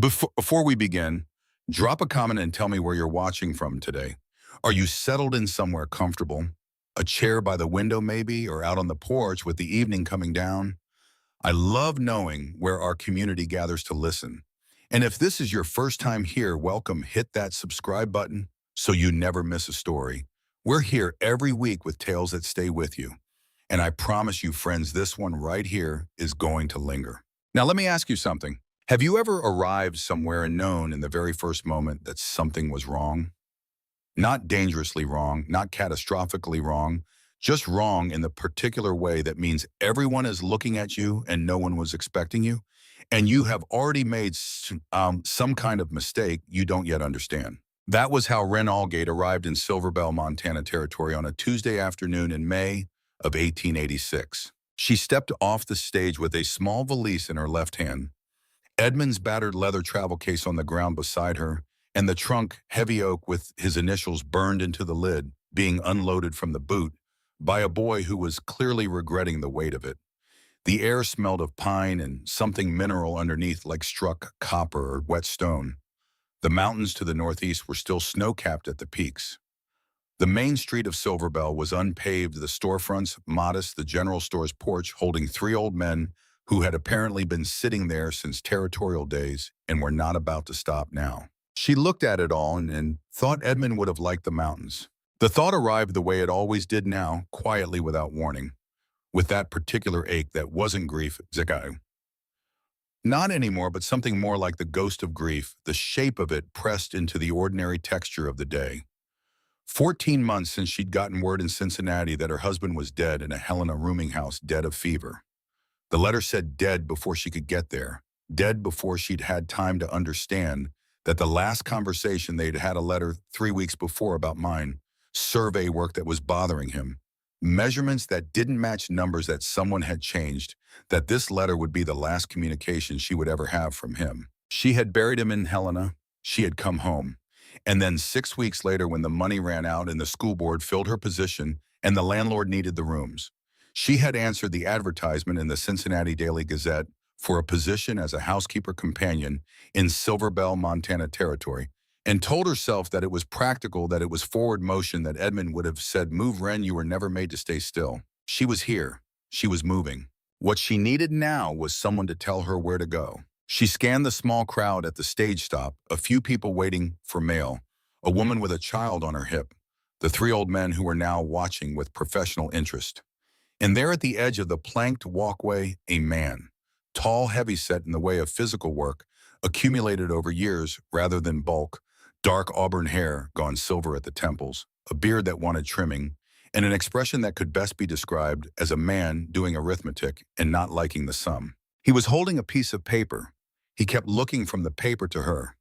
Before we begin, drop a comment and tell me where you're watching from today. Are you settled in somewhere comfortable? A chair by the window maybe, or out on the porch with the evening coming down? I love knowing where our community gathers to listen. And if this is your first time here, welcome. Hit that subscribe button so you never miss a story. We're here every week with tales that stay with you. And I promise you, friends, this one right here is going to linger. Now, let me ask you something. Have you ever arrived somewhere and known in the very first moment that something was wrong? Not dangerously wrong, not catastrophically wrong, just wrong in the particular way that means everyone is looking at you and no one was expecting you, and you have already made some kind of mistake you don't yet understand. That was how Wren Aldgate arrived in Silverbell, Montana territory on a Tuesday afternoon in May of 1886. She stepped off the stage with a small valise in her left hand, Edmund's battered leather travel case on the ground beside her, and the trunk, heavy oak with his initials burned into the lid, being unloaded from the boot by a boy who was clearly regretting the weight of it. The air smelled of pine and something mineral underneath like struck copper or wet stone. The mountains to the northeast were still snow-capped at the peaks. The main street of Silverbell was unpaved, the storefronts modest, the general store's porch holding three old men who had apparently been sitting there since territorial days and were not about to stop now. She looked at it all and thought Edmund would have liked the mountains. The thought arrived the way it always did now, quietly without warning, with that particular ache that wasn't grief, Zekai. Not anymore, but something more like the ghost of grief, the shape of it pressed into the ordinary texture of the day. 14 months since she'd gotten word in Cincinnati that her husband was dead in a Helena rooming house, dead of fever. The letter said dead before she could get there, dead before she'd had time to understand that the last conversation they'd had a letter 3 weeks before about mine, survey work that was bothering him, measurements that didn't match numbers that someone had changed, that this letter would be the last communication she would ever have from him. She had buried him in Helena. She had come home. And then 6 weeks later, when the money ran out and the school board filled her position and the landlord needed the rooms, she had answered the advertisement in the Cincinnati Daily Gazette for a position as a housekeeper companion in Silverbell, Montana territory, and told herself that it was practical, that it was forward motion, that Edmund would have said, "Move, Wren, you were never made to stay still." She was here. She was moving. What she needed now was someone to tell her where to go. She scanned the small crowd at the stage stop, a few people waiting for mail, a woman with a child on her hip, the three old men who were now watching with professional interest. And there at the edge of the planked walkway, a man, tall, heavy-set in the way of physical work, accumulated over years rather than bulk, dark auburn hair gone silver at the temples, a beard that wanted trimming, and an expression that could best be described as a man doing arithmetic and not liking the sum. He was holding a piece of paper. He kept looking from the paper to her.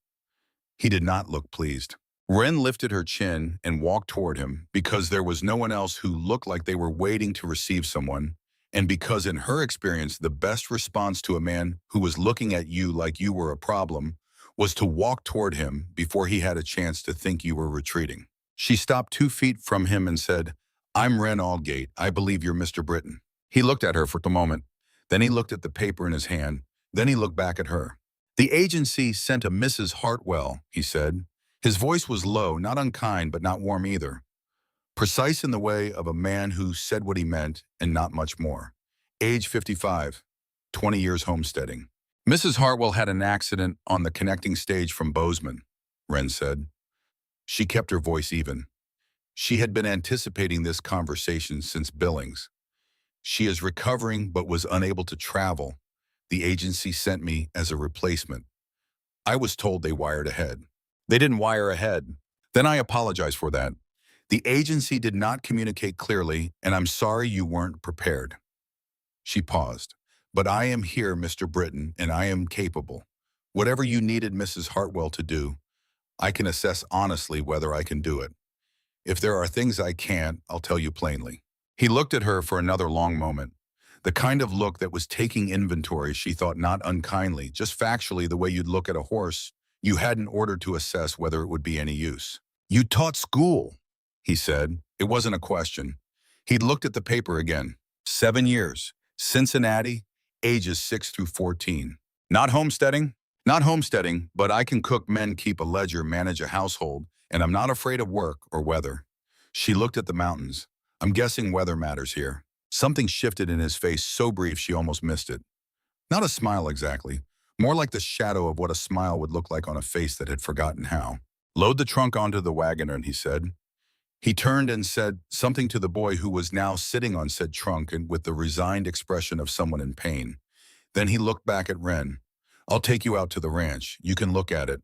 He did not look pleased. Wren lifted her chin and walked toward him because there was no one else who looked like they were waiting to receive someone, and because in her experience, the best response to a man who was looking at you like you were a problem was to walk toward him before he had a chance to think you were retreating. She stopped 2 feet from him and said, "I'm Wren Aldgate. I believe you're Mr. Britton." He looked at her for a moment. Then he looked at the paper in his hand. Then he looked back at her. "The agency sent a Mrs. Hartwell," he said. His voice was low, not unkind, but not warm either. Precise in the way of a man who said what he meant and not much more. Age 55, 20 years homesteading. "Mrs. Hartwell had an accident on the connecting stage from Bozeman," Wren said. She kept her voice even. She had been anticipating this conversation since Billings. "She is recovering but was unable to travel. The agency sent me as a replacement. I was told they wired ahead." "They didn't wire ahead." "Then I apologize for that. The agency did not communicate clearly, and I'm sorry you weren't prepared." She paused. "But I am here, Mr. Britton, and I am capable. Whatever you needed Mrs. Hartwell to do, I can assess honestly whether I can do it. If there are things I can't, I'll tell you plainly." He looked at her for another long moment. The kind of look that was taking inventory, she thought, not unkindly, just factually the way you'd look at a horse you had in order to assess whether it would be any use. "You taught school," he said. It wasn't a question. He'd looked at the paper again. 7 years. Cincinnati, ages 6 through 14. "Not homesteading?" Not homesteading, but I can cook, men, keep a ledger, manage a household, and I'm not afraid of work or weather. She looked at the mountains. I'm guessing weather matters here. Something shifted in his face so brief she almost missed it. Not a smile exactly, more like the shadow of what a smile would look like on a face that had forgotten how. Load the trunk onto the wagon, he said. He turned and said something to the boy who was now sitting on said trunk and with the resigned expression of someone in pain. Then he looked back at Wren. I'll take you out to the ranch. You can look at it.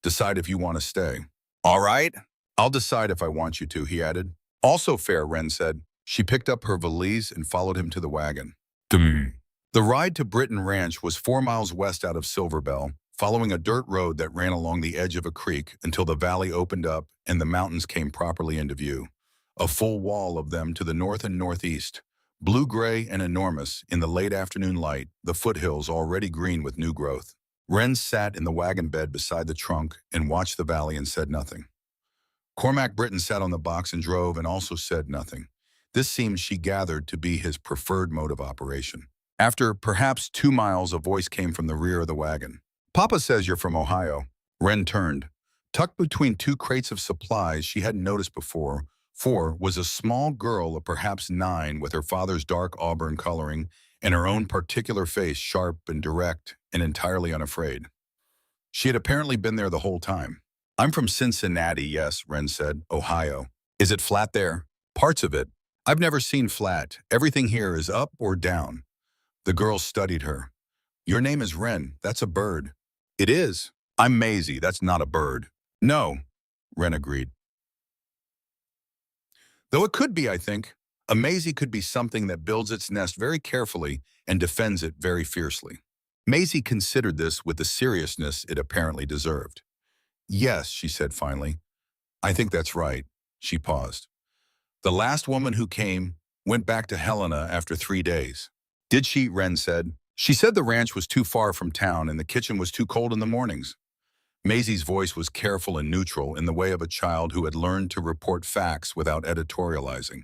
Decide if you want to stay. All right. I'll decide if I want you to, he added. Also fair, Wren said. She picked up her valise and followed him to the wagon. Dum. The ride to Britton Ranch was 4 miles west out of Silverbell, following a dirt road that ran along the edge of a creek until the valley opened up and the mountains came properly into view. A full wall of them to the north and northeast. Blue-gray and enormous in the late afternoon light, the foothills already green with new growth. Wren sat in the wagon bed beside the trunk and watched the valley and said nothing. Cormac Britton sat on the box and drove and also said nothing. This seemed, she gathered, to be his preferred mode of operation. After perhaps 2 miles, a voice came from the rear of the wagon. Papa says you're from Ohio. Wren turned. Tucked between 2 crates of supplies she hadn't noticed before, was a small girl of perhaps 9 with her father's dark auburn coloring and her own particular face, sharp and direct and entirely unafraid. She had apparently been there the whole time. I'm from Cincinnati, yes, Wren said. Ohio. Is it flat there? Parts of it. I've never seen flat. Everything here is up or down. The girl studied her. Your name is Wren. That's a bird. It is. I'm Maisie. That's not a bird. No, Wren agreed. Though it could be, I think. A Maisie could be something that builds its nest very carefully and defends it very fiercely. Maisie considered this with the seriousness it apparently deserved. Yes, she said finally. I think that's right. She paused. The last woman who came went back to Helena after 3 days. Did she? Wren said. She said the ranch was too far from town and the kitchen was too cold in the mornings. Maisie's voice was careful and neutral in the way of a child who had learned to report facts without editorializing.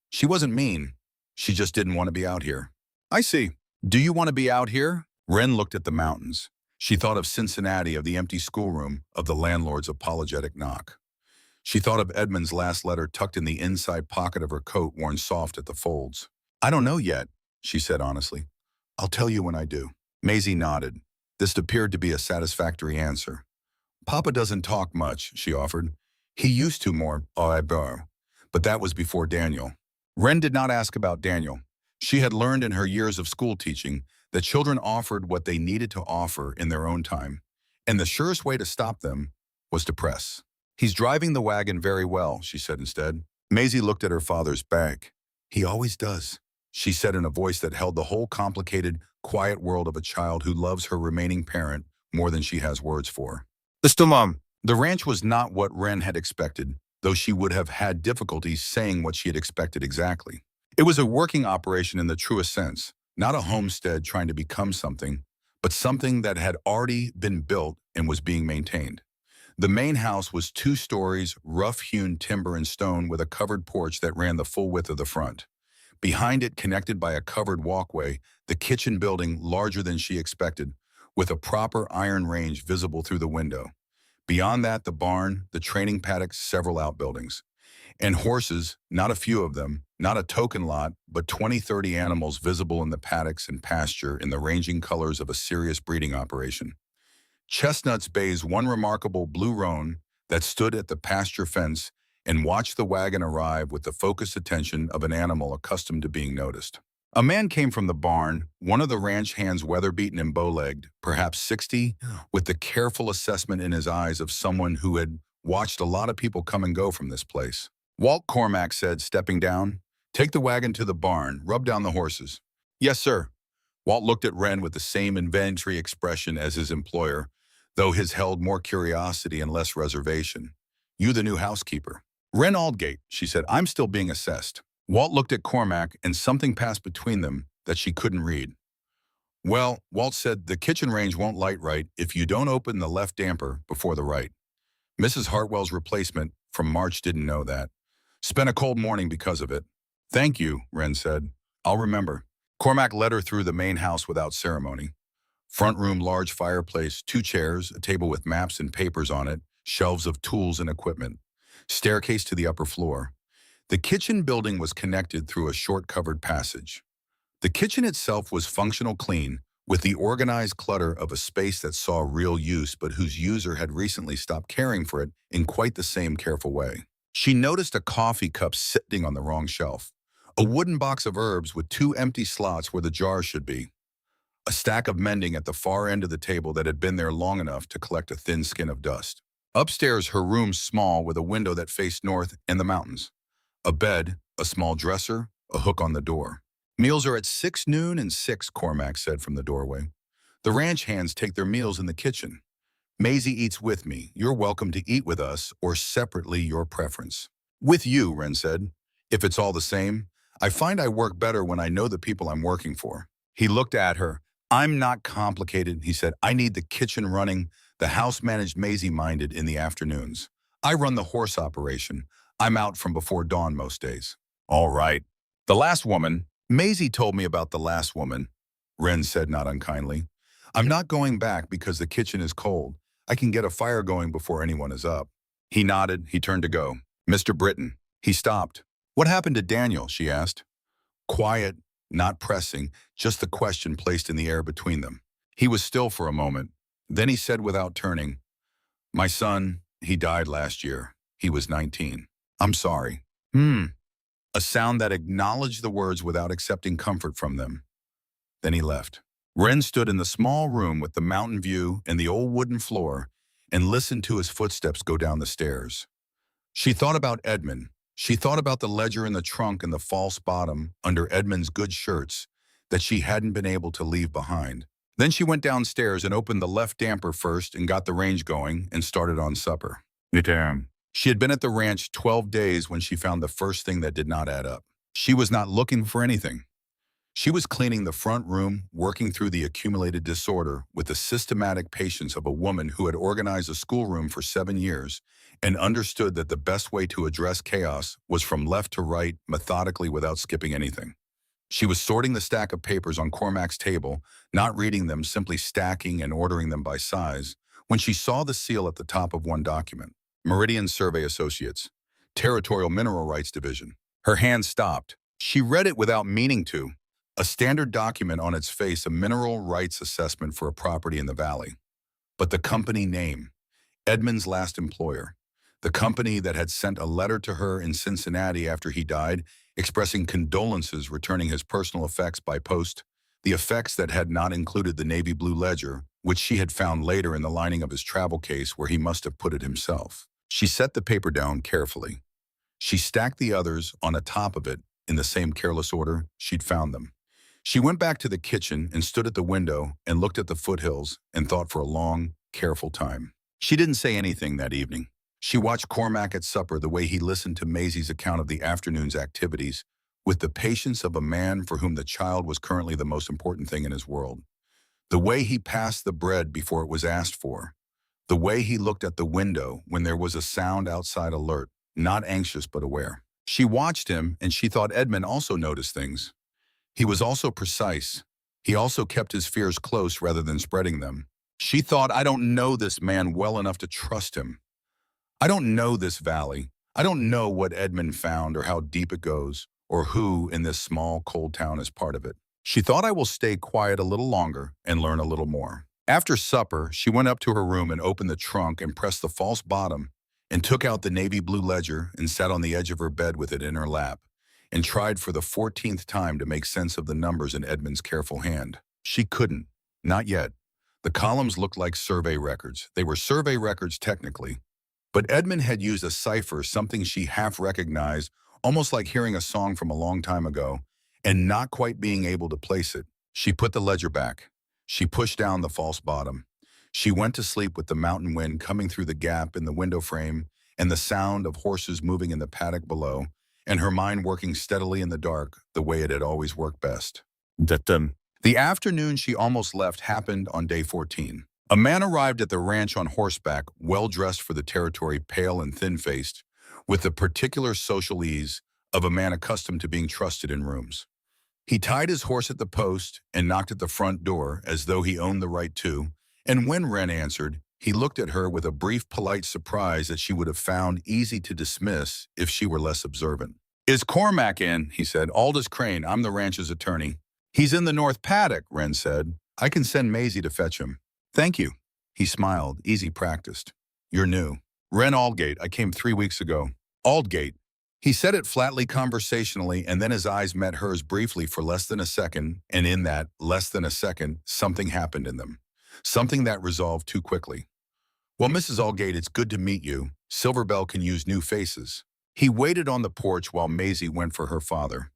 She wasn't mean. She just didn't want to be out here. I see. Do you want to be out here? Wren looked at the mountains. She thought of Cincinnati, of the empty schoolroom, of the landlord's apologetic knock. She thought of Edmund's last letter tucked in the inside pocket of her coat, worn soft at the folds. I don't know yet, she said honestly. I'll tell you when I do. Maisie nodded. This appeared to be a satisfactory answer. Papa doesn't talk much, she offered. He used to more, but that was before Daniel. Wren did not ask about Daniel. She had learned in her years of school teaching that children offered what they needed to offer in their own time, and the surest way to stop them was to press. He's driving the wagon very well, she said instead. Maisie looked at her father's back. He always does, she said in a voice that held the whole complicated, quiet world of a child who loves her remaining parent more than she has words for. Mr. Mom. The ranch was not what Wren had expected, though she would have had difficulty saying what she had expected exactly. It was a working operation in the truest sense, not a homestead trying to become something, but something that had already been built and was being maintained. The main house was 2 stories, rough-hewn timber and stone with a covered porch that ran the full width of the front. Behind it, connected by a covered walkway, the kitchen building larger than she expected, with a proper iron range visible through the window. Beyond that, the barn, the training paddocks, several outbuildings. And horses, not a few of them, not a token lot, but 20-30 animals visible in the paddocks and pasture in the ranging colors of a serious breeding operation. Chestnuts Bay's one remarkable blue roan that stood at the pasture fence and watched the wagon arrive with the focused attention of an animal accustomed to being noticed. A man came from the barn, one of the ranch hands weather-beaten and bow-legged, perhaps 60, with the careful assessment in his eyes of someone who had watched a lot of people come and go from this place. Walt, Cormac said, stepping down. Take the wagon to the barn, rub down the horses. Yes, sir. Walt looked at Wren with the same inventory expression as his employer, though his held more curiosity and less reservation. You the new housekeeper. Wren Aldgate, she said, I'm still being assessed. Walt looked at Cormac, and something passed between them that she couldn't read. Well, Walt said, the kitchen range won't light right if you don't open the left damper before the right. Mrs. Hartwell's replacement from March didn't know that. Spent a cold morning because of it. Thank you, Wren said. I'll remember. Cormac led her through the main house without ceremony. Front room, large fireplace, 2 chairs, a table with maps and papers on it, shelves of tools and equipment. Staircase to the upper floor. The kitchen building was connected through a short covered passage. The kitchen itself was functional clean, with the organized clutter of a space that saw real use but whose user had recently stopped caring for it in quite the same careful way. She noticed a coffee cup sitting on the wrong shelf, a wooden box of herbs with 2 empty slots where the jars should be, a stack of mending at the far end of the table that had been there long enough to collect a thin skin of dust. Upstairs, her room small with a window that faced north and the mountains. A bed, a small dresser, a hook on the door. Meals are at 6 noon and 6, Cormac said from the doorway. The ranch hands take their meals in the kitchen. Maisie eats with me. You're welcome to eat with us or separately, your preference. With you, Wren said. If it's all the same, I find I work better when I know the people I'm working for. He looked at her. I'm not complicated, he said. I need the kitchen running, the house managed, Maisie minded in the afternoons. I run the horse operation. I'm out from before dawn most days. All right. The last woman, Maisie told me about the last woman, Wren said not unkindly. I'm not going back because the kitchen is cold. I can get a fire going before anyone is up. He nodded. He turned to go. Mr. Britton. He stopped. What happened to Daniel, she asked. Quiet, not pressing, just the question placed in the air between them. He was still for a moment. Then he said without turning, My son, he died last year. He was 19. I'm sorry. A sound that acknowledged the words without accepting comfort from them. Then he left. Wren stood in the small room with the mountain view and the old wooden floor and listened to his footsteps go down the stairs. She thought about Edmund. She thought about the ledger in the trunk and the false bottom under Edmund's good shirts that she hadn't been able to leave behind. Then she went downstairs and opened the left damper first and got the range going and started on supper. She had been at the ranch 12 days when she found the first thing that did not add up. She was not looking for anything. She was cleaning the front room, working through the accumulated disorder with the systematic patience of a woman who had organized a schoolroom for 7 years and understood that the best way to address chaos was from left to right, methodically without skipping anything. She was sorting the stack of papers on Cormac's table, not reading them, simply stacking and ordering them by size, when she saw the seal at the top of one document. Meridian Survey Associates, Territorial Mineral Rights Division. Her hand stopped. She read it without meaning to. A standard document on its face, a mineral rights assessment for a property in the valley. But the company name, Edmund's last employer, the company that had sent a letter to her in Cincinnati after he died, expressing condolences, returning his personal effects by post, the effects that had not included the navy blue ledger, which she had found later in the lining of his travel case where he must have put it himself. She set the paper down carefully. She stacked the others on the top of it in the same careless order she'd found them. She went back to the kitchen and stood at the window and looked at the foothills and thought for a long, careful time. She didn't say anything that evening. She watched Cormac at supper, the way he listened to Maisie's account of the afternoon's activities, with the patience of a man for whom the child was currently the most important thing in his world. The way he passed the bread before it was asked for. The way he looked at the window when there was a sound outside, alert, not anxious but aware. She watched him and she thought Edmund also noticed things. He was also precise. He also kept his fears close rather than spreading them. She thought, I don't know this man well enough to trust him. I don't know this valley. I don't know what Edmund found or how deep it goes or who in this small, cold town is part of it. She thought, I will stay quiet a little longer and learn a little more. After supper, she went up to her room and opened the trunk and pressed the false bottom and took out the navy blue ledger and sat on the edge of her bed with it in her lap and tried for the 14th time to make sense of the numbers in Edmund's careful hand. She couldn't. Not yet. The columns looked like survey records. They were survey records technically, but Edmund had used a cipher, something she half recognized, almost like hearing a song from a long time ago, and not quite being able to place it. She put the ledger back. She pushed down the false bottom. She went to sleep with the mountain wind coming through the gap in the window frame and the sound of horses moving in the paddock below, and her mind working steadily in the dark the way it had always worked best. The afternoon she almost left happened on day 14. A man arrived at the ranch on horseback, well-dressed for the territory, pale and thin-faced, with the particular social ease of a man accustomed to being trusted in rooms. He tied his horse at the post and knocked at the front door as though he owned the right to, and when Wren answered, he looked at her with a brief polite surprise that she would have found easy to dismiss if she were less observant. "Is Cormac in?" he said. "Aldous Crane, I'm the ranch's attorney." "He's in the north paddock," Wren said. "I can send Maisie to fetch him." "Thank you." He smiled, easy practiced. "You're new." "Wren Aldgate, I came 3 weeks ago." "Aldgate." He said it flatly conversationally, and then his eyes met hers briefly for less than a second, and in that less than a second, something happened in them. Something that resolved too quickly. "Well, Mrs. Aldgate, it's good to meet you. Silverbell can use new faces." He waited on the porch while Maisie went for her father.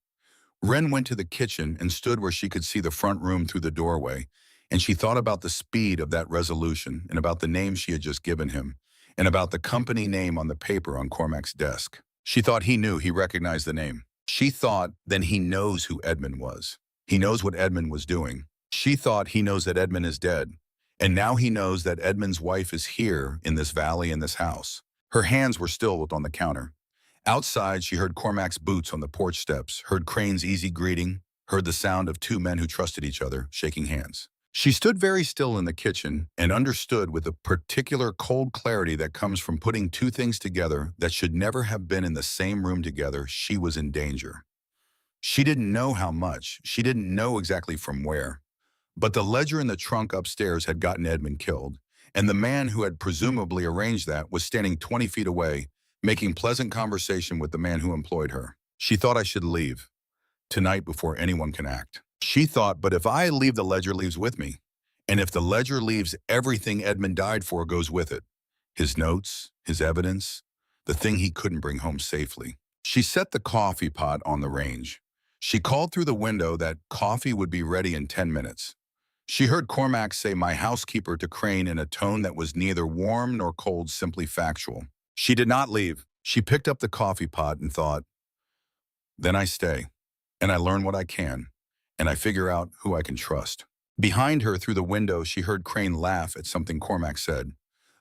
Wren went to the kitchen and stood where she could see the front room through the doorway, and she thought about the speed of that resolution and about the name she had just given him, and about the company name on the paper on Cormac's desk. She thought he recognized the name. She thought, then he knows who Edmund was. He knows what Edmund was doing. She thought he knows that Edmund is dead. And now he knows that Edmund's wife is here in this valley in this house. Her hands were still on the counter. Outside, she heard Cormac's boots on the porch steps, heard Crane's easy greeting, heard the sound of two men who trusted each other, shaking hands. She stood very still in the kitchen and understood with a particular cold clarity that comes from putting two things together that should never have been in the same room together, she was in danger. She didn't know how much, she didn't know exactly from where. But the ledger in the trunk upstairs had gotten Edmund killed, and the man who had presumably arranged that was standing 20 feet away, making pleasant conversation with the man who employed her. She thought, "I should leave tonight before anyone can act." She thought, "But if I leave, the ledger leaves with me. And if the ledger leaves, everything Edmund died for goes with it. His notes, his evidence, the thing he couldn't bring home safely." She set the coffee pot on the range. She called through the window that coffee would be ready in 10 minutes. She heard Cormac say "my housekeeper" to Crane in a tone that was neither warm nor cold, simply factual. She did not leave. She picked up the coffee pot and thought, "Then I stay, and I learn what I can, and I figure out who I can trust." Behind her, through the window, she heard Crane laugh at something Cormac said.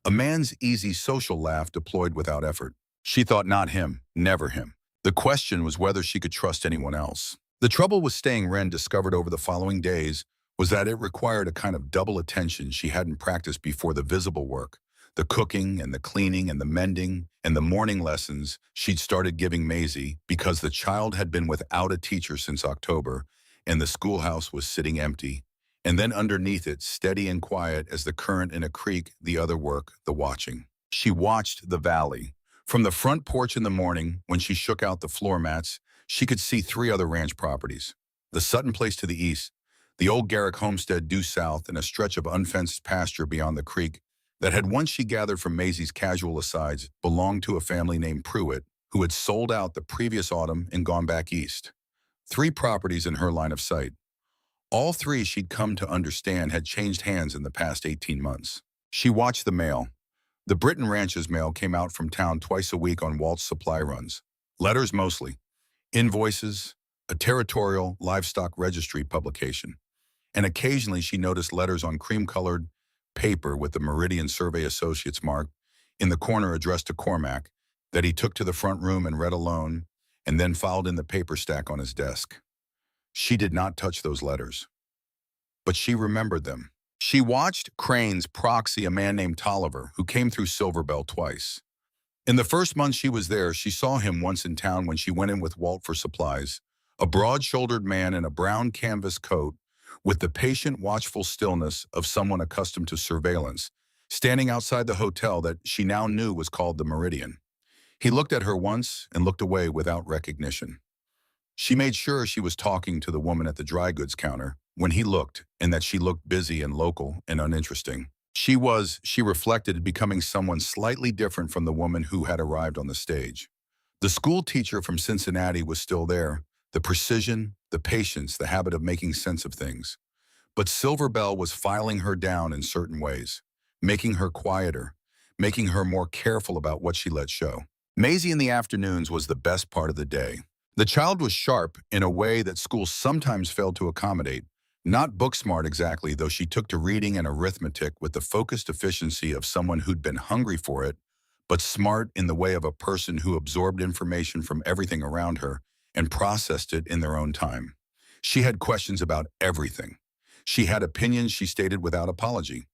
A man's easy social laugh deployed without effort. She thought, not him, never him. The question was whether she could trust anyone else. The trouble with staying, Wren discovered over the following days, was that it required a kind of double attention she hadn't practiced before: the visible work, the cooking and the cleaning and the mending and the morning lessons she'd started giving Maisie because the child had been without a teacher since October and the schoolhouse was sitting empty. And then underneath it, steady and quiet as the current in a creek, the other work, the watching. She watched the valley. From the front porch in the morning, when she shook out the floor mats, she could see 3 other ranch properties: the Sutton place to the east, the old Garrick homestead due south, and a stretch of unfenced pasture beyond the creek that had, once she gathered from Maisie's casual asides, belonged to a family named Pruitt, who had sold out the previous autumn and gone back east. 3 properties in her line of sight. All 3, she'd come to understand, had changed hands in the past 18 months. She watched the mail. The Britton Ranch's mail came out from town twice a week on Walt's supply runs. Letters mostly. Invoices, a territorial livestock registry publication. And occasionally she noticed letters on cream-colored paper with the Meridian Survey Associates mark in the corner addressed to Cormac that he took to the front room and read alone, and then filed in the paper stack on his desk. She did not touch those letters, but she remembered them. She watched Crane's proxy, a man named Tolliver, who came through Silverbell twice. In the first month she was there, she saw him once in town when she went in with Walt for supplies, a broad-shouldered man in a brown canvas coat with the patient, watchful stillness of someone accustomed to surveillance, standing outside the hotel that she now knew was called the Meridian. He looked at her once and looked away without recognition. She made sure she was talking to the woman at the dry goods counter when he looked, and that she looked busy and local and uninteresting. She reflected, becoming someone slightly different from the woman who had arrived on the stage. The school teacher from Cincinnati was still there, the precision, the patience, the habit of making sense of things. But Silverbell was filing her down in certain ways, making her quieter, making her more careful about what she let show. Maisie in the afternoons was the best part of the day. The child was sharp in a way that school sometimes failed to accommodate. Not book smart exactly, though she took to reading and arithmetic with the focused efficiency of someone who'd been hungry for it, but smart in the way of a person who absorbed information from everything around her and processed it in their own time. She had questions about everything. She had opinions she stated without apology.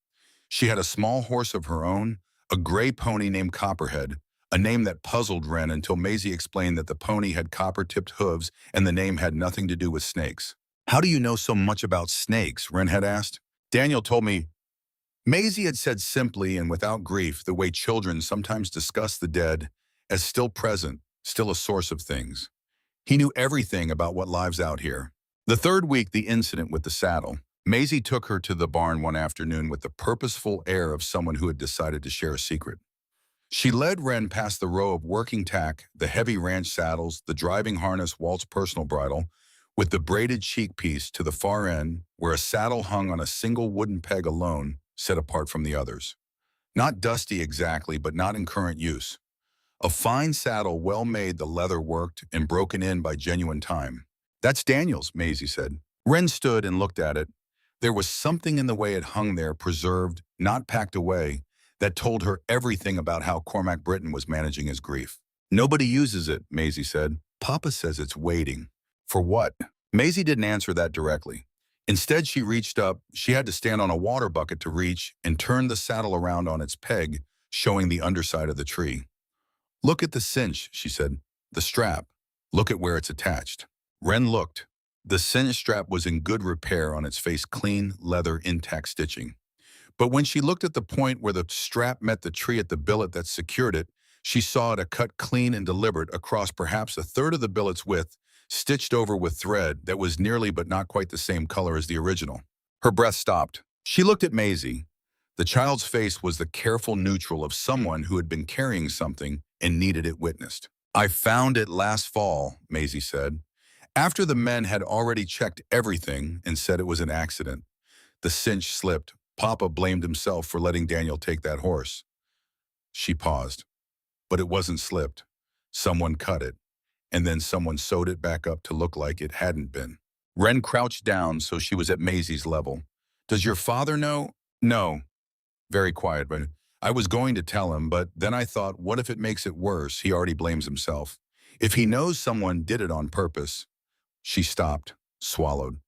She had a small horse of her own, a gray pony named Copperhead, a name that puzzled Wren until Maisie explained that the pony had copper-tipped hooves and the name had nothing to do with snakes. "How do you know so much about snakes?" Wren had asked. "Daniel told me." Maisie had said simply and without grief, the way children sometimes discuss the dead as still present, still a source of things. He knew everything about what lives out here. The third week, the incident with the saddle. Maisie took her to the barn one afternoon with the purposeful air of someone who had decided to share a secret. She led Wren past the row of working tack, the heavy ranch saddles, the driving harness, Walt's personal bridle, with the braided cheek piece to the far end, where a saddle hung on a single wooden peg alone, set apart from the others. Not dusty exactly, but not in current use. A fine saddle, well made, the leather worked and broken in by genuine time. "That's Daniel's," Maisie said. Wren stood and looked at it. There was something in the way it hung there, preserved, not packed away, that told her everything about how Cormac Britton was managing his grief. "Nobody uses it," Maisie said. "Papa says it's waiting." "For what?" Maisie didn't answer that directly. Instead, she reached up. She had to stand on a water bucket to reach and turn the saddle around on its peg, showing the underside of the tree. "Look at the cinch," she said. "The strap. Look at where it's attached." Wren looked. The cinch strap was in good repair on its face, clean, leather, intact stitching. But when she looked at the point where the strap met the tree at the billet that secured it, she saw it a cut clean and deliberate across perhaps a third of the billet's width, stitched over with thread that was nearly but not quite the same color as the original. Her breath stopped. She looked at Maisie. The child's face was the careful neutral of someone who had been carrying something and needed it witnessed. "I found it last fall," Maisie said, after the men had already checked everything and said it was an accident. The cinch slipped. Papa blamed himself for letting Daniel take that horse. She paused. But it wasn't slipped. Someone cut it, and then someone sewed it back up to look like it hadn't been. Wren crouched down so she was at Maisie's level. "Does your father know?" "No." Very quiet, but "I was going to tell him, but then I thought, what if it makes it worse? He already blames himself. If he knows someone did it on purpose." She stopped, swallowed.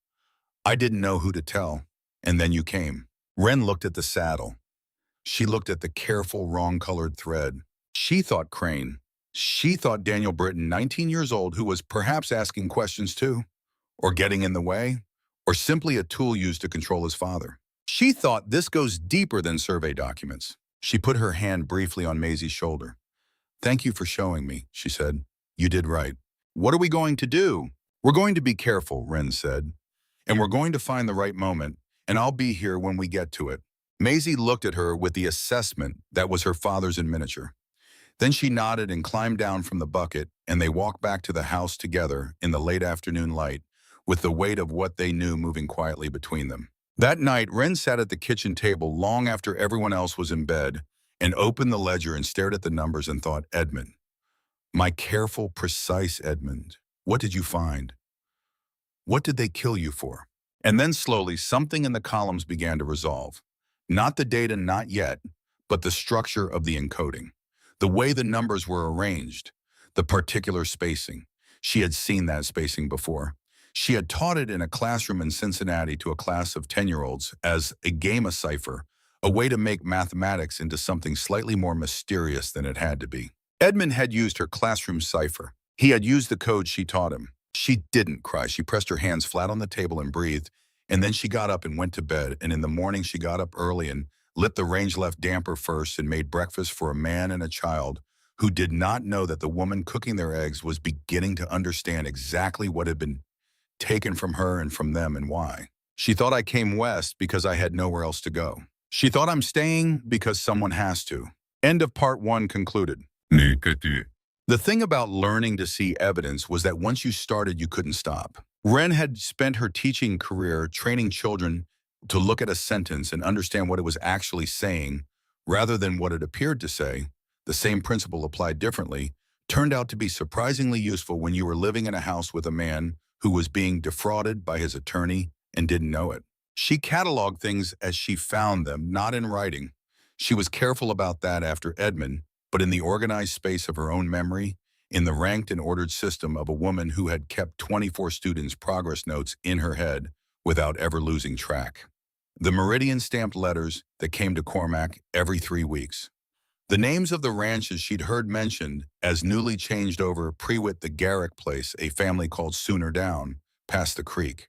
"I didn't know who to tell. And then you came." Wren looked at the saddle. She looked at the careful, wrong-colored thread. She thought Crane. She thought Daniel Britton, 19 years old, who was perhaps asking questions too, or getting in the way, or simply a tool used to control his father. She thought this goes deeper than survey documents. She put her hand briefly on Maisie's shoulder. "Thank you for showing me," she said. "You did right." "What are we going to do?" "We're going to be careful," Wren said. "And we're going to find the right moment, and I'll be here when we get to it." Maisie looked at her with the assessment that was her father's in miniature. Then she nodded and climbed down from the bucket, and they walked back to the house together in the late afternoon light, with the weight of what they knew moving quietly between them. That night, Wren sat at the kitchen table long after everyone else was in bed and opened the ledger and stared at the numbers and thought, "Edmund. My careful, precise Edmund. What did you find? What did they kill you for?" And then slowly, something in the columns began to resolve. Not the data, not yet, but the structure of the encoding. The way the numbers were arranged, the particular spacing. She had seen that spacing before. She had taught it in a classroom in Cincinnati to a class of 10-year-olds as a game of cipher, a way to make mathematics into something slightly more mysterious than it had to be. Edmund had used her classroom cipher. He had used the code she taught him. She didn't cry. She pressed her hands flat on the table and breathed, and then she got up and went to bed, and in the morning she got up early and lit the range-left damper first and made breakfast for a man and a child who did not know that the woman cooking their eggs was beginning to understand exactly what had been taken from her and from them and why. She thought I came west because I had nowhere else to go. She thought I'm staying because someone has to. End of part 1 concluded. The thing about learning to see evidence was that once you started, you couldn't stop. Wren had spent her teaching career training children to look at a sentence and understand what it was actually saying rather than what it appeared to say. The same principle applied differently turned out to be surprisingly useful when you were living in a house with a man who was being defrauded by his attorney and didn't know it. She cataloged things as she found them, not in writing. She was careful about that after Edmund, but in the organized space of her own memory, in the ranked and ordered system of a woman who had kept 24 students' progress notes in her head without ever losing track. The meridian-stamped letters that came to Cormac every 3 weeks. The names of the ranches she'd heard mentioned as newly changed over Prewitt the Garrick place, a family called Sooner Down, past the creek.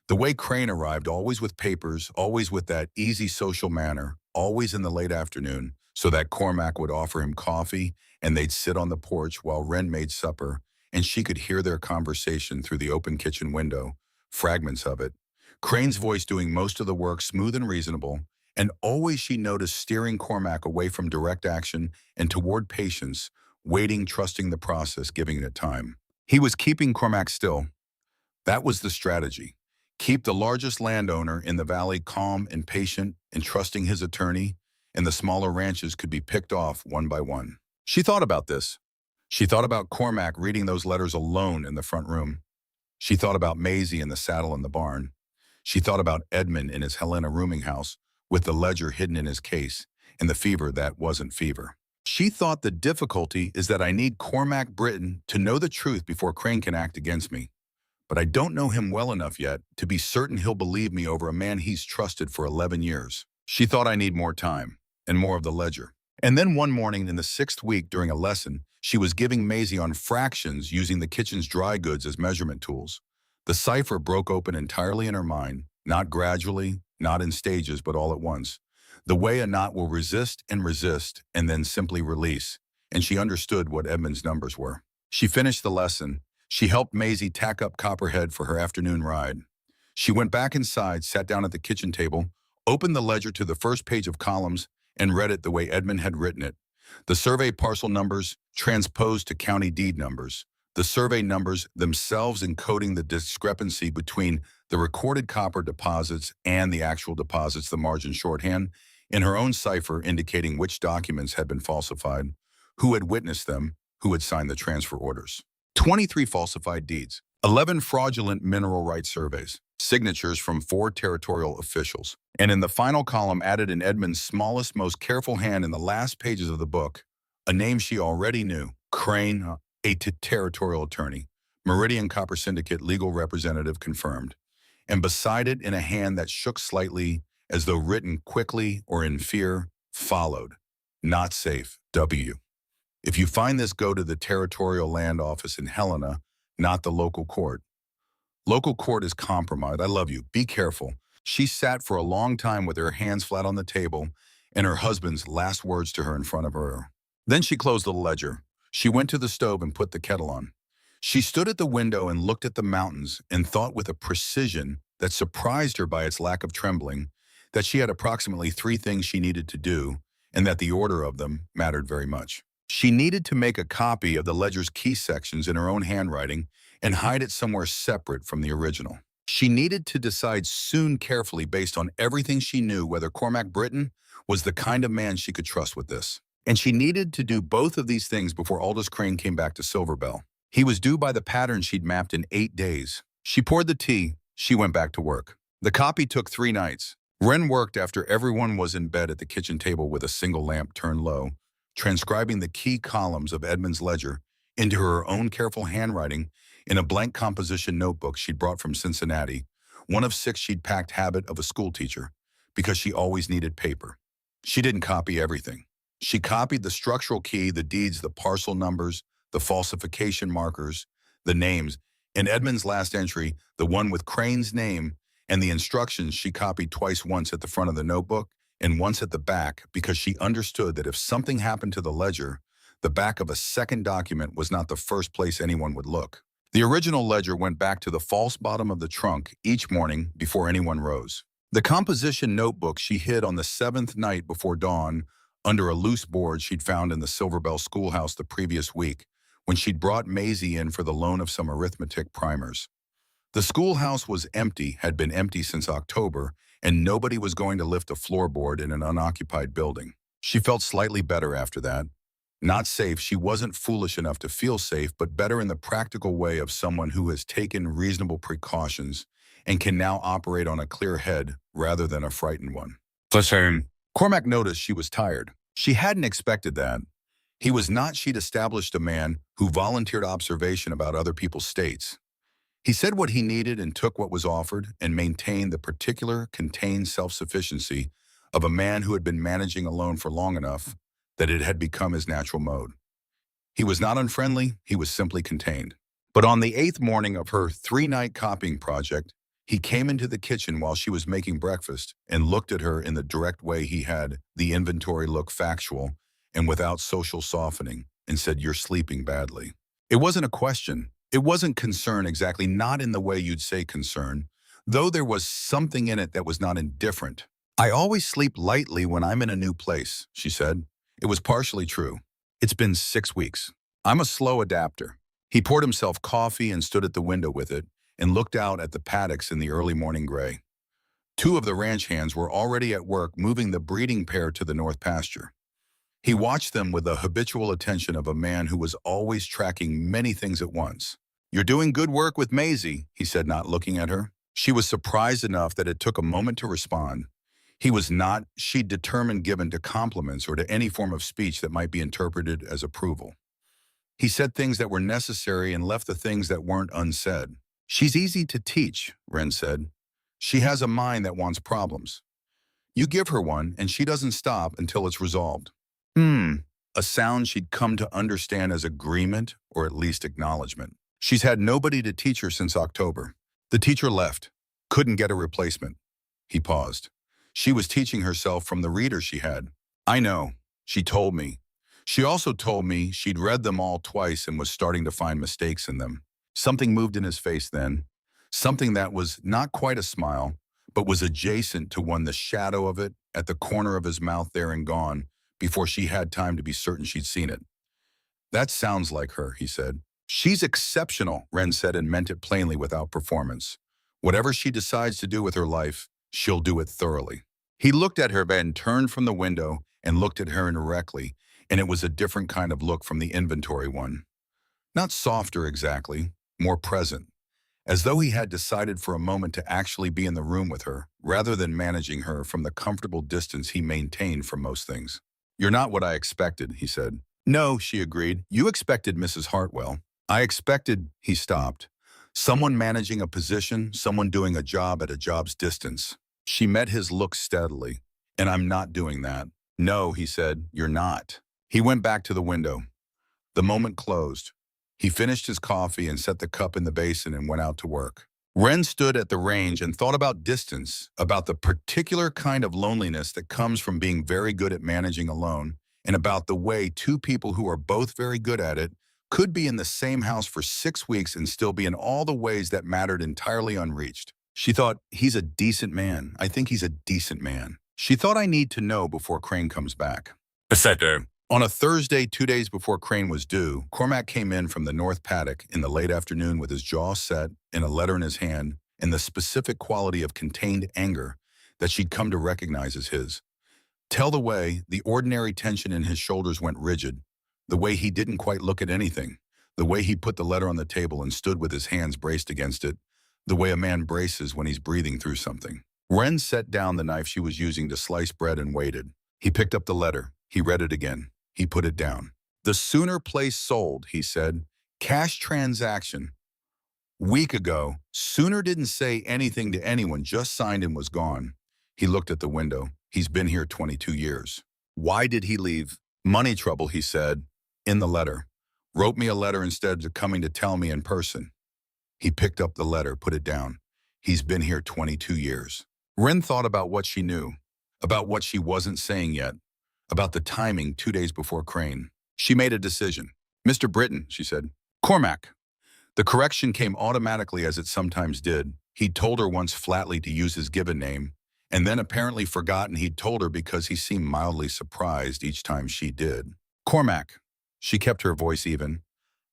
The way Crane arrived, always with papers, always with that easy social manner, always in the late afternoon, so that Cormac would offer him coffee and they'd sit on the porch while Wren made supper, and she could hear their conversation through the open kitchen window, fragments of it. Crane's voice doing most of the work, smooth and reasonable, and always she noticed steering Cormac away from direct action and toward patience, waiting, trusting the process, giving it time. He was keeping Cormac still. That was the strategy. Keep the largest landowner in the valley calm and patient and trusting his attorney, and the smaller ranches could be picked off one by one. She thought about this. She thought about Cormac reading those letters alone in the front room. She thought about Maisie in the saddle in the barn. She thought about Edmund in his Helena rooming house with the ledger hidden in his case and the fever that wasn't fever. She thought the difficulty is that I need Cormac Britton to know the truth before Crane can act against me. But I don't know him well enough yet to be certain he'll believe me over a man he's trusted for 11 years. She thought I need more time and more of the ledger. And then one morning in the 6th week during a lesson, she was giving Maisie on fractions using the kitchen's dry goods as measurement tools. The cipher broke open entirely in her mind, not gradually, not in stages, but all at once. The way a knot will resist and then simply release, and she understood what Edmund's numbers were. She finished the lesson. She helped Maisie tack up Copperhead for her afternoon ride. She went back inside, sat down at the kitchen table, opened the ledger to the first page of columns, and read it the way Edmund had written it. The survey parcel numbers transposed to county deed numbers. The survey numbers themselves encoding the discrepancy between the recorded copper deposits and the actual deposits, the margin shorthand, in her own cipher indicating which documents had been falsified, who had witnessed them, who had signed the transfer orders. 23 falsified deeds, 11 fraudulent mineral rights surveys, signatures from 4 territorial officials, and in the final column added in Edmund's smallest, most careful hand in the last pages of the book, a name she already knew, Crane, a territorial attorney, Meridian Copper Syndicate legal representative confirmed, and beside it in a hand that shook slightly as though written quickly or in fear, followed, not safe, W. If you find this, go to the Territorial Land Office in Helena, not the local court. Local court is compromised. I love you. Be careful. She sat for a long time with her hands flat on the table and her husband's last words to her in front of her. Then she closed the ledger. She went to the stove and put the kettle on. She stood at the window and looked at the mountains and thought with a precision that surprised her by its lack of trembling that she had approximately 3 things she needed to do and that the order of them mattered very much. She needed to make a copy of the ledger's key sections in her own handwriting and hide it somewhere separate from the original. She needed to decide soon carefully based on everything she knew whether Cormac Britton was the kind of man she could trust with this. And she needed to do both of these things before Aldous Crane came back to Silverbell. He was due by the pattern she'd mapped in 8 days. She poured the tea. She went back to work. The copy took 3 nights. Wren worked after everyone was in bed at the kitchen table with a single lamp turned low, transcribing the key columns of Edmund's ledger into her own careful handwriting in a blank composition notebook she'd brought from Cincinnati, one of 6 she'd packed habit of a schoolteacher, because she always needed paper. She didn't copy everything. She copied the structural key, the deeds, the parcel numbers, the falsification markers, the names, and Edmund's last entry, the one with Crane's name, and the instructions she copied twice, once at the front of the notebook and once at the back, because she understood that if something happened to the ledger, the back of a second document was not the first place anyone would look. The original ledger went back to the false bottom of the trunk each morning before anyone rose. The composition notebook she hid on the 7th night before dawn under a loose board she'd found in the Silverbell schoolhouse the previous week when she'd brought Maisie in for the loan of some arithmetic primers. The schoolhouse was empty, had been empty since October, and nobody was going to lift a floorboard in an unoccupied building. She felt slightly better after that. Not safe, she wasn't foolish enough to feel safe, but better in the practical way of someone who has taken reasonable precautions and can now operate on a clear head rather than a frightened one. Listen. Cormac noticed she was tired. She hadn't expected that. He was not, she'd established, a man who volunteered observation about other people's states. He said what he needed and took what was offered and maintained the particular contained self-sufficiency of a man who had been managing alone for long enough that it had become his natural mode. He was not unfriendly, he was simply contained. But on the 8th morning of her 3-night copying project, he came into the kitchen while she was making breakfast and looked at her in the direct way he had the inventory look, factual and without social softening, and said, "You're sleeping badly." It wasn't a question. It wasn't concern exactly, not in the way you'd say concern, though there was something in it that was not indifferent. "I always sleep lightly when I'm in a new place," she said. It was partially true. "It's been 6 weeks. I'm a slow adapter." He poured himself coffee and stood at the window with it and looked out at the paddocks in the early morning gray. 2 of the ranch hands were already at work moving the breeding pair to the north pasture. He watched them with the habitual attention of a man who was always tracking many things at once. "You're doing good work with Maisie," he said, not looking at her. She was surprised enough that it took a moment to respond. He was not, she'd determined, given to compliments or to any form of speech that might be interpreted as approval. He said things that were necessary and left the things that weren't unsaid. "She's easy to teach," Wren said. "She has a mind that wants problems. You give her one, and she doesn't stop until it's resolved." A sound she'd come to understand as agreement, or at least acknowledgement. "She's had nobody to teach her since October. The teacher left. Couldn't get a replacement." He paused. "She was teaching herself from the readers she had." "I know. She told me. She also told me she'd read them all twice and was starting to find mistakes in them." Something moved in his face then. Something that was not quite a smile, but was adjacent to one, the shadow of it at the corner of his mouth there and gone before she had time to be certain she'd seen it. "That sounds like her," he said. "She's exceptional," Wren said, and meant it plainly without performance. "Whatever she decides to do with her life, she'll do it thoroughly." He looked at her, then turned from the window and looked at her indirectly, and it was a different kind of look from the inventory one. Not softer exactly, more present, as though he had decided for a moment to actually be in the room with her, rather than managing her from the comfortable distance he maintained from most things. "You're not what I expected," he said. "No," she agreed. "You expected Mrs. Hartwell." "I expected," he stopped, "someone managing a position, someone doing a job at a job's distance." She met his look steadily. "And I'm not doing that." "No," he said, "you're not." He went back to the window. The moment closed. He finished his coffee and set the cup in the basin and went out to work. Wren stood at the range and thought about distance, about the particular kind of loneliness that comes from being very good at managing alone, and about the way 2 people who are both very good at it could be in the same house for 6 weeks and still be in all the ways that mattered entirely unreached. She thought, "He's a decent man. I think he's a decent man." She thought, "I need to know before Crane comes back." On a Thursday, 2 days before Crane was due, Cormac came in from the north paddock in the late afternoon with his jaw set and a letter in his hand and the specific quality of contained anger that she'd come to recognize as his. Tell the way the ordinary tension in his shoulders went rigid, the way he didn't quite look at anything, the way he put the letter on the table and stood with his hands braced against it, the way a man braces when he's breathing through something. Wren set down the knife she was using to slice bread and waited. He picked up the letter. He read it again. He put it down. "The Sooner place sold," he said. "Cash transaction. Week ago. Sooner didn't say anything to anyone, just signed and was gone." He looked at the window. "He's been here 22 years. Why did he leave?" "Money trouble," he said. "In the letter. Wrote me a letter instead of coming to tell me in person." He picked up the letter, put it down. "He's been here 22 years. Wren thought about what she knew, about what she wasn't saying yet, about the timing 2 days before Crane. She made a decision. "Mr. Britton," she said. "Cormac." The correction came automatically, as it sometimes did. He'd told her once flatly to use his given name, and then apparently forgotten he'd told her because he seemed mildly surprised each time she did. "Cormac." She kept her voice even.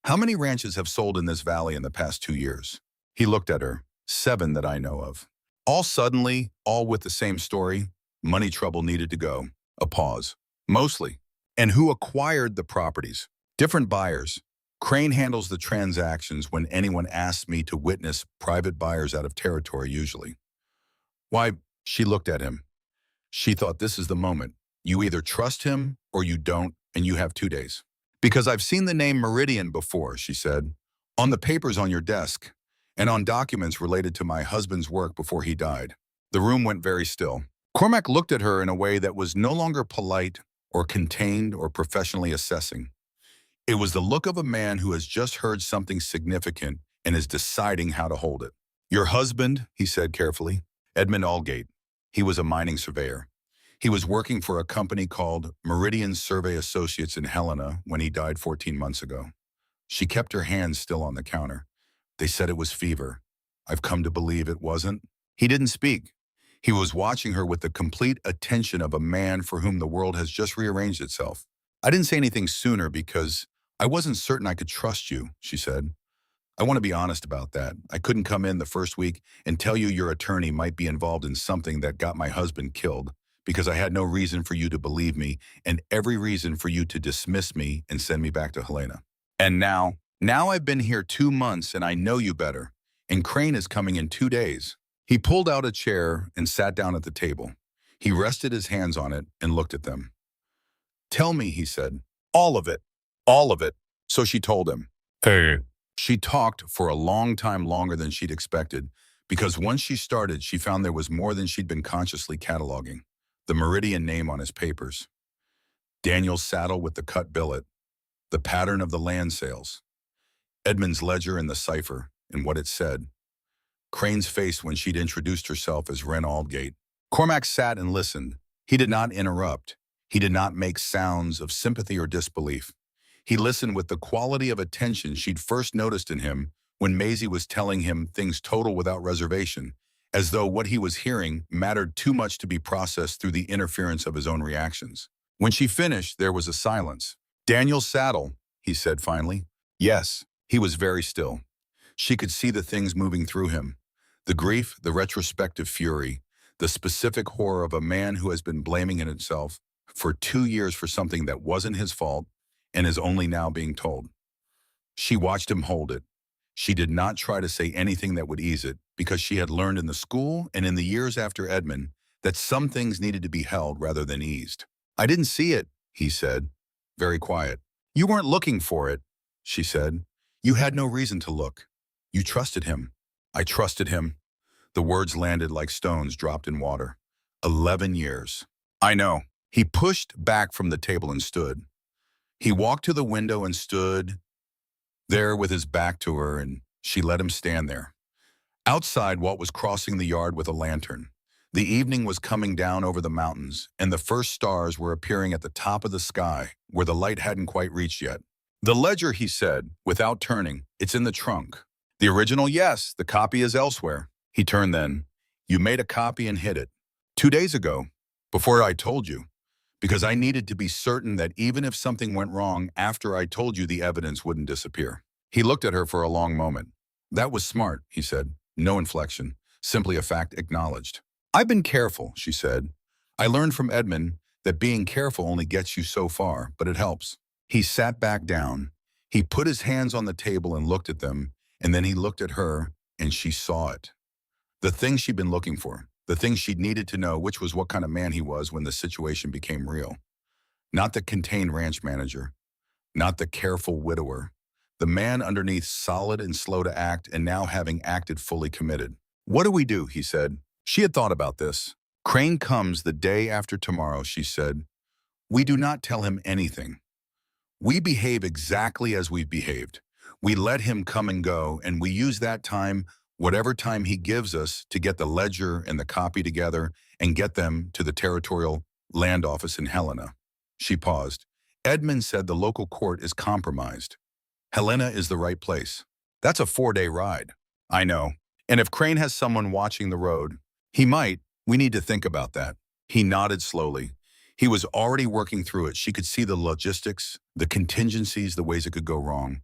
"How many ranches have sold in this valley in the past 2 years?" He looked at her. "7 that I know of. All suddenly, all with the same story. Money trouble needed to go." A pause. "Mostly. And who acquired the properties?" "Different buyers. Crane handles the transactions when anyone asks me to witness, private buyers out of territory usually." "Why?" She looked at him. She thought, this is the moment. You either trust him or you don't, and you have 2 days. Because I've seen the name Meridian before, she said, on the papers on your desk, and on documents related to my husband's work before he died. The room went very still. Cormac looked at her in a way that was no longer polite or contained or professionally assessing. It was the look of a man who has just heard something significant and is deciding how to hold it. Your husband, he said carefully, Edmund Aldgate. He was a mining surveyor. He was working for a company called Meridian Survey Associates in Helena when he died 14 months ago. She kept her hands still on the counter. They said it was fever. I've come to believe it wasn't. He didn't speak. He was watching her with the complete attention of a man for whom the world has just rearranged itself. I didn't say anything sooner because I wasn't certain I could trust you, she said. I want to be honest about that. I couldn't come in the first week and tell you your attorney might be involved in something that got my husband killed because I had no reason for you to believe me and every reason for you to dismiss me and send me back to Helena. And now I've been here 2 months and I know you better. And Crane is coming in 2 days. He pulled out a chair and sat down at the table. He rested his hands on it and looked at them. Tell me, he said. All of it. All of it. So she told him. Hey. She talked for a long time longer than she'd expected, because once she started, she found there was more than she'd been consciously cataloging. The Meridian name on his papers. Daniel's saddle with the cut billet. The pattern of the land sales. Edmund's ledger and the cipher, and what it said. Crane's face when she'd introduced herself as Wren Aldgate. Cormac sat and listened. He did not interrupt. He did not make sounds of sympathy or disbelief. He listened with the quality of attention she'd first noticed in him when Maisie was telling him things total without reservation, as though what he was hearing mattered too much to be processed through the interference of his own reactions. When she finished, there was a silence. Daniel's saddle, he said finally. Yes, he was very still. She could see the things moving through him. The grief, the retrospective fury, the specific horror of a man who has been blaming himself for 2 years for something that wasn't his fault and is only now being told. She watched him hold it. She did not try to say anything that would ease it, because she had learned in the school and in the years after Edmund that some things needed to be held rather than eased. I didn't see it, he said, very quiet. You weren't looking for it, she said. You had no reason to look. You trusted him. I trusted him. The words landed like stones dropped in water. 11 years. I know. He pushed back from the table and stood. He walked to the window and stood there with his back to her, and she let him stand there. Outside, Walt was crossing the yard with a lantern. The evening was coming down over the mountains, and the first stars were appearing at the top of the sky, where the light hadn't quite reached yet. The ledger, he said, without turning, it's in the trunk. The original, yes, the copy is elsewhere. He turned then. You made a copy and hid it. 2 days ago, before I told you. Because I needed to be certain that even if something went wrong after I told you, the evidence wouldn't disappear. He looked at her for a long moment. That was smart, he said. No inflection, simply a fact acknowledged. I've been careful, she said. I learned from Edmund that being careful only gets you so far, but it helps. He sat back down. He put his hands on the table and looked at them, and then he looked at her, and she saw it. The thing she'd been looking for. The thing she'd needed to know, which was what kind of man he was when the situation became real. Not the contained ranch manager, not the careful widower, the man underneath, solid and slow to act, and now having acted fully committed. What do we do, he said. She had thought about this. Crane comes the day after tomorrow, she said. We do not tell him anything. We behave exactly as we've behaved. We let him come and go, and we use that time, whatever time he gives us, to get the ledger and the copy together and get them to the territorial land office in Helena. She paused. Edmund said the local court is compromised. Helena is the right place. That's a 4-day ride. I know. And if Crane has someone watching the road, he might. We need to think about that. He nodded slowly. He was already working through it. She could see the logistics, the contingencies, the ways it could go wrong.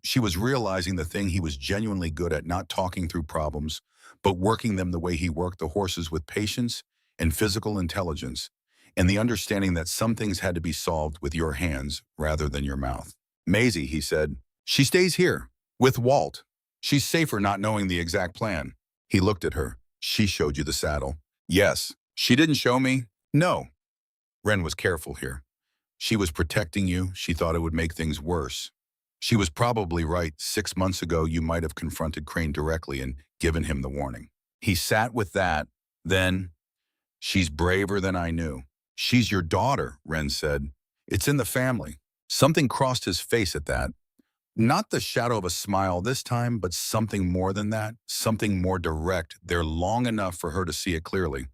She was realizing the thing he was genuinely good at, not talking through problems, but working them the way he worked the horses, with patience and physical intelligence, and the understanding that some things had to be solved with your hands rather than your mouth. Maisie, he said, she stays here, with Walt. She's safer not knowing the exact plan. He looked at her. She showed you the saddle. Yes. She didn't show me? No. Wren was careful here. She was protecting you. She thought it would make things worse. She was probably right. 6 months ago, you might have confronted Crane directly and given him the warning. He sat with that. Then, she's braver than I knew. She's your daughter, Wren said. It's in the family. Something crossed his face at that. Not the shadow of a smile this time, but something more than that, something more direct, there long enough for her to see it clearly.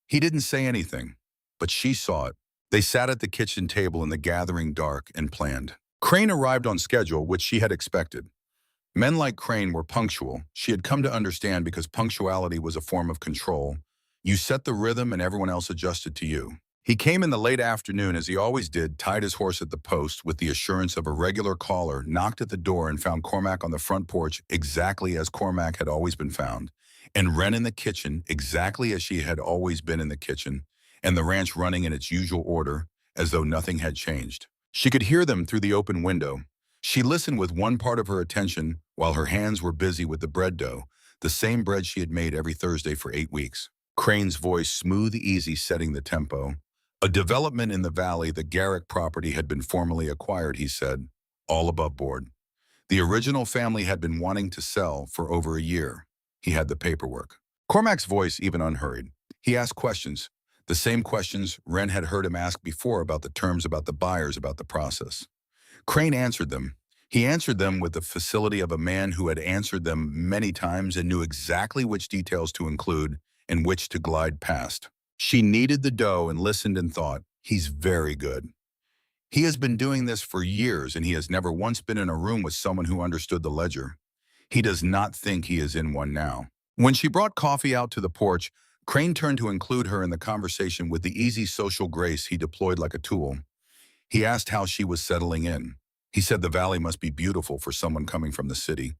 He didn't say anything, but she saw it. They sat at the kitchen table in the gathering dark and planned. Crane arrived on schedule, which she had expected. Men like Crane were punctual. She had come to understand because punctuality was a form of control. You set the rhythm and everyone else adjusted to you. He came in the late afternoon, as he always did, tied his horse at the post with the assurance of a regular caller, knocked at the door and found Cormac on the front porch exactly as Cormac had always been found, and Wren in the kitchen exactly as she had always been in the kitchen, and the ranch running in its usual order, as though nothing had changed. She could hear them through the open window. She listened with one part of her attention while her hands were busy with the bread dough, the same bread she had made every Thursday for 8 weeks. Crane's voice smooth, easy, setting the tempo. A development in the valley, the Garrick property, had been formally acquired, he said, all above board. The original family had been wanting to sell for over a year. He had the paperwork. Cormac's voice even unhurried. He asked questions, the same questions Wren had heard him ask before about the terms, about the buyers, about the process. Crane answered them. He answered them with the facility of a man who had answered them many times and knew exactly which details to include and which to glide past. She kneaded the dough and listened and thought, he's very good. He has been doing this for years and he has never once been in a room with someone who understood the ledger. He does not think he is in one now. When she brought coffee out to the porch, Crane turned to include her in the conversation with the easy social grace he deployed like a tool. He asked how she was settling in. He said the valley must be beautiful for someone coming from the city.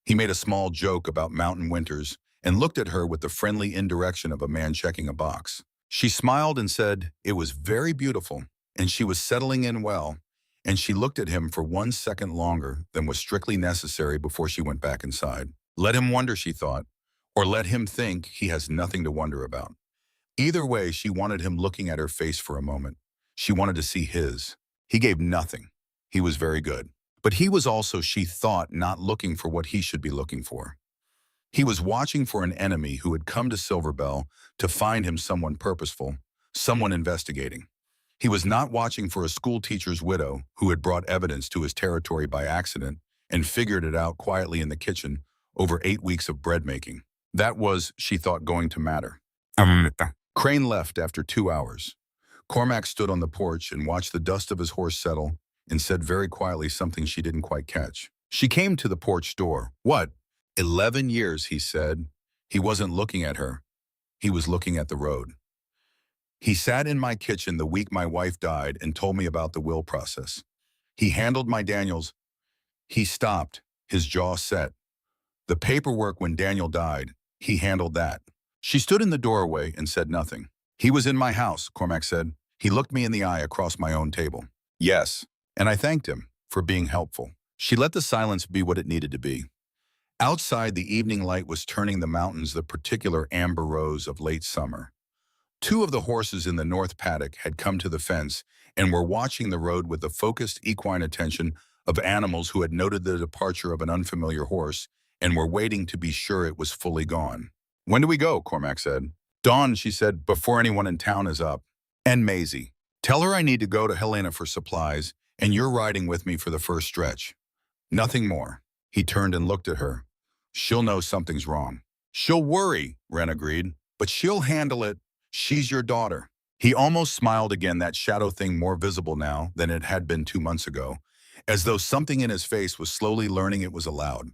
He made a small joke about mountain winters and looked at her with the friendly indirection of a man checking a box. She smiled and said it was very beautiful, and she was settling in well, and she looked at him for 1 second longer than was strictly necessary before she went back inside. Let him wonder, she thought, or let him think he has nothing to wonder about. Either way, she wanted him looking at her face for a moment. She wanted to see his. He gave nothing. He was very good. But he was also, she thought, not looking for what he should be looking for. He was watching for an enemy who had come to Silverbell to find him someone purposeful, someone investigating. He was not watching for a schoolteacher's widow who had brought evidence to his territory by accident and figured it out quietly in the kitchen over 8 weeks of bread making. That was, she thought, going to matter. Crane left after 2 hours. Cormac stood on the porch and watched the dust of his horse settle and said very quietly something she didn't quite catch. She came to the porch door. What? 11 years, he said. He wasn't looking at her. He was looking at the road. He sat in my kitchen the week my wife died and told me about the will process. He handled my Daniel's. He stopped, his jaw set. The paperwork when Daniel died, he handled that. She stood in the doorway and said nothing. He was in my house, Cormac said. He looked me in the eye across my own table. Yes, and I thanked him for being helpful. She let the silence be what it needed to be. Outside, the evening light was turning the mountains the particular amber rose of late summer. 2 of the horses in the north paddock had come to the fence and were watching the road with the focused equine attention of animals who had noted the departure of an unfamiliar horse and were waiting to be sure it was fully gone. When do we go? Cormac said. Dawn, she said, before anyone in town is up. And Maisie. Tell her I need to go to Helena for supplies, and you're riding with me for the first stretch. Nothing more. He turned and looked at her. She'll know something's wrong. She'll worry, Wren agreed, but she'll handle it. She's your daughter. He almost smiled again, that shadow thing more visible now than it had been 2 months ago, as though something in his face was slowly learning it was allowed.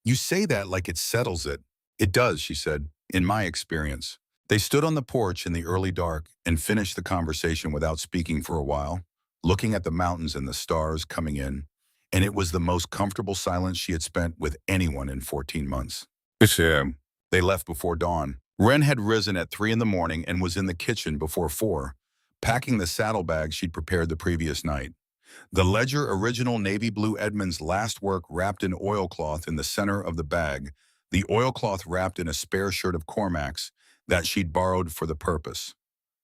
You say that like it settles it. It does, she said, in my experience. They stood on the porch in the early dark and finished the conversation without speaking for a while, looking at the mountains and the stars coming in, and it was the most comfortable silence she had spent with anyone in 14 months. They left before dawn. Wren had risen at 3 in the morning and was in the kitchen before 4, packing the saddlebags she'd prepared the previous night. The Ledger original navy blue Edmund's last work wrapped in oilcloth in the center of the bag, the oilcloth wrapped in a spare shirt of Cormac's that she'd borrowed for the purpose.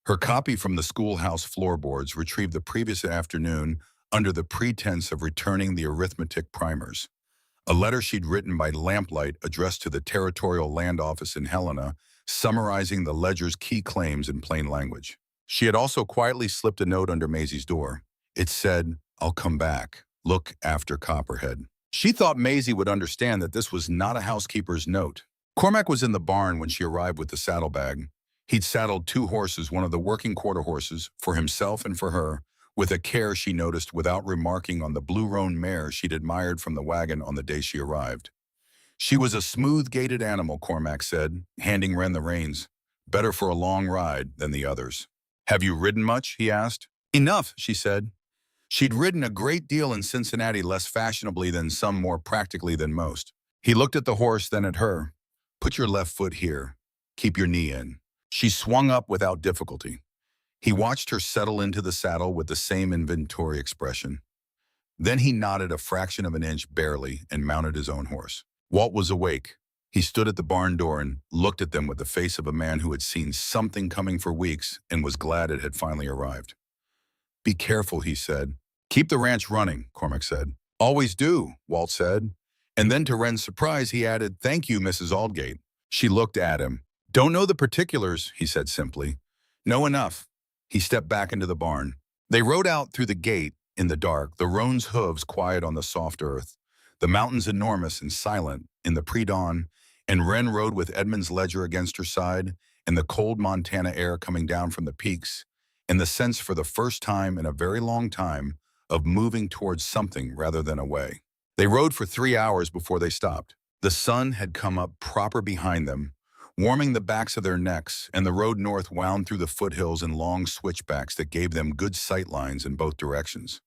Her copy from the schoolhouse floorboards retrieved the previous afternoon under the pretense of returning the arithmetic primers. A letter she'd written by lamplight addressed to the Territorial Land Office in Helena, summarizing the ledger's key claims in plain language. She had also quietly slipped a note under Maisie's door. It said, "I'll come back. Look after Copperhead." She thought Maisie would understand that this was not a housekeeper's note. Cormac was in the barn when she arrived with the saddlebag. He'd saddled 2 horses, one of the working quarter horses, for himself and for her, with a care she noticed without remarking on the blue roan mare she'd admired from the wagon on the day she arrived. She was a smooth-gaited animal, Cormac said, handing Wren the reins. Better for a long ride than the others. "Have you ridden much?" he asked. "Enough," she said. She'd ridden a great deal in Cincinnati, less fashionably than some, more practically than most. He looked at the horse, then at her. "Put your left foot here. Keep your knee in." She swung up without difficulty. He watched her settle into the saddle with the same inventory expression. Then he nodded a fraction of an inch barely and mounted his own horse. Walt was awake. He stood at the barn door and looked at them with the face of a man who had seen something coming for weeks and was glad it had finally arrived. "Be careful," he said. "Keep the ranch running," Cormac said. "Always do," Walt said. And then to Wren's surprise, he added, "Thank you, Mrs. Aldgate." She looked at him. "Don't know the particulars," he said simply. "Know enough." He stepped back into the barn. They rode out through the gate in the dark, the roan's hooves quiet on the soft earth, the mountains enormous and silent in the pre-dawn, and Wren rode with Edmund's ledger against her side, and the cold Montana air coming down from the peaks, and the sense for the first time in a very long time of moving towards something rather than away. They rode for 3 hours before they stopped. The sun had come up proper behind them, warming the backs of their necks, and the road north wound through the foothills in long switchbacks that gave them good sight lines in both directions.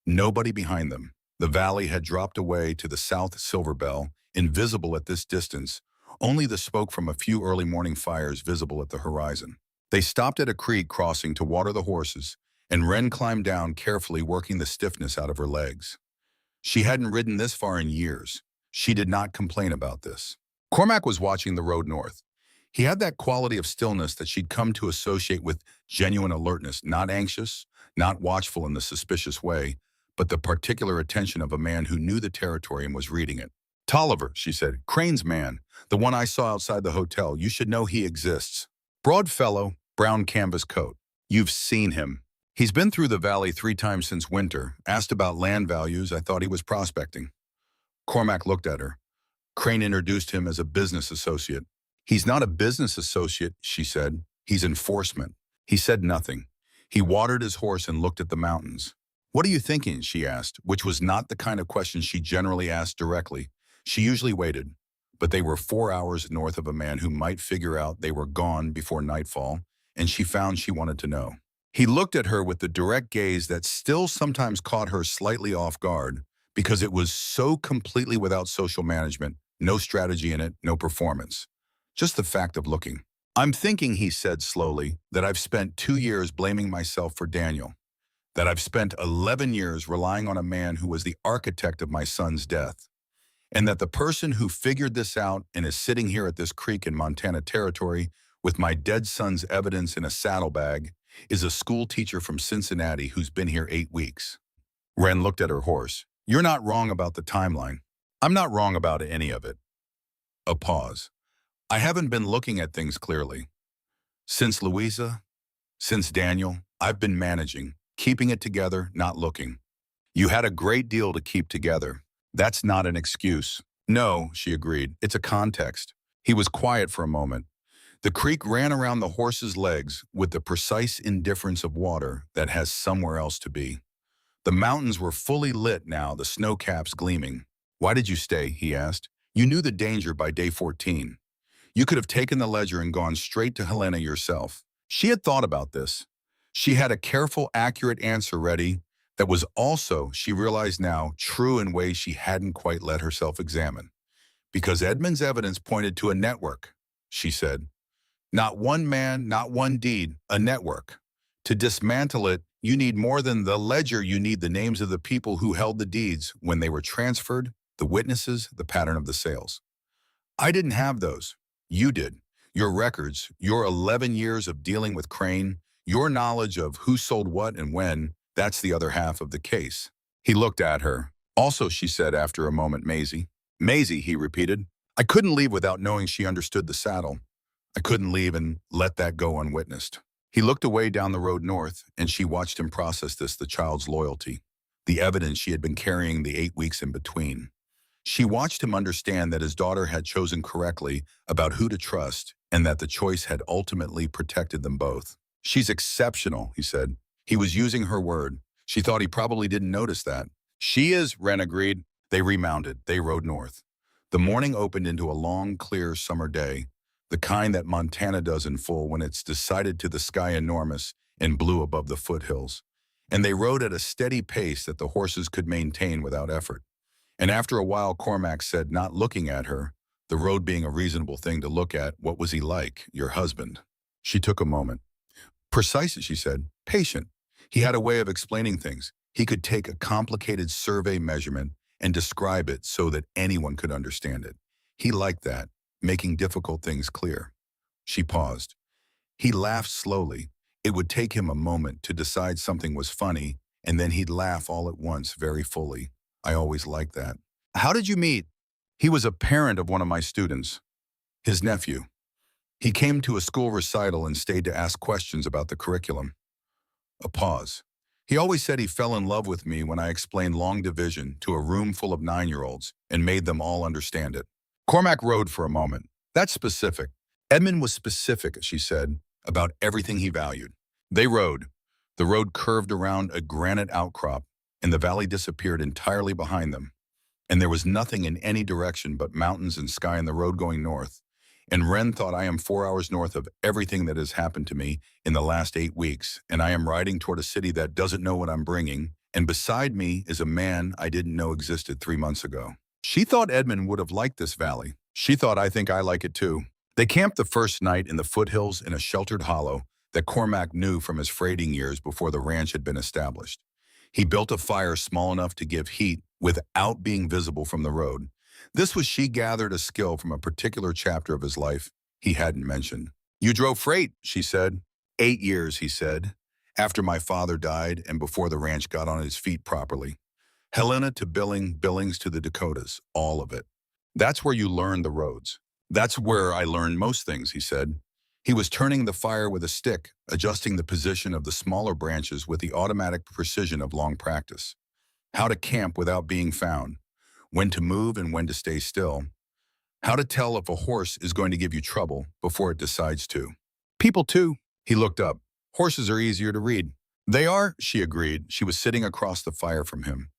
Nobody behind them. The valley had dropped away to the south Silverbell, invisible at this distance, only the smoke from a few early morning fires visible at the horizon. They stopped at a creek crossing to water the horses, and Wren climbed down carefully, working the stiffness out of her legs. She hadn't ridden this far in years. She did not complain about this. Cormac was watching the road north. He had that quality of stillness that she'd come to associate with genuine alertness, not anxious, not watchful in the suspicious way, but the particular attention of a man who knew the territory and was reading it. "Tolliver," she said, "Crane's man, the one I saw outside the hotel. You should know he exists. Broad fellow, brown canvas coat. You've seen him. He's been through the valley 3 times since winter. Asked about land values. I thought he was prospecting." Cormac looked at her. Crane introduced him as a business associate. "He's not a business associate," she said. "He's enforcement." He said nothing. He watered his horse and looked at the mountains. "What are you thinking?" she asked, which was not the kind of question she generally asked directly. She usually waited, but they were 4 hours north of a man who might figure out they were gone before nightfall, and she found she wanted to know. He looked at her with the direct gaze that still sometimes caught her slightly off guard, because it was so completely without social management, no strategy in it, no performance. Just the fact of looking. "I'm thinking," he said slowly, "that I've spent 2 years blaming myself for Daniel. That I've spent 11 years relying on a man who was the architect of my son's death. And that the person who figured this out and is sitting here at this creek in Montana territory with my dead son's evidence in a saddlebag is a school teacher from Cincinnati who's been here 8 weeks. Wren looked at her horse. "You're not wrong about the timeline. I'm not wrong about any of it." A pause. "I haven't been looking at things clearly. Since Louisa, since Daniel, I've been managing, keeping it together, not looking." "You had a great deal to keep together. That's not an excuse." "No," she agreed. "It's a context." He was quiet for a moment. The creek ran around the horse's legs with the precise indifference of water that has somewhere else to be. The mountains were fully lit now, the snow caps gleaming. "Why did you stay?" he asked. "You knew the danger by day 14. You could have taken the ledger and gone straight to Helena yourself." She had thought about this. She had a careful, accurate answer ready that was also, she realized now, true in ways she hadn't quite let herself examine. "Because Edmund's evidence pointed to a network," she said. "Not one man, not one deed, a network. To dismantle it, you need more than the ledger. You need the names of the people who held the deeds when they were transferred, the witnesses, the pattern of the sales. I didn't have those. You did. Your records, your 11 years of dealing with Crane, Your knowledge of who sold what and when, that's the other half of the case. He looked at her. Also, she said after a moment, Maisie. Maisie, he repeated. I couldn't leave without knowing she understood the saddle. I couldn't leave and let that go unwitnessed. He looked away down the road north, and she watched him process the child's loyalty, the evidence she had been carrying the 8 weeks in between. She watched him understand that his daughter had chosen correctly about who to trust and that the choice had ultimately protected them both. She's exceptional, he said. He was using her word. She thought he probably didn't notice that. She is, Wren agreed. They remounted. They rode north. The morning opened into a long, clear summer day, the kind that Montana does in full when it's decided to the sky enormous and blue above the foothills. And they rode at a steady pace that the horses could maintain without effort. And after a while, Cormac said, not looking at her, the road being a reasonable thing to look at, what was he like, your husband? She took a moment. Precisely, she said, patient. He had a way of explaining things. He could take a complicated survey measurement and describe it so that anyone could understand it. He liked that, making difficult things clear. She paused. He laughed slowly. It would take him a moment to decide something was funny, and then he'd laugh all at once very fully. I always liked that. How did you meet? He was a parent of one of my students, his nephew. He came to a school recital and stayed to ask questions about the curriculum. A pause. He always said he fell in love with me when I explained long division to a room full of 9-year-olds and made them all understand it. Cormac rode for a moment. That's specific. Edmund was specific, she said, about everything he valued. They rode. The road curved around a granite outcrop, and the valley disappeared entirely behind them. And there was nothing in any direction but mountains and sky in the road going north. And Wren thought, I am 4 hours north of everything that has happened to me in the last 8 weeks, and I am riding toward a city that doesn't know what I'm bringing, and beside me is a man I didn't know existed 3 months ago. She thought Edmund would have liked this valley. She thought, I think I like it too. They camped the first night in the foothills in a sheltered hollow that Cormac knew from his freighting years before the ranch had been established. He built a fire small enough to give heat without being visible from the road. This was, she gathered, a skill from a particular chapter of his life he hadn't mentioned. You drove freight, she said. 8 years, he said, after my father died and before the ranch got on its feet properly. Helena to Billings to the Dakotas, all of it. That's where you learn the roads. That's where I learned most things, he said. He was turning the fire with a stick, adjusting the position of the smaller branches with the automatic precision of long practice. How to camp without being found. When to move and when to stay still. How to tell if a horse is going to give you trouble before it decides to. People too. He looked up. Horses are easier to read. They are, she agreed. She was sitting across the fire from him.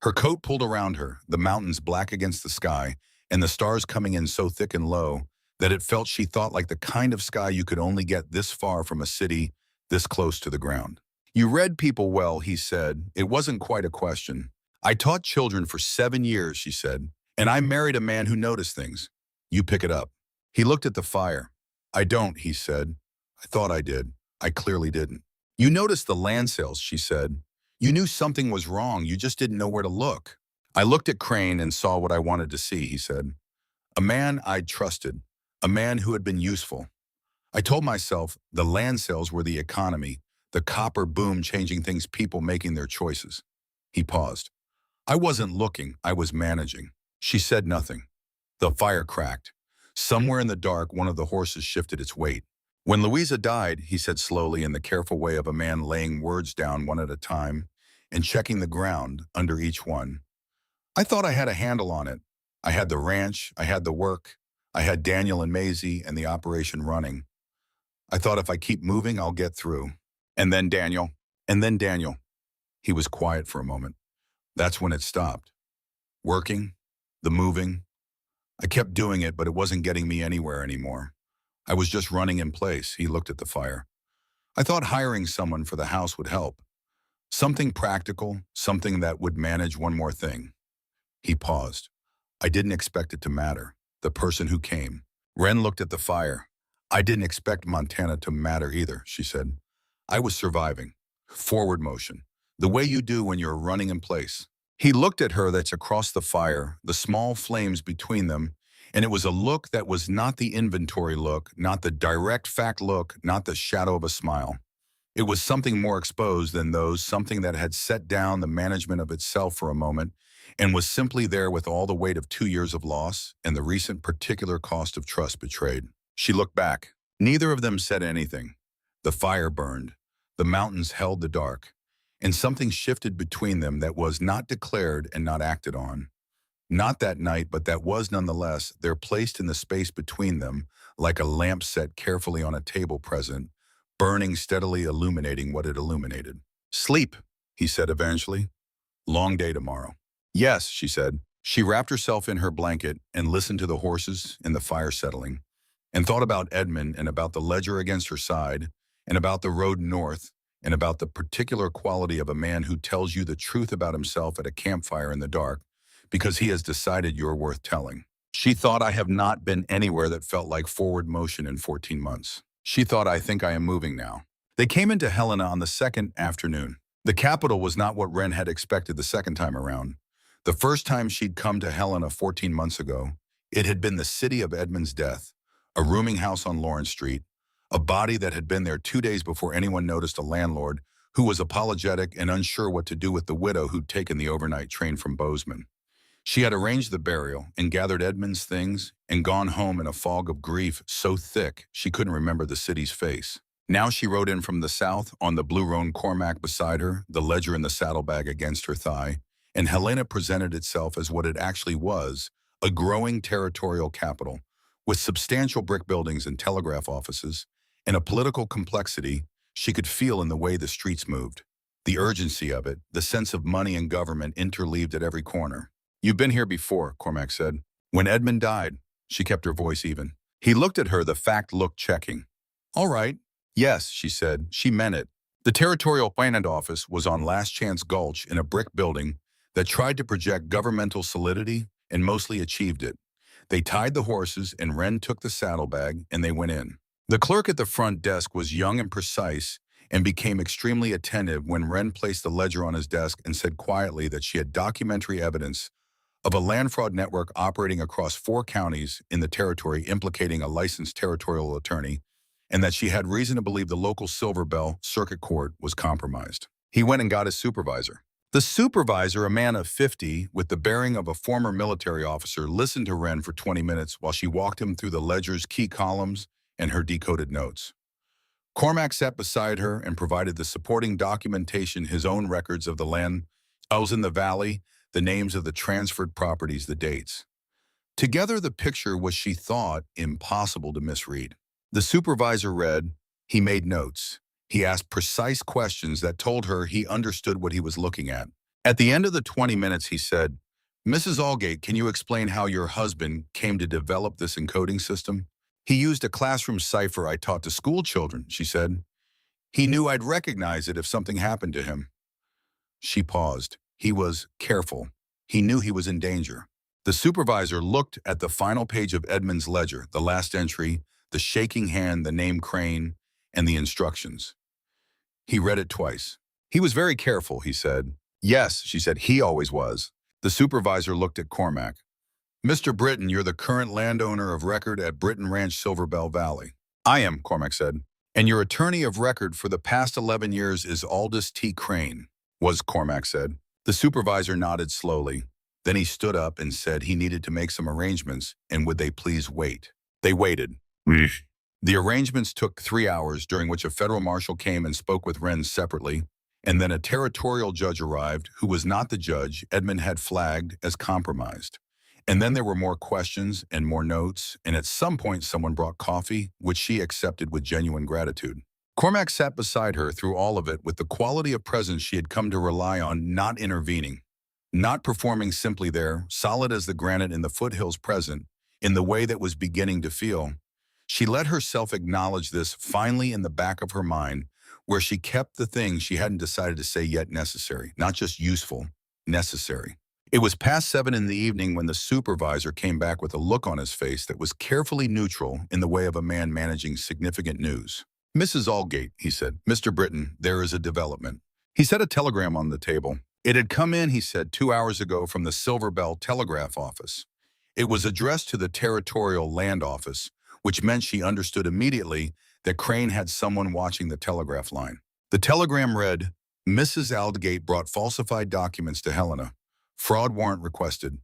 Her coat pulled around her, the mountains black against the sky, and the stars coming in so thick and low that it felt, she thought, like the kind of sky you could only get this far from a city, this close to the ground. You read people well, he said. It wasn't quite a question. I taught children for 7 years, she said, and I married a man who noticed things. You pick it up. He looked at the fire. I don't, he said. I thought I did. I clearly didn't. You noticed the land sales, she said. You knew something was wrong. You just didn't know where to look. I looked at Crane and saw what I wanted to see, he said. A man I'd trusted. A man who had been useful. I told myself the land sales were the economy, the copper boom changing things, people making their choices. He paused. I wasn't looking, I was managing. She said nothing. The fire cracked. Somewhere in the dark, one of the horses shifted its weight. When Louisa died, he said slowly, in the careful way of a man laying words down one at a time and checking the ground under each one, I thought I had a handle on it. I had the ranch, I had the work, I had Daniel and Maisie and the operation running. I thought if I keep moving, I'll get through. And then Daniel. He was quiet for a moment. That's when it stopped. Working, the moving. I kept doing it, but it wasn't getting me anywhere anymore. I was just running in place. He looked at the fire. I thought hiring someone for the house would help. Something practical, something that would manage one more thing. He paused. I didn't expect it to matter. The person who came. Wren looked at the fire. I didn't expect Montana to matter either, she said. I was surviving. Forward motion. The way you do when you're running in place. He looked at her. That's across the fire, the small flames between them, and it was a look that was not the inventory look, not the direct fact look, not the shadow of a smile. It was something more exposed than those, something that had set down the management of itself for a moment and was simply there with all the weight of 2 years of loss and the recent particular cost of trust betrayed. She looked back. Neither of them said anything. The fire burned. The mountains held the dark. And something shifted between them that was not declared and not acted on. Not that night, but that was nonetheless there placed in the space between them, like a lamp set carefully on a table present, burning steadily, illuminating what it illuminated. "Sleep," he said eventually. "Long day tomorrow." "Yes," she said. She wrapped herself in her blanket and listened to the horses and the fire settling, and thought about Edmund and about the ledger against her side, and about the road north, and about the particular quality of a man who tells you the truth about himself at a campfire in the dark, because he has decided you're worth telling. She thought, "I have not been anywhere that felt like forward motion in 14 months. She thought, "I think I am moving now." They came into Helena on the second afternoon. The capital was not what Wren had expected the second time around. The first time she'd come to Helena 14 months ago, it had been the city of Edmund's death, a rooming house on Lawrence Street, a body that had been there 2 days before anyone noticed a landlord who was apologetic and unsure what to do with the widow who'd taken the overnight train from Bozeman. She had arranged the burial and gathered Edmund's things and gone home in a fog of grief so thick she couldn't remember the city's face. Now she rode in from the south on the blue roan Cormac beside her, the ledger in the saddlebag against her thigh, and Helena presented itself as what it actually was, a growing territorial capital, with substantial brick buildings and telegraph offices, and a political complexity she could feel in the way the streets moved. The urgency of it, the sense of money and government interleaved at every corner. "You've been here before," Cormac said. "When Edmund died." She kept her voice even. He looked at her, the fact look checking. "All right." "Yes," she said. She meant it. The Territorial Finance Office was on Last Chance Gulch in a brick building that tried to project governmental solidity and mostly achieved it. They tied the horses and Wren took the saddlebag and they went in. The clerk at the front desk was young and precise and became extremely attentive when Wren placed the ledger on his desk and said quietly that she had documentary evidence of a land fraud network operating across 4 counties in the territory implicating a licensed territorial attorney, and that she had reason to believe the local Silverbell Circuit Court was compromised. He went and got his supervisor. The supervisor, a man of 50 with the bearing of a former military officer, listened to Wren for 20 minutes while she walked him through the ledger's key columns and her decoded notes. Cormac sat beside her and provided the supporting documentation, his own records of the land, elves in the valley, the names of the transferred properties, the dates. Together, the picture was, she thought, impossible to misread. The supervisor read. He made notes. He asked precise questions that told her he understood what he was looking at. At the end of the 20 minutes, he said, "Mrs. Aldgate, can you explain how your husband came to develop this encoding system?" "He used a classroom cipher I taught to school children," she said. "He knew I'd recognize it if something happened to him." She paused. He was careful. He knew he was in danger. The supervisor looked at the final page of Edmund's ledger, the last entry, the shaking hand, the name Crane, and the instructions. He read it twice. "He was very careful," he said. "Yes," she said, "he always was." The supervisor looked at Cormac. "Mr. Britton, you're the current landowner of record at Britton Ranch, Silverbell Valley." "I am," Cormac said. "And your attorney of record for the past 11 years is Aldous T. Crane," was Cormac said. The supervisor nodded slowly. Then he stood up and said he needed to make some arrangements, and would they please wait. They waited. The arrangements took 3 hours, during which a federal marshal came and spoke with Wren separately, and then a territorial judge arrived who was not the judge Edmund had flagged as compromised. And then there were more questions and more notes, and at some point someone brought coffee, which she accepted with genuine gratitude. Cormac sat beside her through all of it with the quality of presence she had come to rely on, not intervening, not performing, simply there, solid as the granite in the foothills present, in the way that was beginning to feel. She let herself acknowledge this finally in the back of her mind, where she kept the things she hadn't decided to say yet necessary, not just useful, necessary. It was past 7 in the evening when the supervisor came back with a look on his face that was carefully neutral in the way of a man managing significant news. "Mrs. Aldgate," he said. "Mr. Britton, there is a development." He set a telegram on the table. It had come in, he said, 2 hours ago from the Silverbell Telegraph Office. It was addressed to the Territorial Land Office, which meant she understood immediately that Crane had someone watching the telegraph line. The telegram read, Mrs. Aldgate brought falsified documents to Helena. Fraud warrant requested.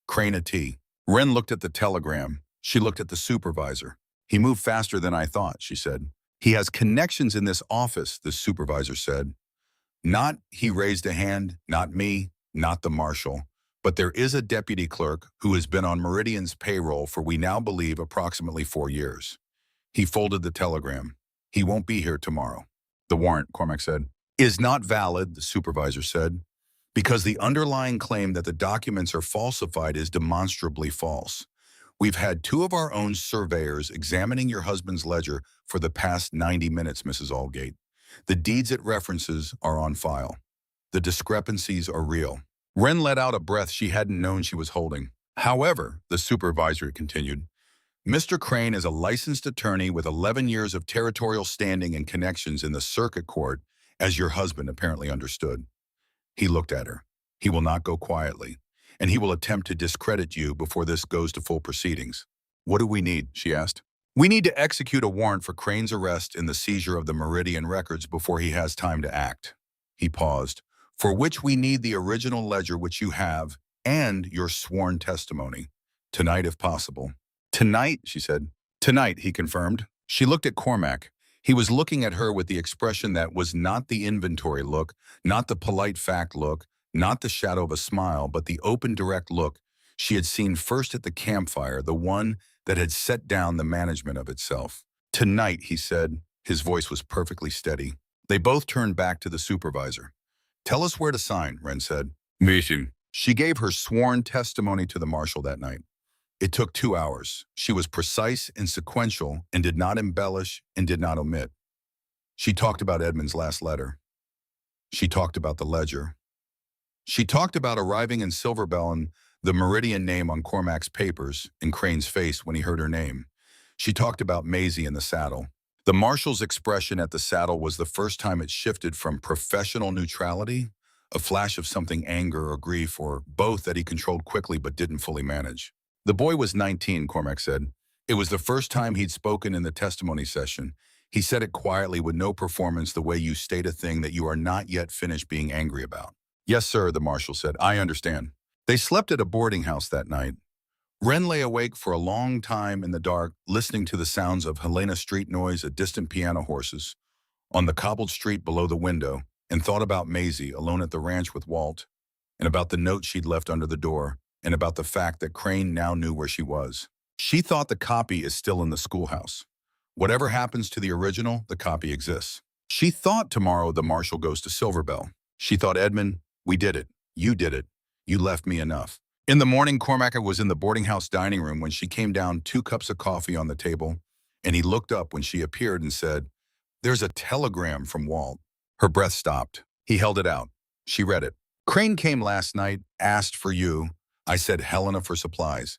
Crane a T. Wren looked at the telegram. She looked at the supervisor. He moved faster than I thought, she said. He has connections in this office, the supervisor said. Not, he raised a hand, not me, not the marshal. But there is a deputy clerk who has been on Meridian's payroll for we now believe approximately 4 years. He folded the telegram. He won't be here tomorrow. The warrant, Cormac said, is not valid, the supervisor said, because the underlying claim that the documents are falsified is demonstrably false. We've had 2 of our own surveyors examining your husband's ledger for the past 90 minutes, Mrs. Aldgate. The deeds it references are on file. The discrepancies are real. Wren let out a breath she hadn't known she was holding. However, the supervisor continued, Mr. Crane is a licensed attorney with 11 years of territorial standing and connections in the circuit court, as your husband apparently understood. He looked at her. He will not go quietly, and he will attempt to discredit you before this goes to full proceedings. What do we need? She asked. We need to execute a warrant for Crane's arrest and the seizure of the Meridian records before he has time to act. He paused. For which we need the original ledger which you have and your sworn testimony. Tonight, if possible. Tonight, she said. Tonight, he confirmed. She looked at Cormac. He was looking at her with the expression that was not the inventory look, not the polite fact look, not the shadow of a smile, but the open, direct look she had seen first at the campfire, the one that had set down the management of itself. Tonight, he said. His voice was perfectly steady. They both turned back to the supervisor. Tell us where to sign, Wren said. Meeting. She gave her sworn testimony to the marshal that night. It took 2 hours. She was precise and sequential and did not embellish and did not omit. She talked about Edmund's last letter. She talked about the ledger. She talked about arriving in Silverbell and the Meridian name on Cormac's papers in Crane's face when he heard her name. She talked about Maisie in the saddle. The marshal's expression at the saddle was the first time it shifted from professional neutrality, a flash of something anger or grief, or both that he controlled quickly but didn't fully manage. The boy was 19, Cormac said. It was the first time he'd spoken in the testimony session. He said it quietly with no performance, the way you state a thing that you are not yet finished being angry about. Yes, sir, the marshal said. I understand. They slept at a boarding house that night. Wren lay awake for a long time in the dark, listening to the sounds of Helena street noise, a distant piano horses, on the cobbled street below the window, and thought about Maisie alone at the ranch with Walt, and about the note she'd left under the door, and about the fact that Crane now knew where she was. She thought the copy is still in the schoolhouse. Whatever happens to the original, the copy exists. She thought tomorrow the marshal goes to Silverbell. She thought, Edmund, we did it. You did it. You left me enough. In the morning, Cormac was in the boarding house dining room when she came down, 2 cups of coffee on the table, and he looked up when she appeared and said, There's a telegram from Walt. Her breath stopped. He held it out. She read it. Crane came last night, asked for you. I said Helena for supplies.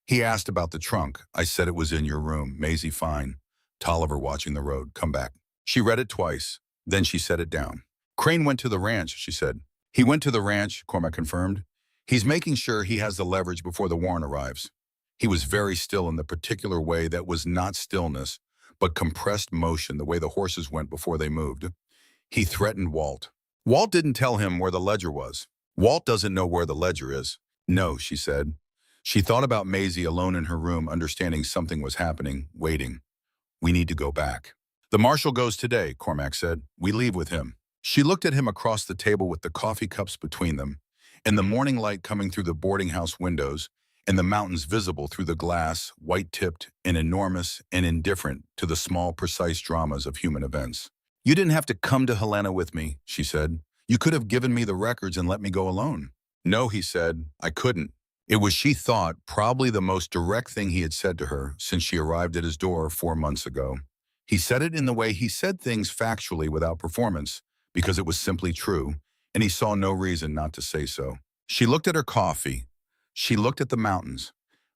He asked about the trunk. I said it was in your room. Maisie fine. Tolliver watching the road. Come back. She read it twice. Then she set it down. Crane went to the ranch, she said. He went to the ranch, Cormac confirmed. He's making sure he has the leverage before the warrant arrives. He was very still in the particular way that was not stillness, but compressed motion, the way the horses went before they moved. He threatened Walt. Walt didn't tell him where the ledger was. Walt doesn't know where the ledger is. No, she said. She thought about Maisie alone in her room, understanding something was happening, waiting. We need to go back. The marshal goes today, Cormac said. We leave with him. She looked at him across the table with the coffee cups between them, and the morning light coming through the boarding house windows, and the mountains visible through the glass, white-tipped and enormous and indifferent to the small, precise dramas of human events. You didn't have to come to Helena with me, she said. You could have given me the records and let me go alone. No, he said, I couldn't. It was, she thought, probably the most direct thing he had said to her since she arrived at his door 4 months ago. He said it in the way he said things factually without performance, because it was simply true, and he saw no reason not to say so. She looked at her coffee. She looked at the mountains.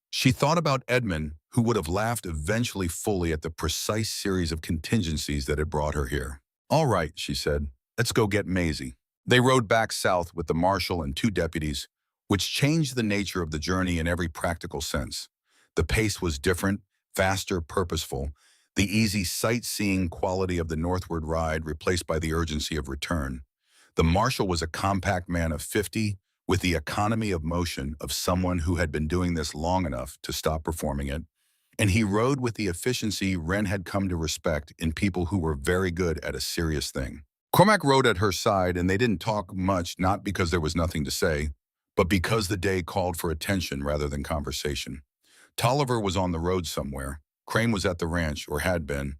She thought about Edmund, who would have laughed eventually fully at the precise series of contingencies that had brought her here. All right, she said, let's go get Maisie. They rode back south with the marshal and 2 deputies, which changed the nature of the journey in every practical sense. The pace was different, faster, purposeful. the easy sightseeing quality of the northward ride replaced by the urgency of return. The marshal was a compact man of 50 with the economy of motion of someone who had been doing this long enough to stop performing it, and he rode with the efficiency Wren had come to respect in people who were very good at a serious thing. Cormac rode at her side, and they didn't talk much, not because there was nothing to say, but because the day called for attention rather than conversation. Tolliver was on the road somewhere. Crane was at the ranch, or had been.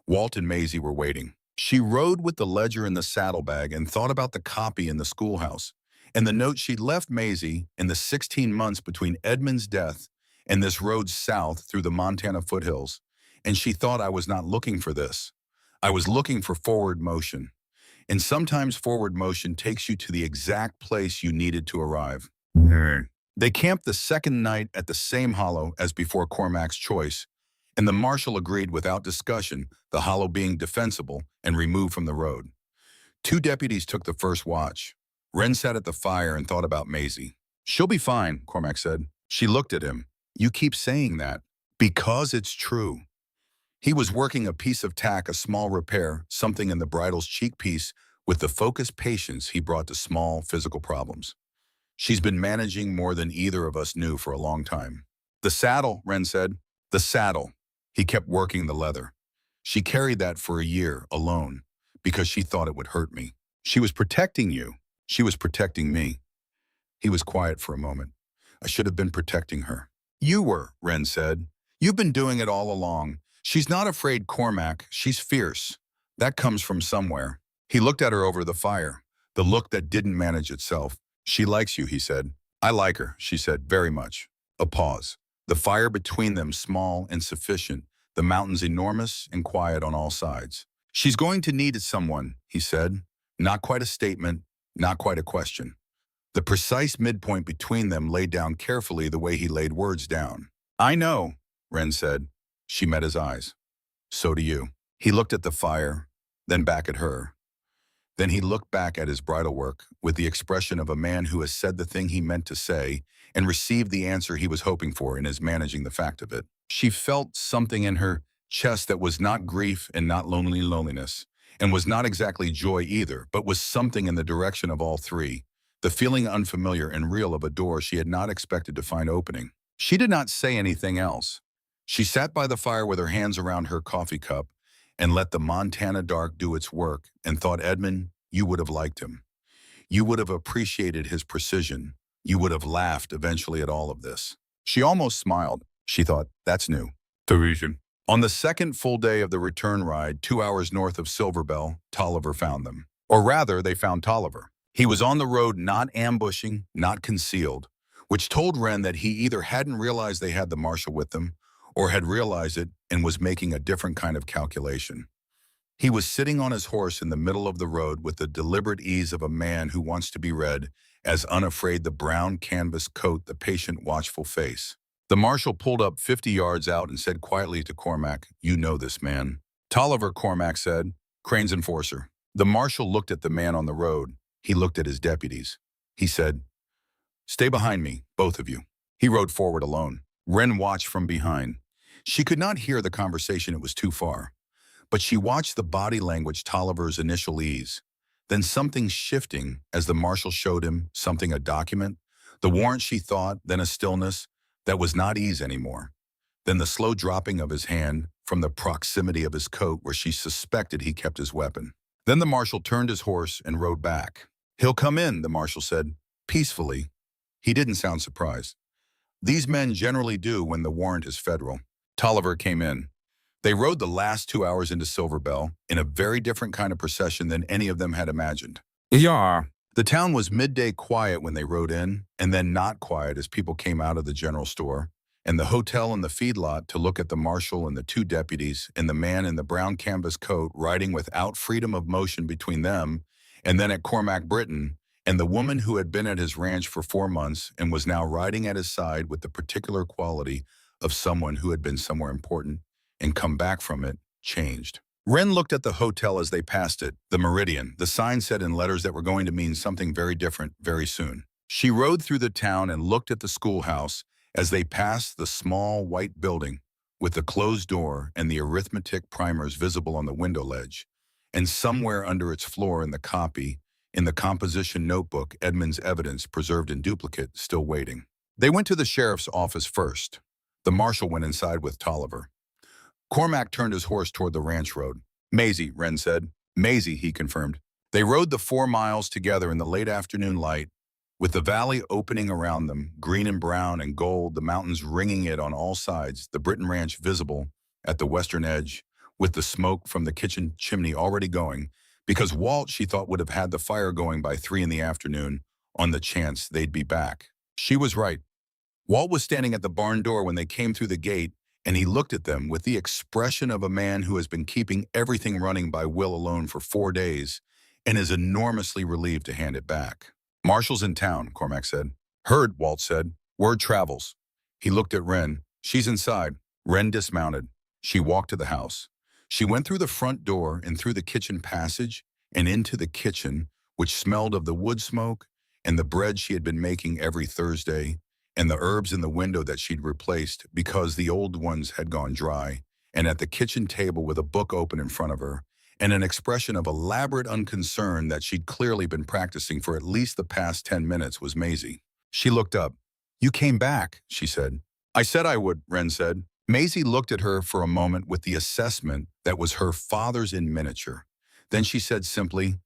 Walt and Maisie were waiting. She rode with the ledger in the saddlebag and thought about the copy in the schoolhouse and the note she'd left Maisie in the 16 months between Edmund's death and this road south through the Montana foothills. And she thought, I was not looking for this. I was looking for forward motion. And sometimes forward motion takes you to the exact place you needed to arrive. They camped the second night at the same hollow as before Cormac's choice, and the marshal agreed without discussion, the hollow being defensible and removed from the road. 2 deputies took the first watch. Wren sat at the fire and thought about Maisie. She'll be fine, Cormac said. She looked at him. You keep saying that. Because it's true. He was working a piece of tack, a small repair, something in the bridle's cheek piece, with the focused patience he brought to small physical problems. She's been managing more than either of us knew for a long time. The saddle, Wren said. The saddle. He kept working the leather. She carried that for a year, alone, because she thought it would hurt me. She was protecting you. She was protecting me. He was quiet for a moment. I should have been protecting her. You were, Wren said. You've been doing it all along. She's not afraid, Cormac. She's fierce. That comes from somewhere. He looked at her over the fire, the look that didn't manage itself. She likes you, he said. I like her, she said, very much. A pause. The fire between them small and sufficient, the mountains enormous and quiet on all sides. She's going to need someone, he said. Not quite a statement, not quite a question. The precise midpoint between them laid down carefully the way he laid words down. I know, Wren said. She met his eyes. So do you. He looked at the fire, then back at her. Then he looked back at his bridal work with the expression of a man who has said the thing he meant to say and received the answer he was hoping for and is managing the fact of it. She felt something in her chest that was not grief and not loneliness, and was not exactly joy either, but was something in the direction of all three, the feeling unfamiliar and real of a door she had not expected to find opening. She did not say anything else. She sat by the fire with her hands around her coffee cup and let the Montana dark do its work and thought, Edmund, you would have liked him. You would have appreciated his precision. You would have laughed eventually at all of this. She almost smiled. She thought, that's new. Derision. On the second full day of the return ride, 2 hours north of Silverbell, Tolliver found them. Or rather, they found Tolliver. He was on the road, not ambushing, not concealed, which told Wren that he either hadn't realized they had the marshal with them, or had realized it and was making a different kind of calculation. He was sitting on his horse in the middle of the road with the deliberate ease of a man who wants to be read, as unafraid the brown canvas coat, the patient, watchful face. The marshal pulled up 50 yards out and said quietly to Cormac, you know this man. Tolliver, Cormac said, Crane's enforcer. The marshal looked at the man on the road. He looked at his deputies. He said, stay behind me, both of you. He rode forward alone. Wren watched from behind. She could not hear the conversation, it was too far. But she watched the body language, Tolliver's initial ease. Then something shifting as the marshal showed him something, a document. The warrant, she thought, then a stillness that was not ease anymore. Then the slow dropping of his hand from the proximity of his coat where she suspected he kept his weapon. Then the marshal turned his horse and rode back. He'll come in, the marshal said, peacefully. He didn't sound surprised. These men generally do when the warrant is federal. Tolliver came in. They rode the last 2 hours into Silverbell in a very different kind of procession than any of them had imagined. Yeah. The town was midday quiet when they rode in, and then not quiet as people came out of the general store, and the hotel and the feedlot to look at the marshal and the 2 deputies and the man in the brown canvas coat riding without freedom of motion between them, and then at Cormac Britton, and the woman who had been at his ranch for 4 months and was now riding at his side with the particular quality of someone who had been somewhere important and come back from it, changed. Wren looked at the hotel as they passed it, the Meridian. The sign said in letters that were going to mean something very different very soon. She rode through the town and looked at the schoolhouse as they passed the small white building, with the closed door and the arithmetic primers visible on the window ledge, and somewhere under its floor in the composition notebook, Edmund's evidence preserved in duplicate, still waiting. They went to the sheriff's office first. The marshal went inside with Tolliver. Cormac turned his horse toward the ranch road. Maisie, Wren said. Maisie, he confirmed. They rode the 4 miles together in the late afternoon light, with the valley opening around them, green and brown and gold, the mountains ringing it on all sides, the Britton Ranch visible at the western edge, with the smoke from the kitchen chimney already going, because Walt, she thought, would have had the fire going by 3 in the afternoon on the chance they'd be back. She was right. Walt was standing at the barn door when they came through the gate, and he looked at them with the expression of a man who has been keeping everything running by will alone for 4 days and is enormously relieved to hand it back. Marshall's in town, Cormac said. Heard, Walt said. Word travels. He looked at Wren. She's inside. Wren dismounted. She walked to the house. She went through the front door and through the kitchen passage and into the kitchen, which smelled of the wood smoke and the bread she had been making every Thursday, and the herbs in the window that she'd replaced because the old ones had gone dry, and at the kitchen table with a book open in front of her, and an expression of elaborate unconcern that she'd clearly been practicing for at least the past 10 minutes was Maisie. She looked up. You came back, she said. I said I would, Wren said. Maisie looked at her for a moment with the assessment that was her father's in miniature. Then she said simply,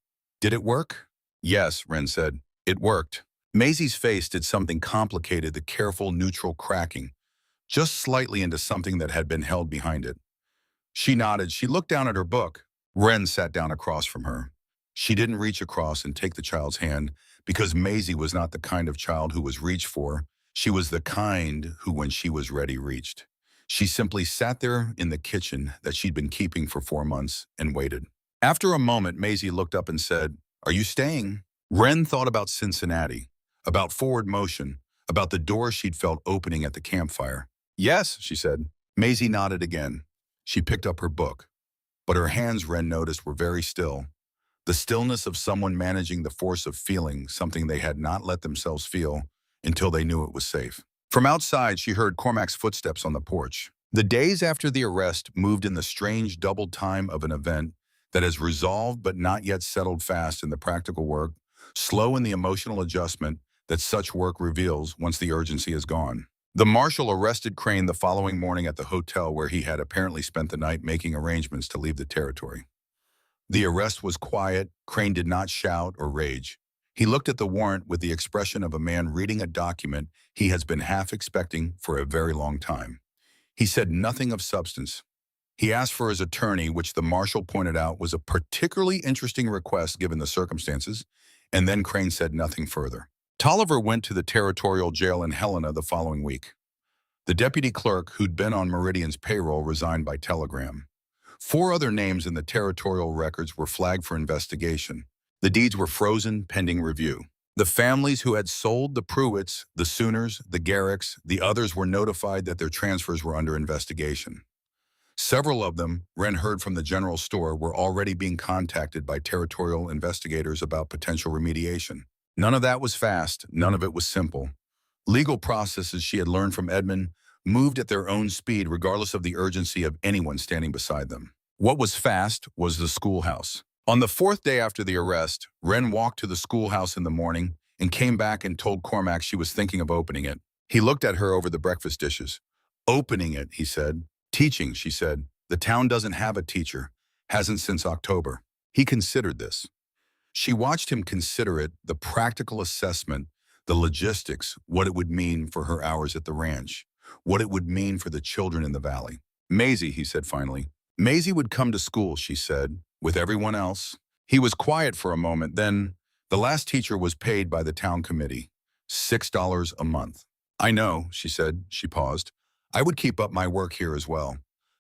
Did it work? Yes, Wren said. It worked. Maisie's face did something complicated, the careful, neutral cracking, just slightly into something that had been held behind it. She nodded. She looked down at her book. Wren sat down across from her. She didn't reach across and take the child's hand because Maisie was not the kind of child who was reached for. She was the kind who, when she was ready, reached. She simply sat there in the kitchen that she'd been keeping for 4 months and waited. After a moment, Maisie looked up and said, Are you staying? Wren thought about Cincinnati, about forward motion, about the door she'd felt opening at the campfire. Yes, she said. Maisie nodded again. She picked up her book. But her hands, Wren noticed, were very still. The stillness of someone managing the force of feeling something they had not let themselves feel until they knew it was safe. From outside, she heard Cormac's footsteps on the porch. The days after the arrest moved in the strange double time of an event that has resolved but not yet settled fast in the practical work, slow in the emotional adjustment that such work reveals once the urgency is gone. The marshal arrested Crane the following morning at the hotel where he had apparently spent the night making arrangements to leave the territory. The arrest was quiet. Crane did not shout or rage. He looked at the warrant with the expression of a man reading a document he has been half expecting for a very long time. He said nothing of substance. He asked for his attorney, which the marshal pointed out was a particularly interesting request given the circumstances, and then Crane said nothing further. Tolliver went to the territorial jail in Helena the following week. The deputy clerk, who'd been on Meridian's payroll, resigned by telegram. 4 other names in the territorial records were flagged for investigation. The deeds were frozen pending review. The families who had sold the Pruitts, the Sooners, the Garricks, the others were notified that their transfers were under investigation. Several of them, Wren heard from the general store, were already being contacted by territorial investigators about potential remediation. None of that was fast, none of it was simple. Legal processes, she had learned from Edmund, moved at their own speed regardless of the urgency of anyone standing beside them. What was fast was the schoolhouse. On the 4th day after the arrest, Wren walked to the schoolhouse in the morning and came back and told Cormac she was thinking of opening it. He looked at her over the breakfast dishes. Opening it, he said. Teaching, she said. The town doesn't have a teacher. Hasn't since October. He considered this. She watched him consider it, the practical assessment, the logistics, what it would mean for her hours at the ranch, what it would mean for the children in the valley. Maisie, he said finally. Maisie would come to school, she said, with everyone else. He was quiet for a moment. Then the last teacher was paid by the town committee, $6 a month. I know, she said. She paused. I would keep up my work here as well.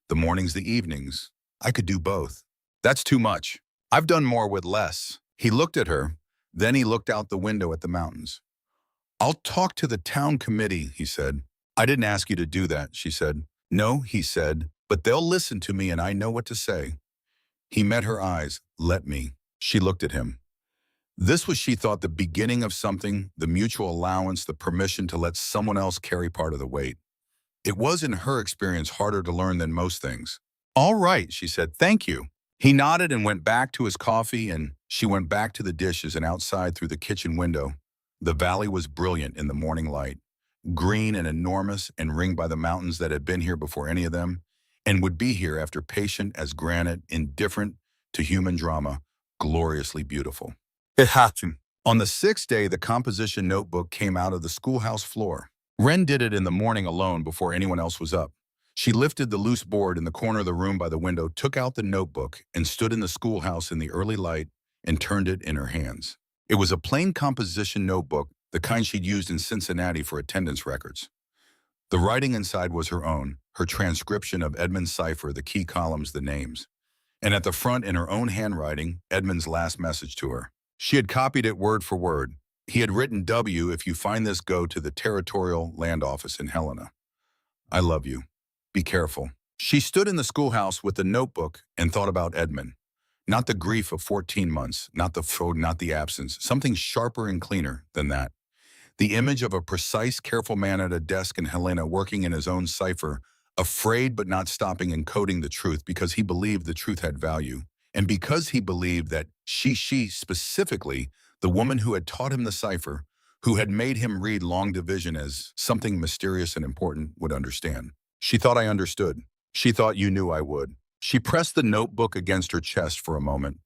The mornings, the evenings. I could do both. That's too much. I've done more with less. He looked at her. Then he looked out the window at the mountains. I'll talk to the town committee, he said. I didn't ask you to do that, she said. No, he said, but they'll listen to me and I know what to say. He met her eyes. Let me. She looked at him. This was, she thought, the beginning of something, the mutual allowance, the permission to let someone else carry part of the weight. It was, in her experience, harder to learn than most things. "All right," she said, "thank you." He nodded and went back to his coffee, and she went back to the dishes and outside through the kitchen window. The valley was brilliant in the morning light, green and enormous and ringed by the mountains that had been here before any of them, and would be here after, patient as granite, indifferent to human drama, gloriously beautiful. It happened. On the sixth day, the composition notebook came out of the schoolhouse floor. Wren did it in the morning alone before anyone else was up. She lifted the loose board in the corner of the room by the window, took out the notebook, and stood in the schoolhouse in the early light and turned it in her hands. It was a plain composition notebook, the kind she'd used in Cincinnati for attendance records. The writing inside was her own, her transcription of Edmund's cipher, the key columns, the names. And at the front, in her own handwriting, Edmund's last message to her. She had copied it word for word. He had written, "W, if you find this, go to the Territorial Land Office in Helena. I love you. Be careful." She stood in the schoolhouse with the notebook and thought about Edmund. Not the grief of 14 months, not the food, not the absence, something sharper and cleaner than that. The image of a precise, careful man at a desk in Helena working in his own cipher, afraid but not stopping encoding the truth because he believed the truth had value. And because he believed that she specifically, the woman who had taught him the cipher, who had made him read long division as something mysterious and important, would understand. She thought I understood. She thought you knew I would. She pressed the notebook against her chest for a moment.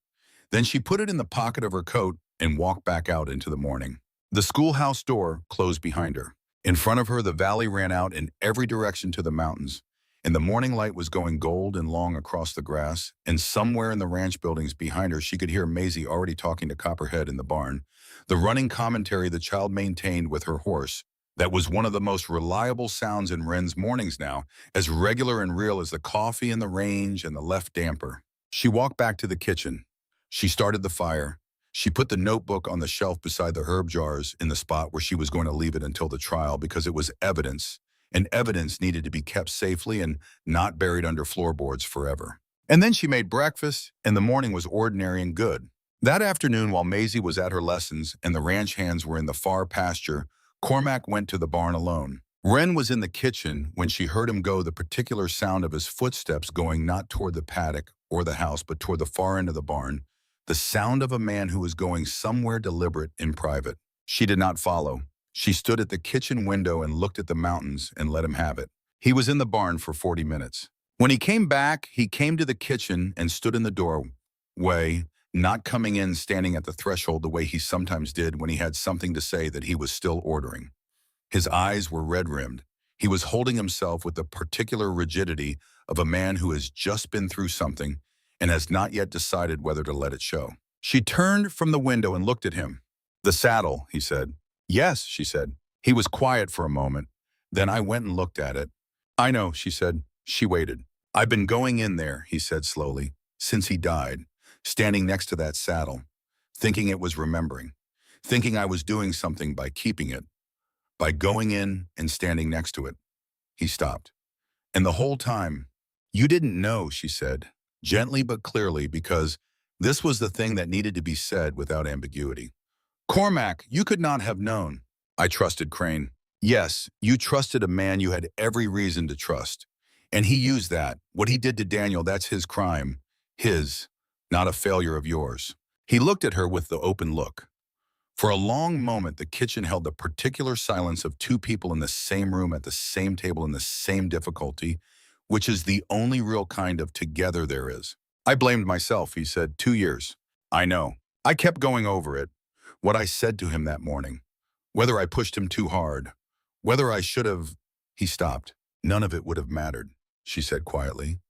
Then she put it in the pocket of her coat and walked back out into the morning. The schoolhouse door closed behind her. In front of her, the valley ran out in every direction to the mountains, and the morning light was going gold and long across the grass, and somewhere in the ranch buildings behind her, she could hear Maisie already talking to Copperhead in the barn, the running commentary the child maintained with her horse. That was one of the most reliable sounds in Wren's mornings now, as regular and real as the coffee and the range and the left damper. She walked back to the kitchen. She started the fire. She put the notebook on the shelf beside the herb jars in the spot where she was going to leave it until the trial, because it was evidence, and evidence needed to be kept safely and not buried under floorboards forever. And then she made breakfast, and the morning was ordinary and good. That afternoon, while Maisie was at her lessons and the ranch hands were in the far pasture, Cormac went to the barn alone. Wren was in the kitchen when she heard him go, the particular sound of his footsteps going not toward the paddock or the house, but toward the far end of the barn, the sound of a man who was going somewhere deliberate in private. She did not follow. She stood at the kitchen window and looked at the mountains and let him have it. He was in the barn for 40 minutes. When he came back, he came to the kitchen and stood in the doorway, not coming in standing at the threshold the way he sometimes did when he had something to say that he was still ordering. His eyes were red-rimmed. He was holding himself with the particular rigidity of a man who has just been through something and has not yet decided whether to let it show. She turned from the window and looked at him. "The saddle," he said. "Yes," she said. He was quiet for a moment. "Then I went and looked at it." "I know," she said. She waited. "I've been going in there," he said slowly, "since he died, standing next to that saddle, thinking it was remembering, thinking I was doing something by keeping it, by going in and standing next to it." He stopped. "And the whole time, you didn't know," she said, gently but clearly, because this was the thing that needed to be said without ambiguity. "Cormac, you could not have known." "I trusted Crane." "Yes, you trusted a man you had every reason to trust. And he used that. What he did to Daniel, that's his crime. His, not a failure of yours." He looked at her with the open look. For a long moment, the kitchen held the particular silence of two people in the same room at the same table in the same difficulty, which is the only real kind of together there is. "I blamed myself," he said. 2 years. "I know. I kept going over it. What I said to him that morning. Whether I pushed him too hard. Whether I should have." He stopped. "None of it would have mattered," she said quietly.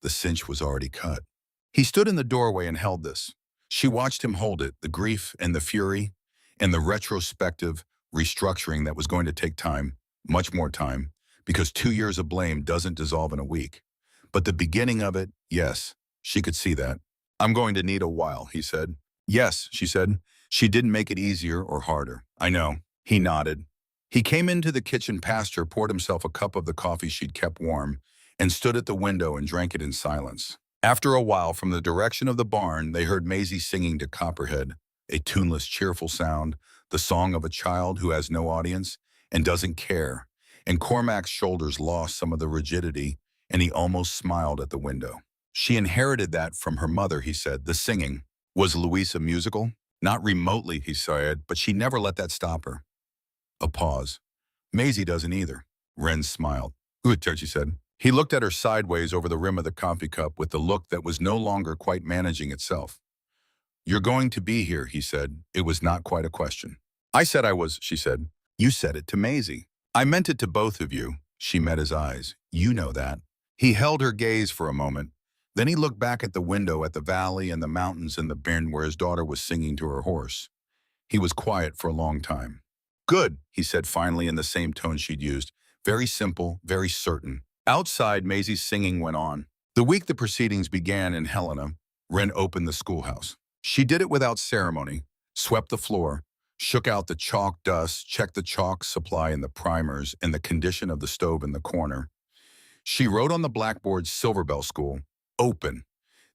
The cinch was already cut. He stood in the doorway and held this. She watched him hold it, the grief and the fury, and the retrospective restructuring that was going to take time, much more time, because 2 years of blame doesn't dissolve in a week. But the beginning of it, yes, she could see that. "I'm going to need a while," he said. "Yes," she said. She didn't make it easier or harder. "I know." He nodded. He came into the kitchen past her, poured himself a cup of the coffee she'd kept warm, and stood at the window and drank it in silence. After a while, from the direction of the barn, they heard Maisie singing to Copperhead, a tuneless, cheerful sound, the song of a child who has no audience and doesn't care, and Cormac's shoulders lost some of the rigidity, and he almost smiled at the window. She inherited that from her mother, he said. The singing. Was Louisa musical? Not remotely, he said, but she never let that stop her. A pause. Maisie doesn't either. Wren smiled. Good, she said. He looked at her sideways over the rim of the coffee cup with the look that was no longer quite managing itself. You're going to be here, he said. It was not quite a question. I said I was, she said. You said it to Maisie. I meant it to both of you. She met his eyes. You know that. He held her gaze for a moment. Then he looked back at the window, at the valley and the mountains and the bend where his daughter was singing to her horse. He was quiet for a long time. Good, he said finally in the same tone she'd used. Very simple, very certain. Outside, Maisie's singing went on. The week the proceedings began in Helena, Wren opened the schoolhouse. She did it without ceremony, swept the floor, shook out the chalk dust, checked the chalk supply and the primers and the condition of the stove in the corner. She wrote on the blackboard Silverbell School, open.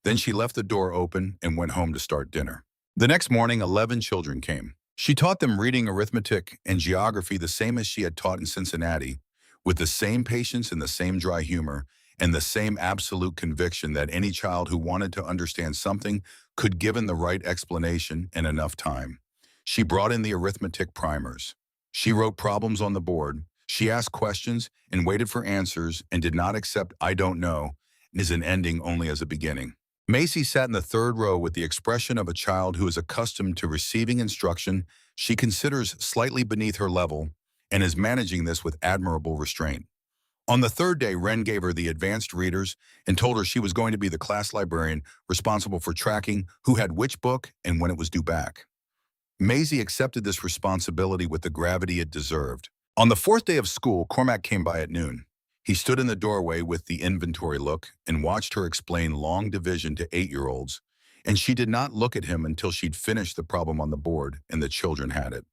Then she left the door open and went home to start dinner. The next morning, 11 children came. She taught them reading, arithmetic, and geography the same as she had taught in Cincinnati, with the same patience and the same dry humor, and the same absolute conviction that any child who wanted to understand something could given the right explanation and enough time. She brought in the arithmetic primers. She wrote problems on the board. She asked questions and waited for answers and did not accept "I don't know" as an ending, only as a beginning. Maisie sat in the third row with the expression of a child who is accustomed to receiving instruction she considers slightly beneath her level and is managing this with admirable restraint. On the third day, Wren gave her the advanced readers and told her she was going to be the class librarian responsible for tracking who had which book and when it was due back. Maisie accepted this responsibility with the gravity it deserved. On the fourth day of school, Cormac came by at noon. He stood in the doorway with the inventory look and watched her explain long division to 8-year-olds, and she did not look at him until she'd finished the problem on the board and the children had it.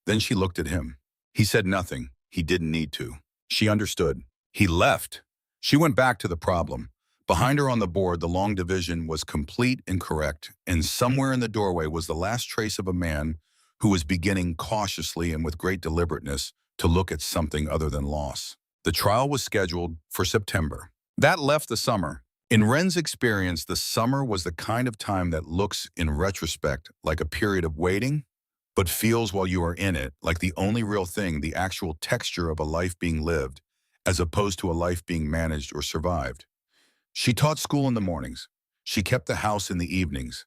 Then she looked at him. He said nothing. He didn't need to. She understood. He left. She went back to the problem. Behind her on the board, the long division was complete and correct, and somewhere in the doorway was the last trace of a man who was beginning cautiously and with great deliberateness to look at something other than loss. The trial was scheduled for September. That left the summer. In Wren's experience, the summer was the kind of time that looks, in retrospect, like a period of waiting, but feels while you are in it like the only real thing, the actual texture of a life being lived, as opposed to a life being managed or survived. She taught school in the mornings. She kept the house in the evenings.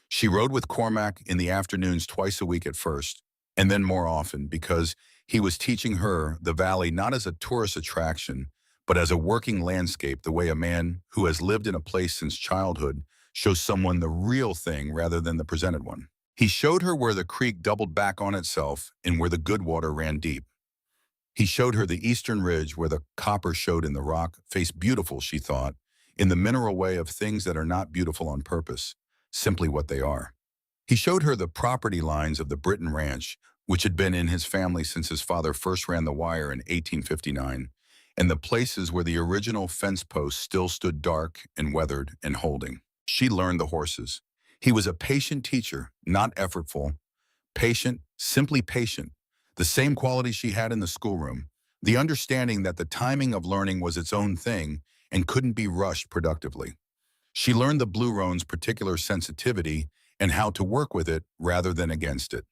She rode with Cormac in the afternoons twice a week at first, and then more often because he was teaching her the valley not as a tourist attraction, but as a working landscape, the way a man who has lived in a place since childhood shows someone the real thing rather than the presented one. He showed her where the creek doubled back on itself and where the good water ran deep. He showed her the eastern ridge where the copper showed in the rock, face beautiful, she thought, in the mineral way of things that are not beautiful on purpose, simply what they are. He showed her the property lines of the Britton Ranch, which had been in his family since his father first ran the wire in 1859, and the places where the original fence posts still stood dark and weathered and holding. She learned the horses. He was a patient teacher, not effortful. Patient, simply patient. The same quality she had in the schoolroom. The understanding that the timing of learning was its own thing and couldn't be rushed productively. She learned the Blue Roan's particular sensitivity and how to work with it rather than against it.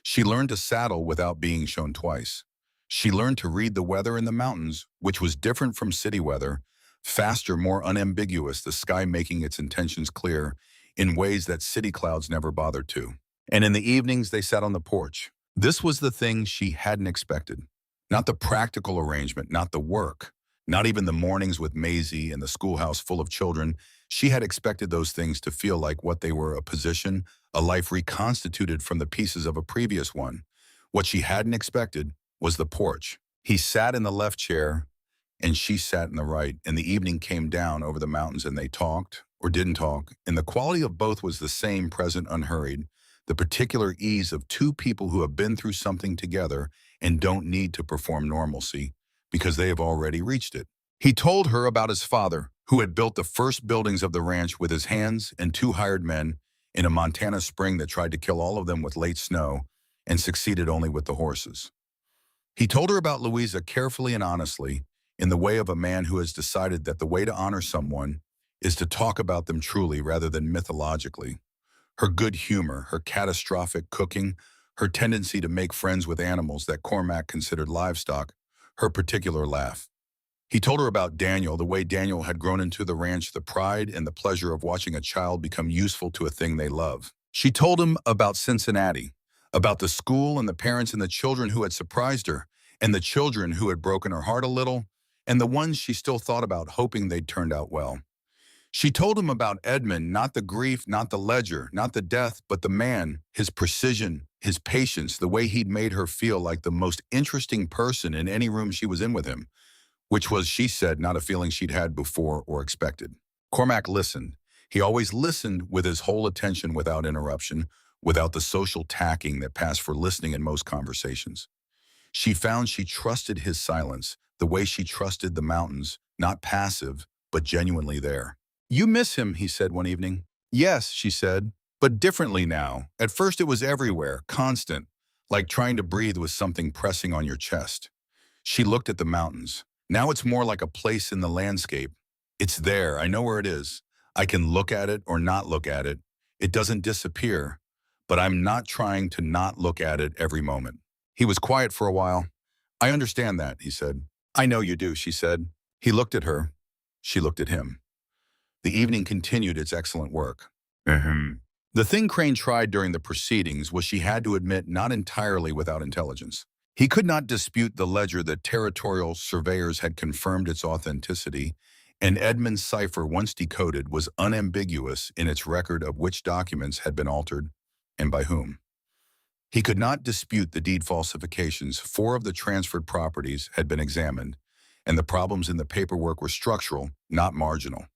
She learned to saddle without being shown twice. She learned to read the weather in the mountains, which was different from city weather, faster, more unambiguous, the sky making its intentions clear in ways that city clouds never bothered to. And in the evenings, they sat on the porch. This was the thing she hadn't expected. Not the practical arrangement, not the work, not even the mornings with Maisie and the schoolhouse full of children. She had expected those things to feel like what they were, a position, a life reconstituted from the pieces of a previous one. What she hadn't expected was the porch. He sat in the left chair, and she sat in the right, and the evening came down over the mountains, and they talked or didn't talk, and the quality of both was the same, present, unhurried, the particular ease of two people who have been through something together and don't need to perform normalcy because they have already reached it. He told her about his father, who had built the first buildings of the ranch with his hands and 2 hired men in a Montana spring that tried to kill all of them with late snow and succeeded only with the horses. He told her about Louisa carefully and honestly, in the way of a man who has decided that the way to honor someone is to talk about them truly rather than mythologically. Her good humor, her catastrophic cooking, her tendency to make friends with animals that Cormac considered livestock, her particular laugh. He told her about Daniel, the way Daniel had grown into the ranch, the pride and the pleasure of watching a child become useful to a thing they love. She told him about Cincinnati, about the school and the parents and the children who had surprised her, and the children who had broken her heart a little, and the ones she still thought about, hoping they'd turned out well. She told him about Edmund, not the grief, not the ledger, not the death, but the man, his precision, his patience, the way he'd made her feel like the most interesting person in any room she was in with him, which was, she said, not a feeling she'd had before or expected. Cormac listened. He always listened with his whole attention without interruption, without the social tacking that passed for listening in most conversations. She found she trusted his silence, the way she trusted the mountains, not passive, but genuinely there. "You miss him," he said one evening. "Yes," she said, "but differently now. At first it was everywhere, constant, like trying to breathe with something pressing on your chest." She looked at the mountains. "Now it's more like a place in the landscape. It's there, I know where it is. I can look at it or not look at it. It doesn't disappear, but I'm not trying to not look at it every moment." He was quiet for a while. "I understand that," he said. "I know you do," she said. He looked at her. She looked at him. The evening continued its excellent work. The thing Crane tried during the proceedings was, she had to admit, not entirely without intelligence. He could not dispute the ledger that territorial surveyors had confirmed its authenticity, and Edmund's cipher, once decoded, was unambiguous in its record of which documents had been altered and by whom. He could not dispute the deed falsifications. 4 of the transferred properties had been examined, and the problems in the paperwork were structural, not marginal.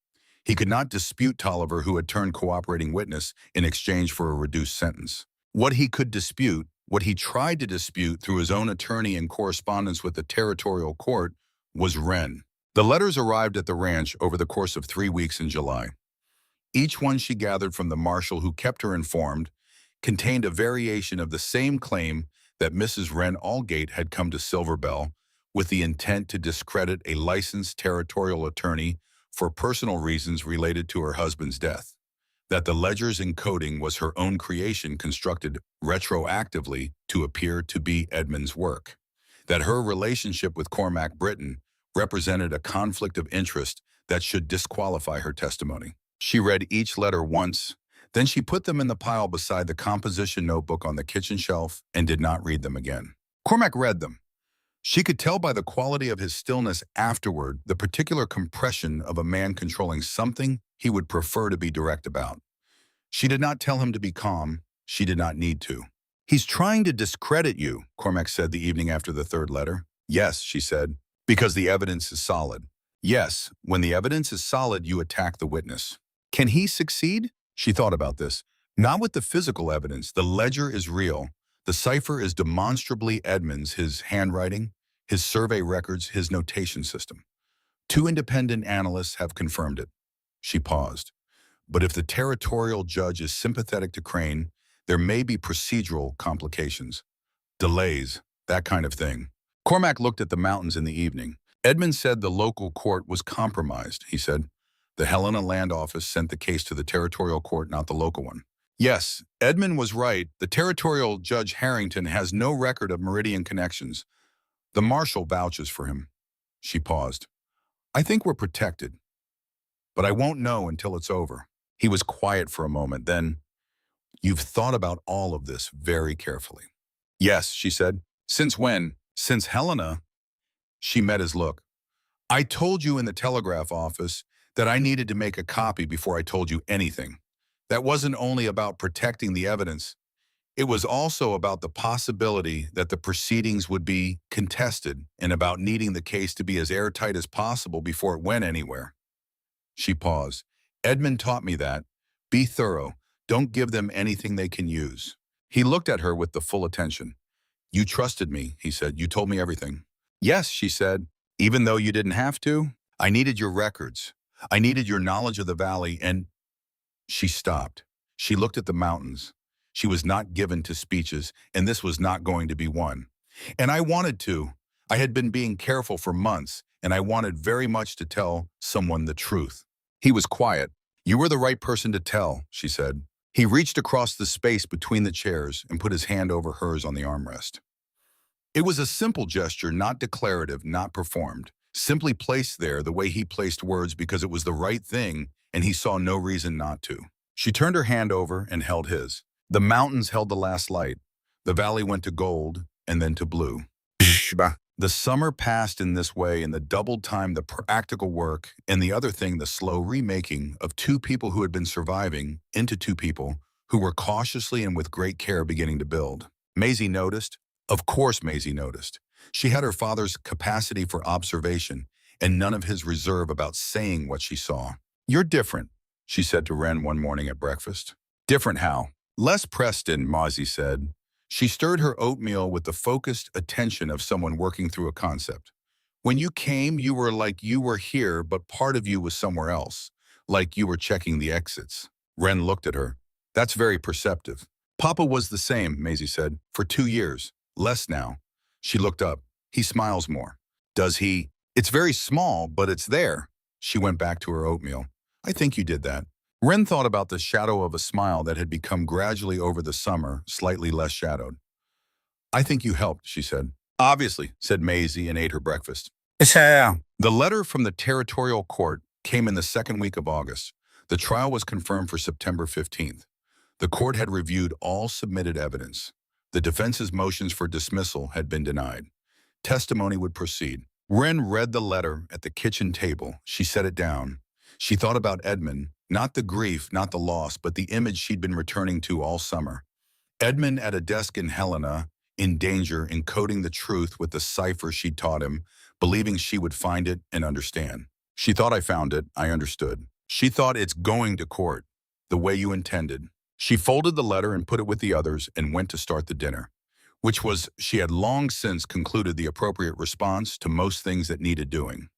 He could not dispute Tolliver, who had turned cooperating witness in exchange for a reduced sentence. What he could dispute, what he tried to dispute through his own attorney in correspondence with the territorial court, was Wren. The letters arrived at the ranch over the course of 3 weeks in July. Each one she gathered from the marshal who kept her informed contained a variation of the same claim that Mrs. Wren Aldgate had come to Silverbell with the intent to discredit a licensed territorial attorney for personal reasons related to her husband's death, that the ledger's encoding was her own creation constructed retroactively to appear to be Edmund's work, that her relationship with Cormac Britton represented a conflict of interest that should disqualify her testimony. She read each letter once, then she put them in the pile beside the composition notebook on the kitchen shelf and did not read them again. Cormac read them. She could tell by the quality of his stillness afterward the particular compression of a man controlling something he would prefer to be direct about. She did not tell him to be calm. She did not need to. "He's trying to discredit you," Cormac said the evening after the 3rd letter. "Yes," she said, "because the evidence is solid." "Yes, when the evidence is solid, you attack the witness." Can he succeed? She thought about this. Not with the physical evidence. The ledger is real. The cipher is demonstrably Edmund's, his handwriting, his survey records, his notation system. 2 independent analysts have confirmed it. She paused. But if the territorial judge is sympathetic to Crane, there may be procedural complications, delays, that kind of thing. Cormac looked at the mountains in the evening. Edmund said the local court was compromised, he said. The Helena Land Office sent the case to the territorial court, not the local one. Yes, Edmund was right. The territorial Judge Harrington has no record of Meridian connections. The marshal vouches for him. She paused. "I think we're protected, but I won't know until it's over." He was quiet for a moment, then, "You've thought about all of this very carefully." "Yes," she said. "Since when?" "Since Helena." She met his look. "I told you in the telegraph office that I needed to make a copy before I told you anything. That wasn't only about protecting the evidence. It was also about the possibility that the proceedings would be contested and about needing the case to be as airtight as possible before it went anywhere." She paused. "Edmund taught me that. Be thorough. Don't give them anything they can use." He looked at her with the full attention. "You trusted me," he said. "You told me everything." "Yes," she said. "Even though you didn't have to? I needed your records. I needed your knowledge of the valley and—" She stopped. She looked at the mountains. She was not given to speeches, and this was not going to be one. And I wanted to. I had been being careful for months, and I wanted very much to tell someone the truth. He was quiet. You were the right person to tell, she said. He reached across the space between the chairs and put his hand over hers on the armrest. It was a simple gesture, not declarative, not performed. Simply placed there the way he placed words because it was the right thing and he saw no reason not to. She turned her hand over and held his. The mountains held the last light. The valley went to gold and then to blue. The summer passed in this way, and the doubled time, the practical work, and the other thing, the slow remaking of two people who had been surviving into two people who were cautiously and with great care beginning to build. Maisie noticed. Of course Maisie noticed. She had her father's capacity for observation and none of his reserve about saying what she saw. You're different, she said to Wren one morning at breakfast. Different how? Less pressed in, Maisie said. She stirred her oatmeal with the focused attention of someone working through a concept. When you came, you were like you were here, but part of you was somewhere else, like you were checking the exits. Wren looked at her. That's very perceptive. Papa was the same, Maisie said, for 2 years. Less now. She looked up. He smiles more. Does he? It's very small, but it's there. She went back to her oatmeal. I think you did that. Wren thought about the shadow of a smile that had become gradually over the summer, slightly less shadowed. I think you helped, she said. Obviously, said Maisie and ate her breakfast. The letter from the territorial court came in the second week of August. The trial was confirmed for September 15th. The court had reviewed all submitted evidence. The defense's motions for dismissal had been denied. Testimony would proceed. Wren read the letter at the kitchen table. She set it down. She thought about Edmund, not the grief, not the loss, but the image she'd been returning to all summer. Edmund at a desk in Helena, in danger, encoding the truth with the cipher she'd taught him, believing she would find it and understand. She thought I found it, I understood. She thought it's going to court, the way you intended. She folded the letter and put it with the others and went to start the dinner, which was, she had long since concluded, the appropriate response to most things that needed doing.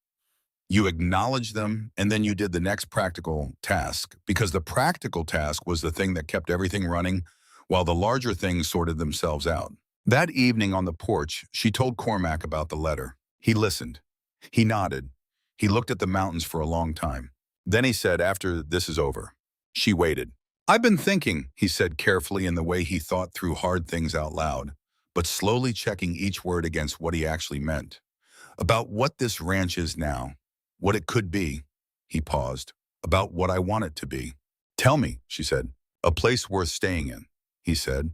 You acknowledged them, and then you did the next practical task, because the practical task was the thing that kept everything running, while the larger things sorted themselves out. That evening on the porch, she told Cormac about the letter. He listened. He nodded. He looked at the mountains for a long time. Then he said, after this is over. She waited. I've been thinking, he said carefully in the way he thought through hard things out loud, but slowly checking each word against what he actually meant. About what this ranch is now. What it could be. He paused. About what I want it to be. Tell me, she said. A place worth staying in, he said.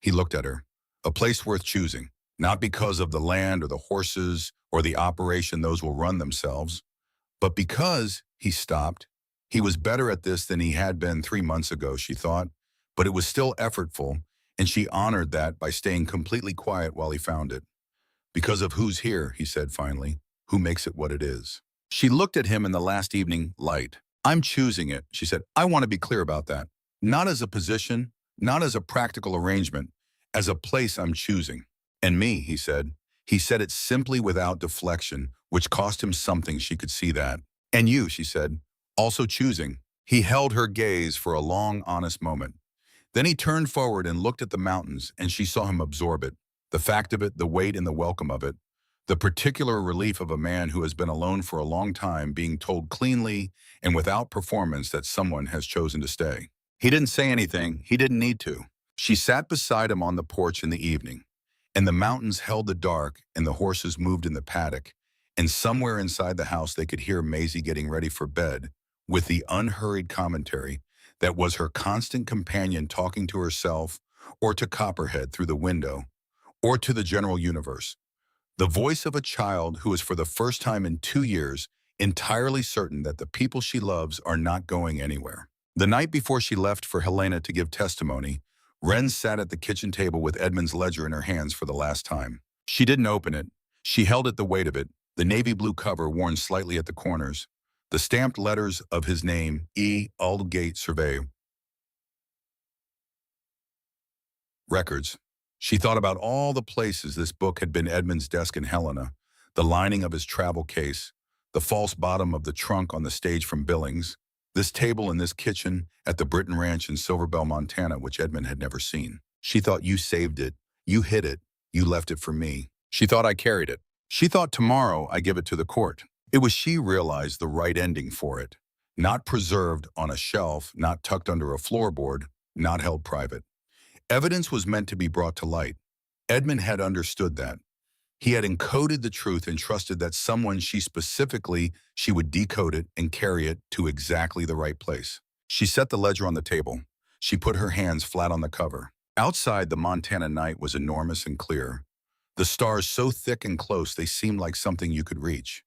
He looked at her. A place worth choosing. Not because of the land or the horses or the operation, those will run themselves, but because, he stopped. He was better at this than he had been 3 months ago, she thought, but it was still effortful, and she honored that by staying completely quiet while he found it. Because of who's here, he said finally, who makes it what it is. She looked at him in the last evening light. I'm choosing it, she said. I want to be clear about that. Not as a position, not as a practical arrangement, as a place I'm choosing. And me, he said. He said it simply without deflection, which cost him something, she could see that. And you, she said, also choosing. He held her gaze for a long, honest moment. Then he turned forward and looked at the mountains, and she saw him absorb it. The fact of it, the weight and the welcome of it. The particular relief of a man who has been alone for a long time being told cleanly and without performance that someone has chosen to stay. He didn't say anything. He didn't need to. She sat beside him on the porch in the evening, and the mountains held the dark and the horses moved in the paddock, and somewhere inside the house they could hear Maisie getting ready for bed with the unhurried commentary that was her constant companion, talking to herself or to Copperhead through the window or to the general universe. The voice of a child who is for the first time in 2 years entirely certain that the people she loves are not going anywhere. The night before she left for Helena to give testimony, Wren sat at the kitchen table with Edmund's ledger in her hands for the last time. She didn't open it. She held it, the weight of it, the navy blue cover worn slightly at the corners, the stamped letters of his name, E. Aldgate Survey. Records. She thought about all the places this book had been: Edmund's desk in Helena, the lining of his travel case, the false bottom of the trunk on the stage from Billings, this table in this kitchen at the Britton Ranch in Silverbell, Montana, which Edmund had never seen. She thought, you saved it. You hid it. You left it for me. She thought I carried it. She thought tomorrow I give it to the court. It was she realized the right ending for it. Not preserved on a shelf, not tucked under a floorboard, not held private. Evidence was meant to be brought to light. Edmund had understood that. He had encoded the truth and trusted that someone she would decode it and carry it to exactly the right place. She set the ledger on the table. She put her hands flat on the cover. Outside, the Montana night was enormous and clear. The stars so thick and close they seemed like something you could reach.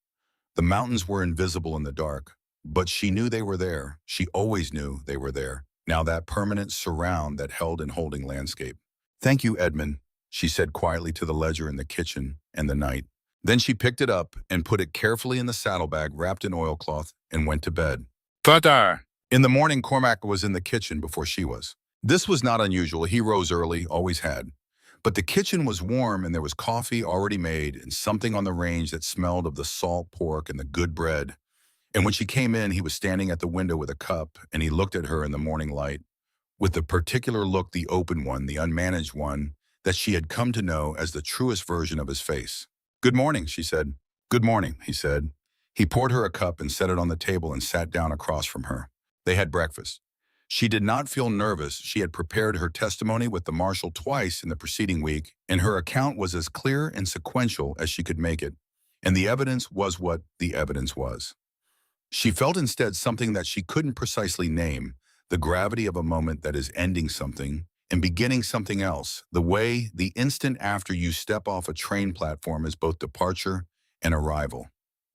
The mountains were invisible in the dark, but she knew they were there. She always knew they were there. Now that permanent surround that held and holding landscape. Thank you, Edmund, she said quietly to the ledger in the kitchen and the night. Then she picked it up and put it carefully in the saddlebag wrapped in oilcloth and went to bed. Father! In the morning, Cormac was in the kitchen before she was. This was not unusual. He rose early, always had. But the kitchen was warm and there was coffee already made and something on the range that smelled of the salt pork and the good bread. And when she came in, he was standing at the window with a cup, and he looked at her in the morning light, with the particular look, the open one, the unmanaged one, that she had come to know as the truest version of his face. Good morning, she said. Good morning, he said. He poured her a cup and set it on the table and sat down across from her. They had breakfast. She did not feel nervous. She had prepared her testimony with the marshal twice in the preceding week, and her account was as clear and sequential as she could make it. And the evidence was what the evidence was. She felt instead something that she couldn't precisely name, the gravity of a moment that is ending something and beginning something else, the instant after you step off a train platform is both departure and arrival,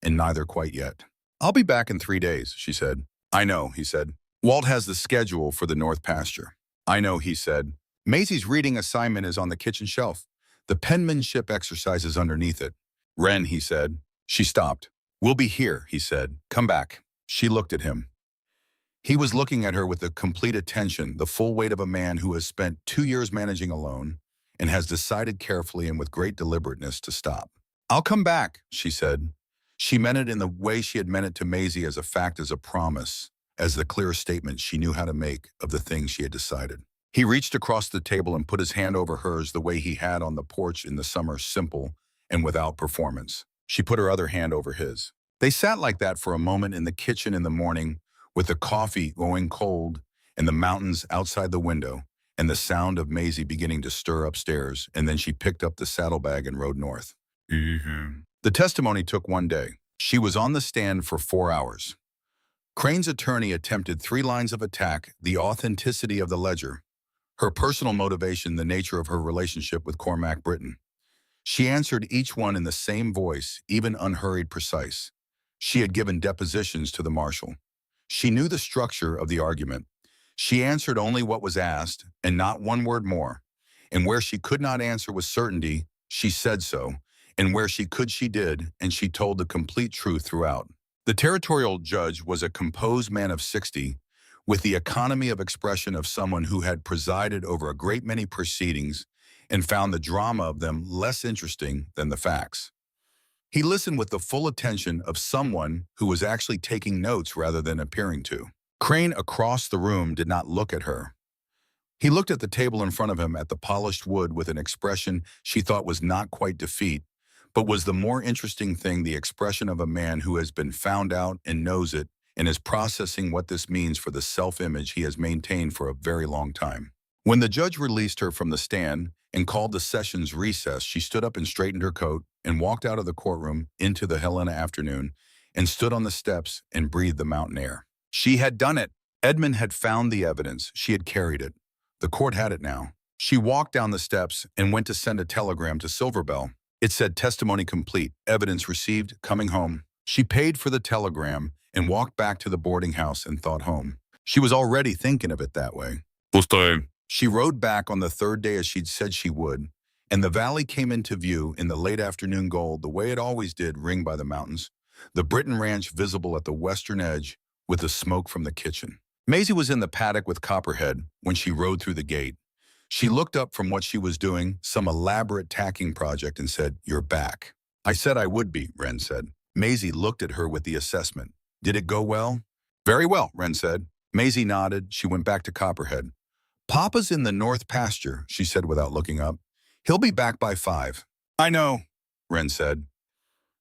and neither quite yet. I'll be back in 3 days, she said. I know, he said. Walt has the schedule for the North Pasture. I know, he said. Maisie's reading assignment is on the kitchen shelf. The penmanship exercise is underneath it. Wren, he said. She stopped. We'll be here, he said. Come back. She looked at him. He was looking at her with the complete attention, the full weight of a man who has spent 2 years managing alone and has decided carefully and with great deliberateness to stop. I'll come back, she said. She meant it in the way she had meant it to Maisie, as a fact, as a promise, as the clear statement she knew how to make of the things she had decided. He reached across the table and put his hand over hers the way he had on the porch in the summer, simple and without performance. She put her other hand over his. They sat like that for a moment in the kitchen in the morning, with the coffee going cold and the mountains outside the window and the sound of Maisie beginning to stir upstairs, and then she picked up the saddlebag and rode north. The testimony took 1 day. She was on the stand for 4 hours. Crane's attorney attempted 3 lines of attack: the authenticity of the ledger, her personal motivation, the nature of her relationship with Cormac Britton. She answered each one in the same voice, even unhurried, precise. She had given depositions to the marshal. She knew the structure of the argument. She answered only what was asked, and not one word more. And where she could not answer with certainty, she said so. And where she could, she did, and she told the complete truth throughout. The territorial judge was a composed man of 60, with the economy of expression of someone who had presided over a great many proceedings and found the drama of them less interesting than the facts. He listened with the full attention of someone who was actually taking notes rather than appearing to. Crane across the room did not look at her. He looked at the table in front of him, at the polished wood, with an expression she thought was not quite defeat, but was the more interesting thing, the expression of a man who has been found out and knows it and is processing what this means for the self-image he has maintained for a very long time. When the judge released her from the stand and called the session's recess, she stood up and straightened her coat and walked out of the courtroom into the Helena afternoon and stood on the steps and breathed the mountain air. She had done it. Edmund had found the evidence. She had carried it. The court had it now. She walked down the steps and went to send a telegram to Silverbell. It said, testimony complete, evidence received, coming home. She paid for the telegram and walked back to the boarding house and thought home. She was already thinking of it that way. She rode back on the 3rd day as she'd said she would, and the valley came into view in the late afternoon gold the way it always did, ringed by the mountains, the Britton Ranch visible at the western edge with the smoke from the kitchen. Maisie was in the paddock with Copperhead when she rode through the gate. She looked up from what she was doing, some elaborate tacking project, and said, "You're back." "I said I would be," Wren said. Maisie looked at her with the assessment. "Did it go well?" "Very well," Wren said. Maisie nodded. She went back to Copperhead. "Papa's in the North Pasture," she said without looking up. He'll be back by 5. I know, Wren said.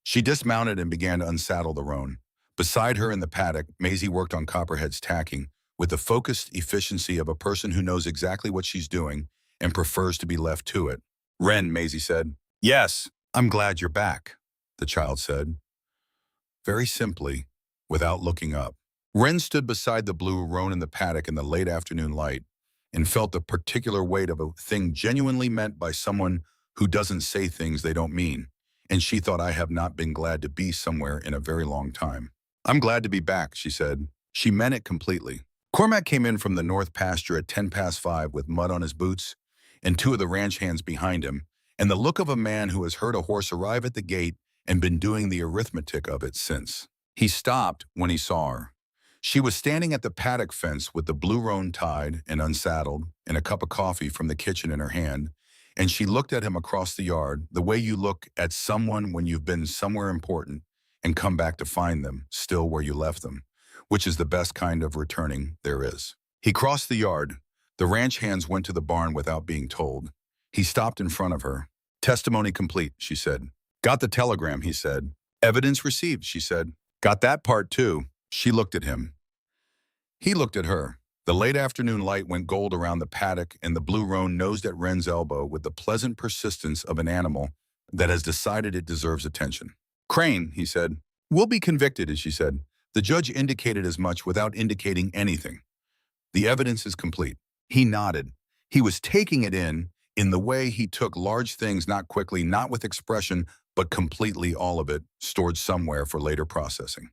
She dismounted and began to unsaddle the roan. Beside her in the paddock, Maisie worked on Copperhead's tacking with the focused efficiency of a person who knows exactly what she's doing and prefers to be left to it. Wren, Maisie said. Yes, I'm glad you're back, the child said, very simply, without looking up. Wren stood beside the blue roan in the paddock in the late afternoon light and felt the particular weight of a thing genuinely meant by someone who doesn't say things they don't mean. And she thought, I have not been glad to be somewhere in a very long time. I'm glad to be back, she said. She meant it completely. Cormac came in from the north pasture at 5:10 with mud on his boots and 2 of the ranch hands behind him, and the look of a man who has heard a horse arrive at the gate and been doing the arithmetic of it since. He stopped when he saw her. She was standing at the paddock fence with the blue roan tied and unsaddled and a cup of coffee from the kitchen in her hand, and she looked at him across the yard the way you look at someone when you've been somewhere important and come back to find them still where you left them, which is the best kind of returning there is. He crossed the yard. The ranch hands went to the barn without being told. He stopped in front of her. Testimony complete, she said. Got the telegram, he said. Evidence received, she said. Got that part too. She looked at him. He looked at her. The late afternoon light went gold around the paddock, and the blue roan nosed at Wren's elbow with the pleasant persistence of an animal that has decided it deserves attention. Crane, he said. Will be convicted, as she said. The judge indicated as much without indicating anything. The evidence is complete. He nodded. He was taking it in the way he took large things, not quickly, not with expression, but completely, all of it, stored somewhere for later processing.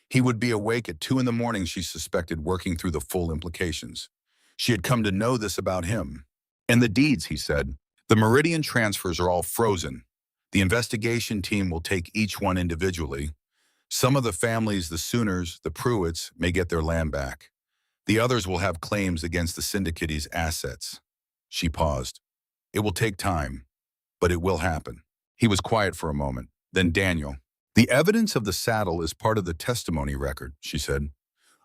He would be awake at 2 in the morning, she suspected, working through the full implications. She had come to know this about him. And the deeds, he said. The Meridian transfers are all frozen. The investigation team will take each one individually. Some of the families, the Sooners, the Pruitts, may get their land back. The others will have claims against the syndicate's assets. She paused. It will take time, but it will happen. He was quiet for a moment. Then Daniel. The evidence of the saddle is part of the testimony record, she said.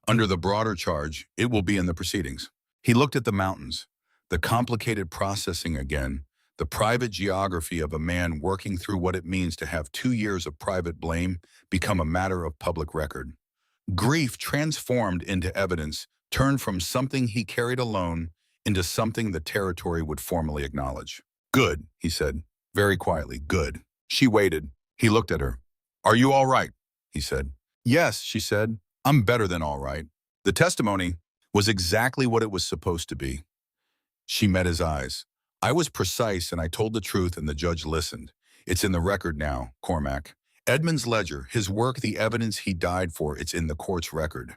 Under the broader charge, it will be in the proceedings. He looked at the mountains, the complicated processing again, the private geography of a man working through what it means to have 2 years of private blame become a matter of public record. Grief transformed into evidence, turned from something he carried alone into something the territory would formally acknowledge. Good, he said, very quietly, good. She waited. He looked at her. Are you all right? He said. Yes, she said. I'm better than all right. The testimony was exactly what it was supposed to be. She met his eyes. I was precise and I told the truth and the judge listened. It's in the record now, Cormac. Edmund's ledger, his work, the evidence he died for, it's in the court's record.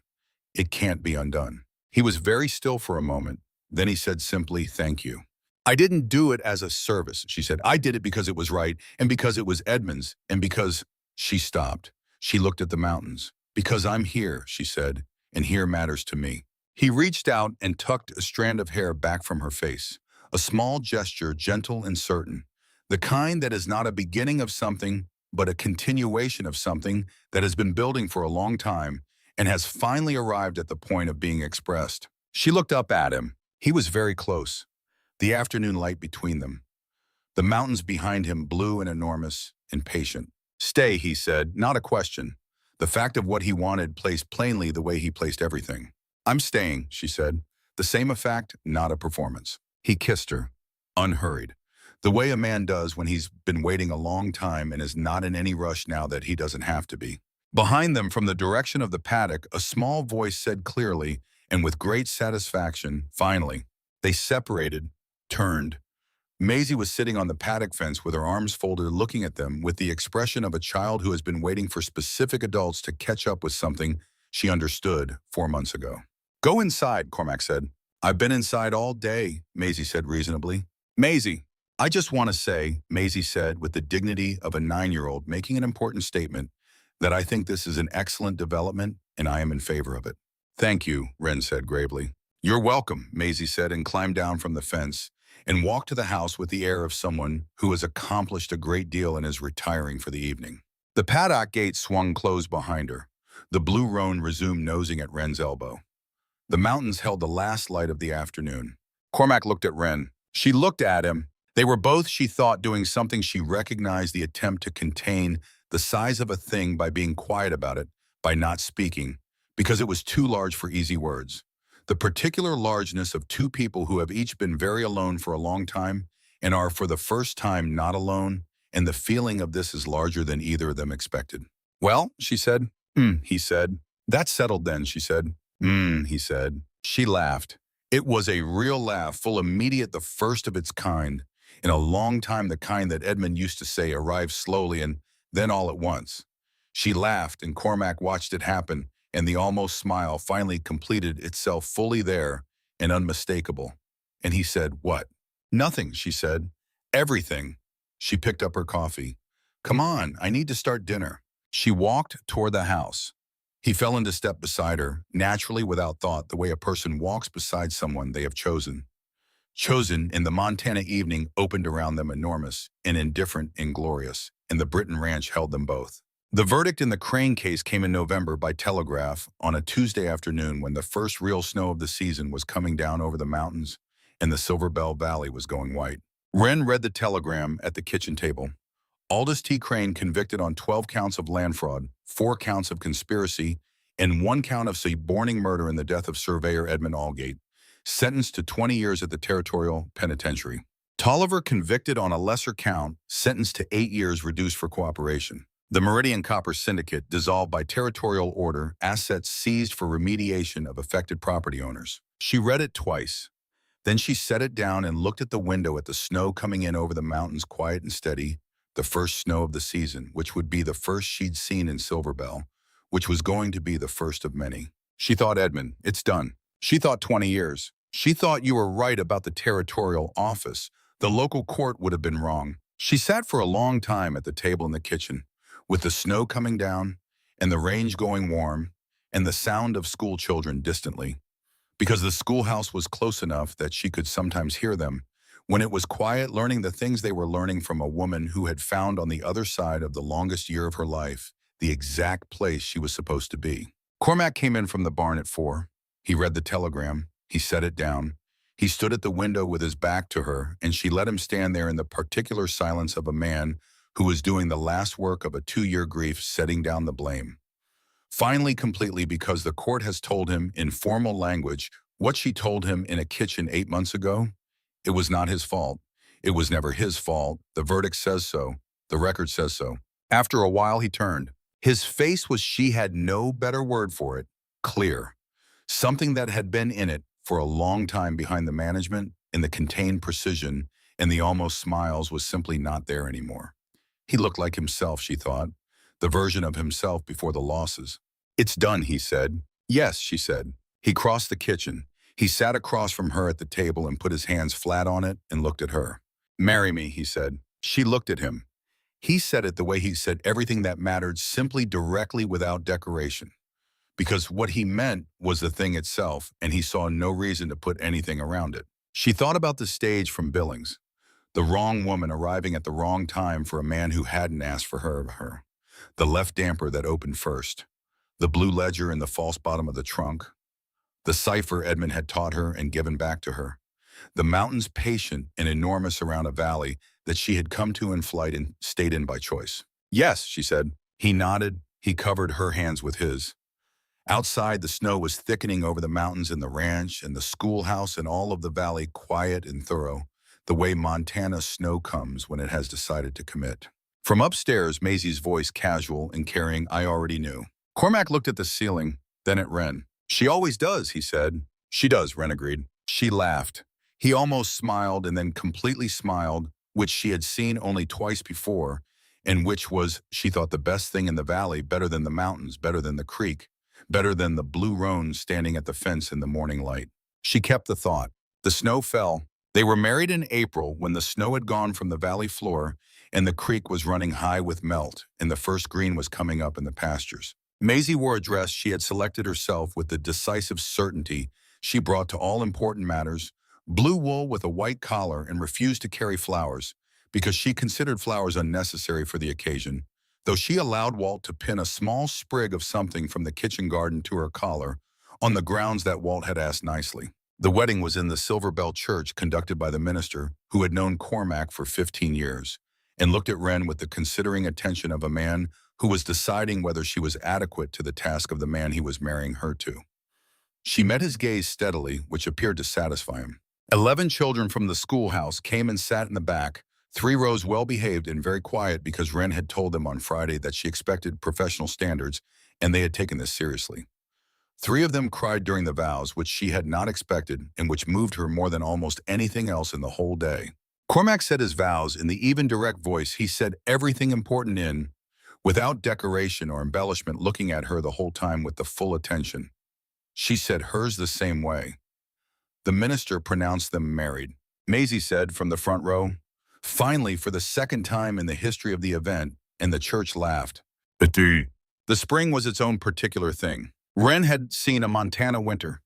It can't be undone. He was very still for a moment. Then he said simply, thank you. I didn't do it as a service, she said. I did it because it was right and because it was Edmund's and because... She stopped. She looked at the mountains. Because I'm here, she said, and here matters to me. He reached out and tucked a strand of hair back from her face. A small gesture, gentle and certain. The kind that is not a beginning of something, but a continuation of something that has been building for a long time and has finally arrived at the point of being expressed. She looked up at him. He was very close. The afternoon light between them. The mountains behind him, blue and enormous and patient. Stay, he said, not a question. The fact of what he wanted placed plainly the way he placed everything. I'm staying, she said. The same effect, not a performance. He kissed her, unhurried. The way a man does when he's been waiting a long time and is not in any rush now that he doesn't have to be. Behind them, from the direction of the paddock, a small voice said clearly and with great satisfaction, finally. They separated, turned. Maisie was sitting on the paddock fence with her arms folded, looking at them with the expression of a child who has been waiting for specific adults to catch up with something she understood 4 months ago. Go inside, Cormac said. I've been inside all day, Maisie said reasonably. Maisie, I just want to say, Maisie said with the dignity of a 9-year-old making an important statement, that I think this is an excellent development and I am in favor of it. Thank you, Wren said gravely. You're welcome, Maisie said and climbed down from the fence and walked to the house with the air of someone who has accomplished a great deal and is retiring for the evening. The paddock gate swung closed behind her. The blue roan resumed nosing at Wren's elbow. The mountains held the last light of the afternoon. Cormac looked at Wren. She looked at him. They were both, she thought, doing something she recognized: the attempt to contain the size of a thing by being quiet about it, by not speaking, because it was too large for easy words. The particular largeness of two people who have each been very alone for a long time and are for the first time not alone, and the feeling of this is larger than either of them expected. Well, she said. He said. That's settled then, she said. He said. She laughed. It was a real laugh, full immediate, the first of its kind. In a long time, the kind that Edmund used to say arrived slowly and then all at once. She laughed, and Cormac watched it happen, and the almost smile finally completed itself, fully there and unmistakable. And he said, "What?" "Nothing," she said. "Everything." She picked up her coffee. "Come on, I need to start dinner." She walked toward the house. He fell into step beside her, naturally, without thought, the way a person walks beside someone they have chosen. Chosen in the Montana evening opened around them, enormous and indifferent, inglorious, and the Britton Ranch held them both. The verdict in the Crane case came in November by telegraph on a Tuesday afternoon, when the first real snow of the season was coming down over the mountains and the Silverbell Valley was going white. Wren read the telegram at the kitchen table. Aldous T. Crane convicted on 12 counts of land fraud, 4 counts of conspiracy, and 1 count of suborning murder in the death of surveyor Edmund Aldgate. Sentenced to 20 years at the Territorial Penitentiary. Tolliver convicted on a lesser count, sentenced to 8 years, reduced for cooperation. The Meridian Copper Syndicate dissolved by territorial order, assets seized for remediation of affected property owners. She read it twice. Then she set it down and looked at the window at the snow coming in over the mountains, quiet and steady, the first snow of the season, which would be the first she'd seen in Silverbell, which was going to be the first of many. She thought, "Edmund, it's done." She thought 20 years. She thought you were right about the territorial office. The local court would have been wrong. She sat for a long time at the table in the kitchen, with the snow coming down, and the range going warm, and the sound of school children distantly, because the schoolhouse was close enough that she could sometimes hear them, when it was quiet, learning the things they were learning from a woman who had found on the other side of the longest year of her life the exact place she was supposed to be. Cormac came in from the barn at 4. He read the telegram. He set it down. He stood at the window with his back to her, and she let him stand there in the particular silence of a man who was doing the last work of a 2-year grief, setting down the blame. Finally, completely, because the court has told him in formal language what she told him in a kitchen 8 months ago. It was not his fault. It was never his fault. The verdict says so. The record says so. After a while, he turned. His face was, she had no better word for it, clear. Something that had been in it for a long time behind the management, in the contained precision, and the almost smiles, was simply not there anymore. He looked like himself, she thought, the version of himself before the losses. "It's done," he said. "Yes," she said. He crossed the kitchen. He sat across from her at the table and put his hands flat on it and looked at her. "Marry me," he said. She looked at him. He said it the way he said everything that mattered, simply, directly, without decoration. Because what he meant was the thing itself, and he saw no reason to put anything around it. She thought about the stage from Billings, the wrong woman arriving at the wrong time for a man who hadn't asked for her, the left damper that opened first, the blue ledger in the false bottom of the trunk, the cipher Edmund had taught her and given back to her, the mountains patient and enormous around a valley that she had come to in flight and stayed in by choice. "Yes," she said. He nodded. He covered her hands with his. Outside, the snow was thickening over the mountains and the ranch and the schoolhouse and all of the valley, quiet and thorough, the way Montana snow comes when it has decided to commit. From upstairs, Maisie's voice, casual and caring, "I already knew." Cormac looked at the ceiling, then at Wren. "She always does," he said. "She does," Wren agreed. She laughed. He almost smiled and then completely smiled, which she had seen only twice before, and which was, she thought, the best thing in the valley, better than the mountains, better than the creek, better than the blue roan standing at the fence in the morning light. She kept the thought. The snow fell. They were married in April, when the snow had gone from the valley floor and the creek was running high with melt and the first green was coming up in the pastures. Maisie wore a dress she had selected herself with the decisive certainty she brought to all important matters, blue wool with a white collar, and refused to carry flowers because she considered flowers unnecessary for the occasion, though she allowed Walt to pin a small sprig of something from the kitchen garden to her collar, on the grounds that Walt had asked nicely. The wedding was in the Silverbell church conducted by the minister who had known Cormac for 15 years and looked at Wren with the considering attention of a man who was deciding whether she was adequate to the task of the man he was marrying her to. She met his gaze steadily, which appeared to satisfy him. 11 children from the schoolhouse came and sat in the back, 3 rows well-behaved and very quiet because Wren had told them on Friday that she expected professional standards, and they had taken this seriously. 3 of them cried during the vows, which she had not expected and which moved her more than almost anything else in the whole day. Cormac said his vows in the even direct voice he said everything important in, without decoration or embellishment, looking at her the whole time with the full attention. She said hers the same way. The minister pronounced them married. Maisie said from the front row, finally for the second time in the history of the event, and the church laughed. The spring was its own particular thing. Wren had seen a Montana winter,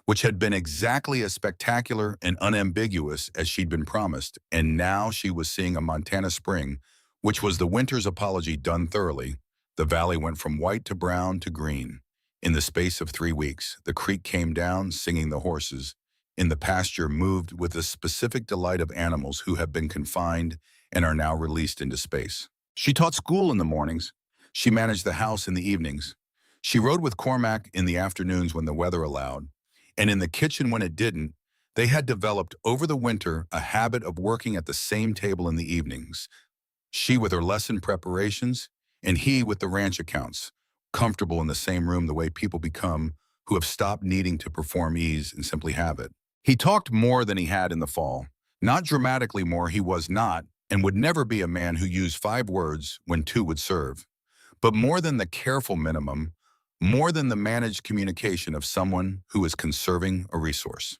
which had been exactly as spectacular and unambiguous as she'd been promised, and now she was seeing a Montana spring, which was the winter's apology done thoroughly. The valley went from white to brown to green. In the space of 3 weeks, the creek came down, singing the horses. In the pasture moved with the specific delight of animals who have been confined and are now released into space. She taught school in the mornings. She managed the house in the evenings. She rode with Cormac in the afternoons when the weather allowed, and in the kitchen when it didn't. They had developed over the winter a habit of working at the same table in the evenings, she with her lesson preparations, and he with the ranch accounts, comfortable in the same room the way people become who have stopped needing to perform ease and simply have it. He talked more than he had in the fall. Not dramatically more, he was not, and would never be a man who used 5 words when 2 would serve. But more than the careful minimum, more than the managed communication of someone who is conserving a resource.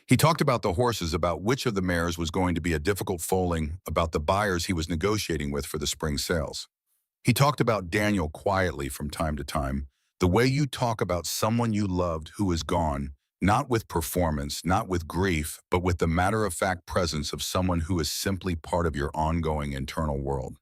He talked about the horses, about which of the mares was going to be a difficult foaling, about the buyers he was negotiating with for the spring sales. He talked about Daniel quietly from time to time, the way you talk about someone you loved who is gone, not with performance, not with grief, but with the matter-of-fact presence of someone who is simply part of your ongoing internal world.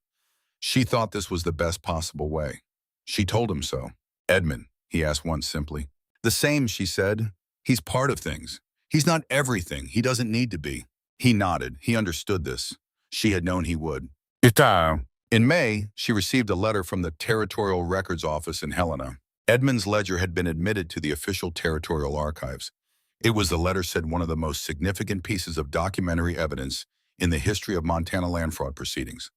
She thought this was the best possible way. She told him so. Edmund, he asked once simply. The same, she said. He's part of things. He's not everything. He doesn't need to be. He nodded. He understood this. She had known he would. In May, she received a letter from the Territorial Records Office in Helena. Edmund's ledger had been admitted to the official territorial archives. It was, the letter said, one of the most significant pieces of documentary evidence in the history of Montana land fraud proceedings.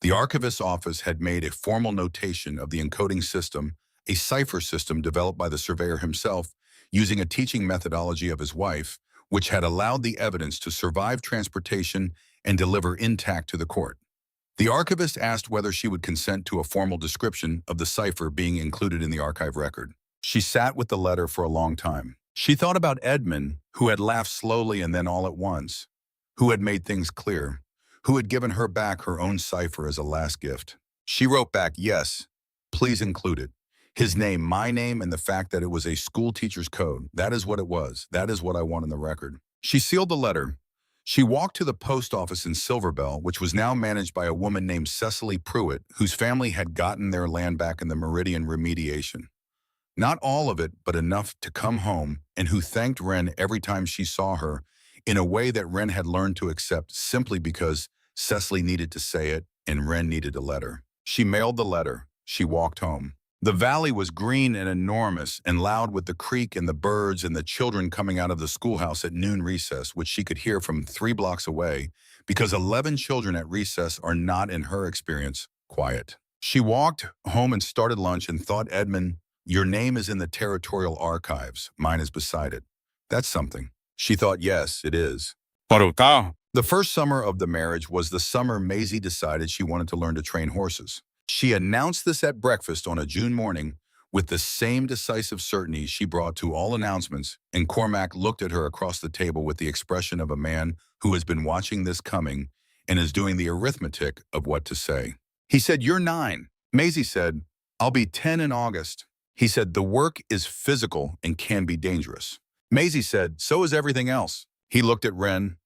The archivist's office had made a formal notation of the encoding system, a cipher system developed by the surveyor himself using a teaching methodology of his wife, which had allowed the evidence to survive transportation and deliver intact to the court. The archivist asked whether she would consent to a formal description of the cipher being included in the archive record. She sat with the letter for a long time. She thought about Edmund, who had laughed slowly and then all at once, who had made things clear, who had given her back her own cipher as a last gift. She wrote back, yes, please include it. His name, my name, and the fact that it was a school teacher's code. That is what it was. That is what I want in the record. She sealed the letter. She walked to the post office in Silverbell, which was now managed by a woman named Cecily Pruitt, whose family had gotten their land back in the Meridian remediation. Not all of it, but enough to come home, and who thanked Wren every time she saw her in a way that Wren had learned to accept simply because Cecily needed to say it and Wren needed a letter. She mailed the letter. She walked home. The valley was green and enormous and loud with the creek and the birds and the children coming out of the schoolhouse at noon recess, which she could hear from 3 blocks away, because 11 children at recess are not, in her experience, quiet. She walked home and started lunch and thought, Edmund, your name is in the territorial archives. Mine is beside it. That's something. She thought, yes, it is. The first summer of the marriage was the summer Maisie decided she wanted to learn to train horses. She announced this at breakfast on a June morning with the same decisive certainty she brought to all announcements, and Cormac looked at her across the table with the expression of a man who has been watching this coming and is doing the arithmetic of what to say. He said, you're 9. Maisie said, I'll be 10 in August. He said, the work is physical and can be dangerous. Maisie said, so is everything else. He looked at Wren.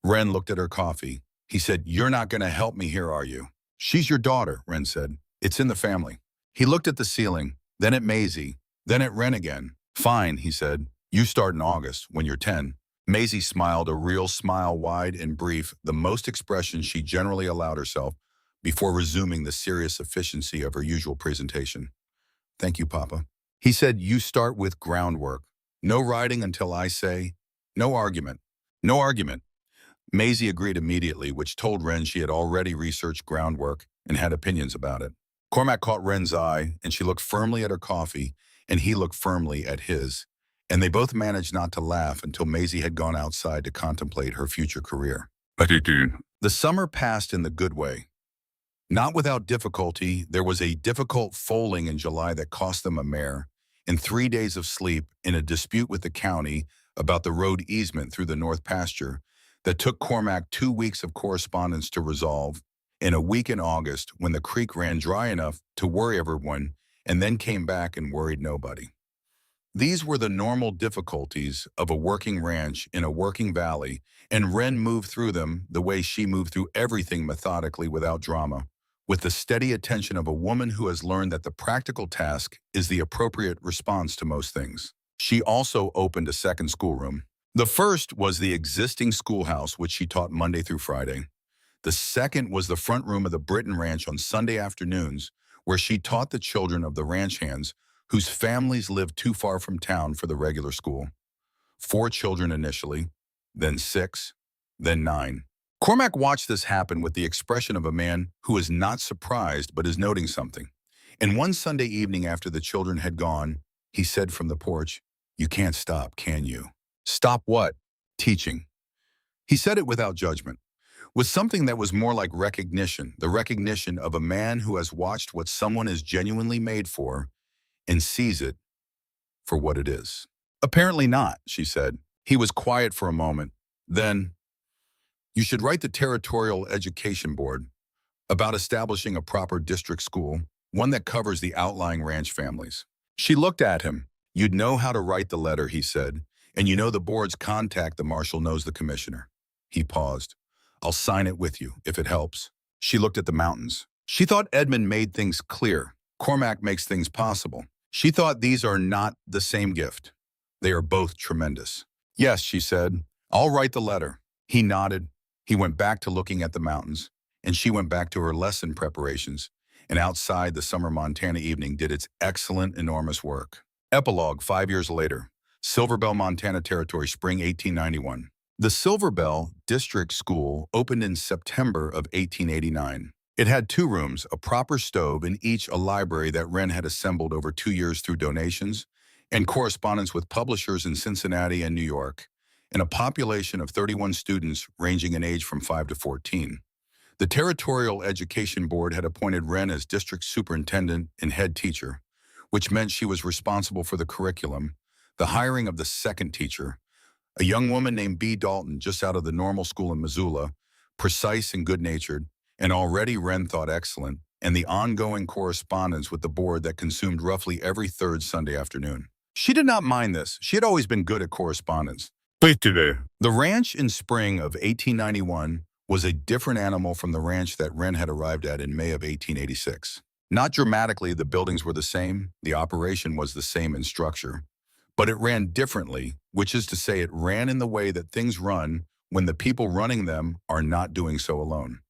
Wren looked at her coffee. He said, you're not going to help me here, are you? She's your daughter, Wren said. It's in the family. He looked at the ceiling, then at Maisie, then at Wren again. Fine, he said. You start in August, when you're 10. Maisie smiled, a real smile, wide and brief, the most expression she generally allowed herself, before resuming the serious efficiency of her usual presentation. Thank you, Papa. He said, you start with groundwork. No writing until I say, no argument. No argument. Maisie agreed immediately, which told Wren she had already researched groundwork and had opinions about it. Cormac caught Wren's eye, and she looked firmly at her coffee, and he looked firmly at his. And they both managed not to laugh until Maisie had gone outside to contemplate her future career. The summer passed in the good way. Not without difficulty, there was a difficult foaling in July that cost them a mare, and 3 days of sleep in a dispute with the county about the road easement through the North Pasture that took Cormac 2 weeks of correspondence to resolve, and a week in August when the creek ran dry enough to worry everyone and then came back and worried nobody. These were the normal difficulties of a working ranch in a working valley, and Wren moved through them the way she moved through everything, methodically, without drama, with the steady attention of a woman who has learned that the practical task is the appropriate response to most things. She also opened a second schoolroom. The first was the existing schoolhouse, which she taught Monday through Friday. The second was the front room of the Britton Ranch on Sunday afternoons, where she taught the children of the ranch hands whose families lived too far from town for the regular school. 4 children initially, then 6, then 9. Cormac watched this happen with the expression of a man who is not surprised but is noting something. And one Sunday evening after the children had gone, he said from the porch, "You can't stop, can you?" "Stop what?" "Teaching." He said it without judgment, with something that was more like recognition, the recognition of a man who has watched what someone is genuinely made for and sees it for what it is. "Apparently not," she said. He was quiet for a moment. Then, "You should write the Territorial Education Board about establishing a proper district school, one that covers the outlying ranch families." She looked at him. "You'd know how to write the letter," he said, "and you know the board's contact, the marshal knows the commissioner." He paused. "I'll sign it with you, if it helps." She looked at the mountains. She thought Edmund made things clear. Cormac makes things possible. She thought these are not the same gift. They are both tremendous. "Yes," she said, "I'll write the letter." He nodded. He went back to looking at the mountains, and she went back to her lesson preparations, and outside the summer Montana evening did its excellent, enormous work. Epilogue, 5 years later. Silverbell, Montana Territory, spring 1891. The Silverbell District School opened in September of 1889. It had 2 rooms, a proper stove, and each a library that Wren had assembled over 2 years through donations and correspondence with publishers in Cincinnati and New York, and a population of 31 students ranging in age from 5 to 14. The Territorial Education Board had appointed Wren as district superintendent and head teacher, which meant she was responsible for the curriculum, the hiring of the second teacher, a young woman named B. Dalton, just out of the normal school in Missoula, precise and good-natured, and already Wren thought excellent, and the ongoing correspondence with the board that consumed roughly every third Sunday afternoon. She did not mind this. She had always been good at correspondence. The ranch in spring of 1891 was a different animal from the ranch that Wren had arrived at in May of 1886. Not dramatically, the buildings were the same, the operation was the same in structure, but it ran differently, which is to say it ran in the way that things run when the people running them are not doing so alone.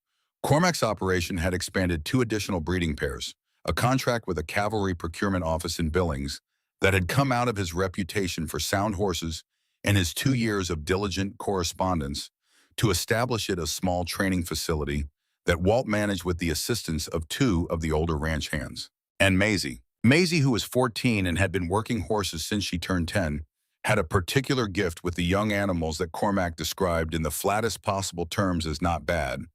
Cormac's operation had expanded 2 additional breeding pairs, a contract with a cavalry procurement office in Billings that had come out of his reputation for sound horses and his 2 years of diligent correspondence to establish it a small training facility that Walt managed with the assistance of 2 of the older ranch hands. And Maisie. Maisie, who was 14 and had been working horses since she turned 10, had a particular gift with the young animals that Cormac described in the flattest possible terms as not bad,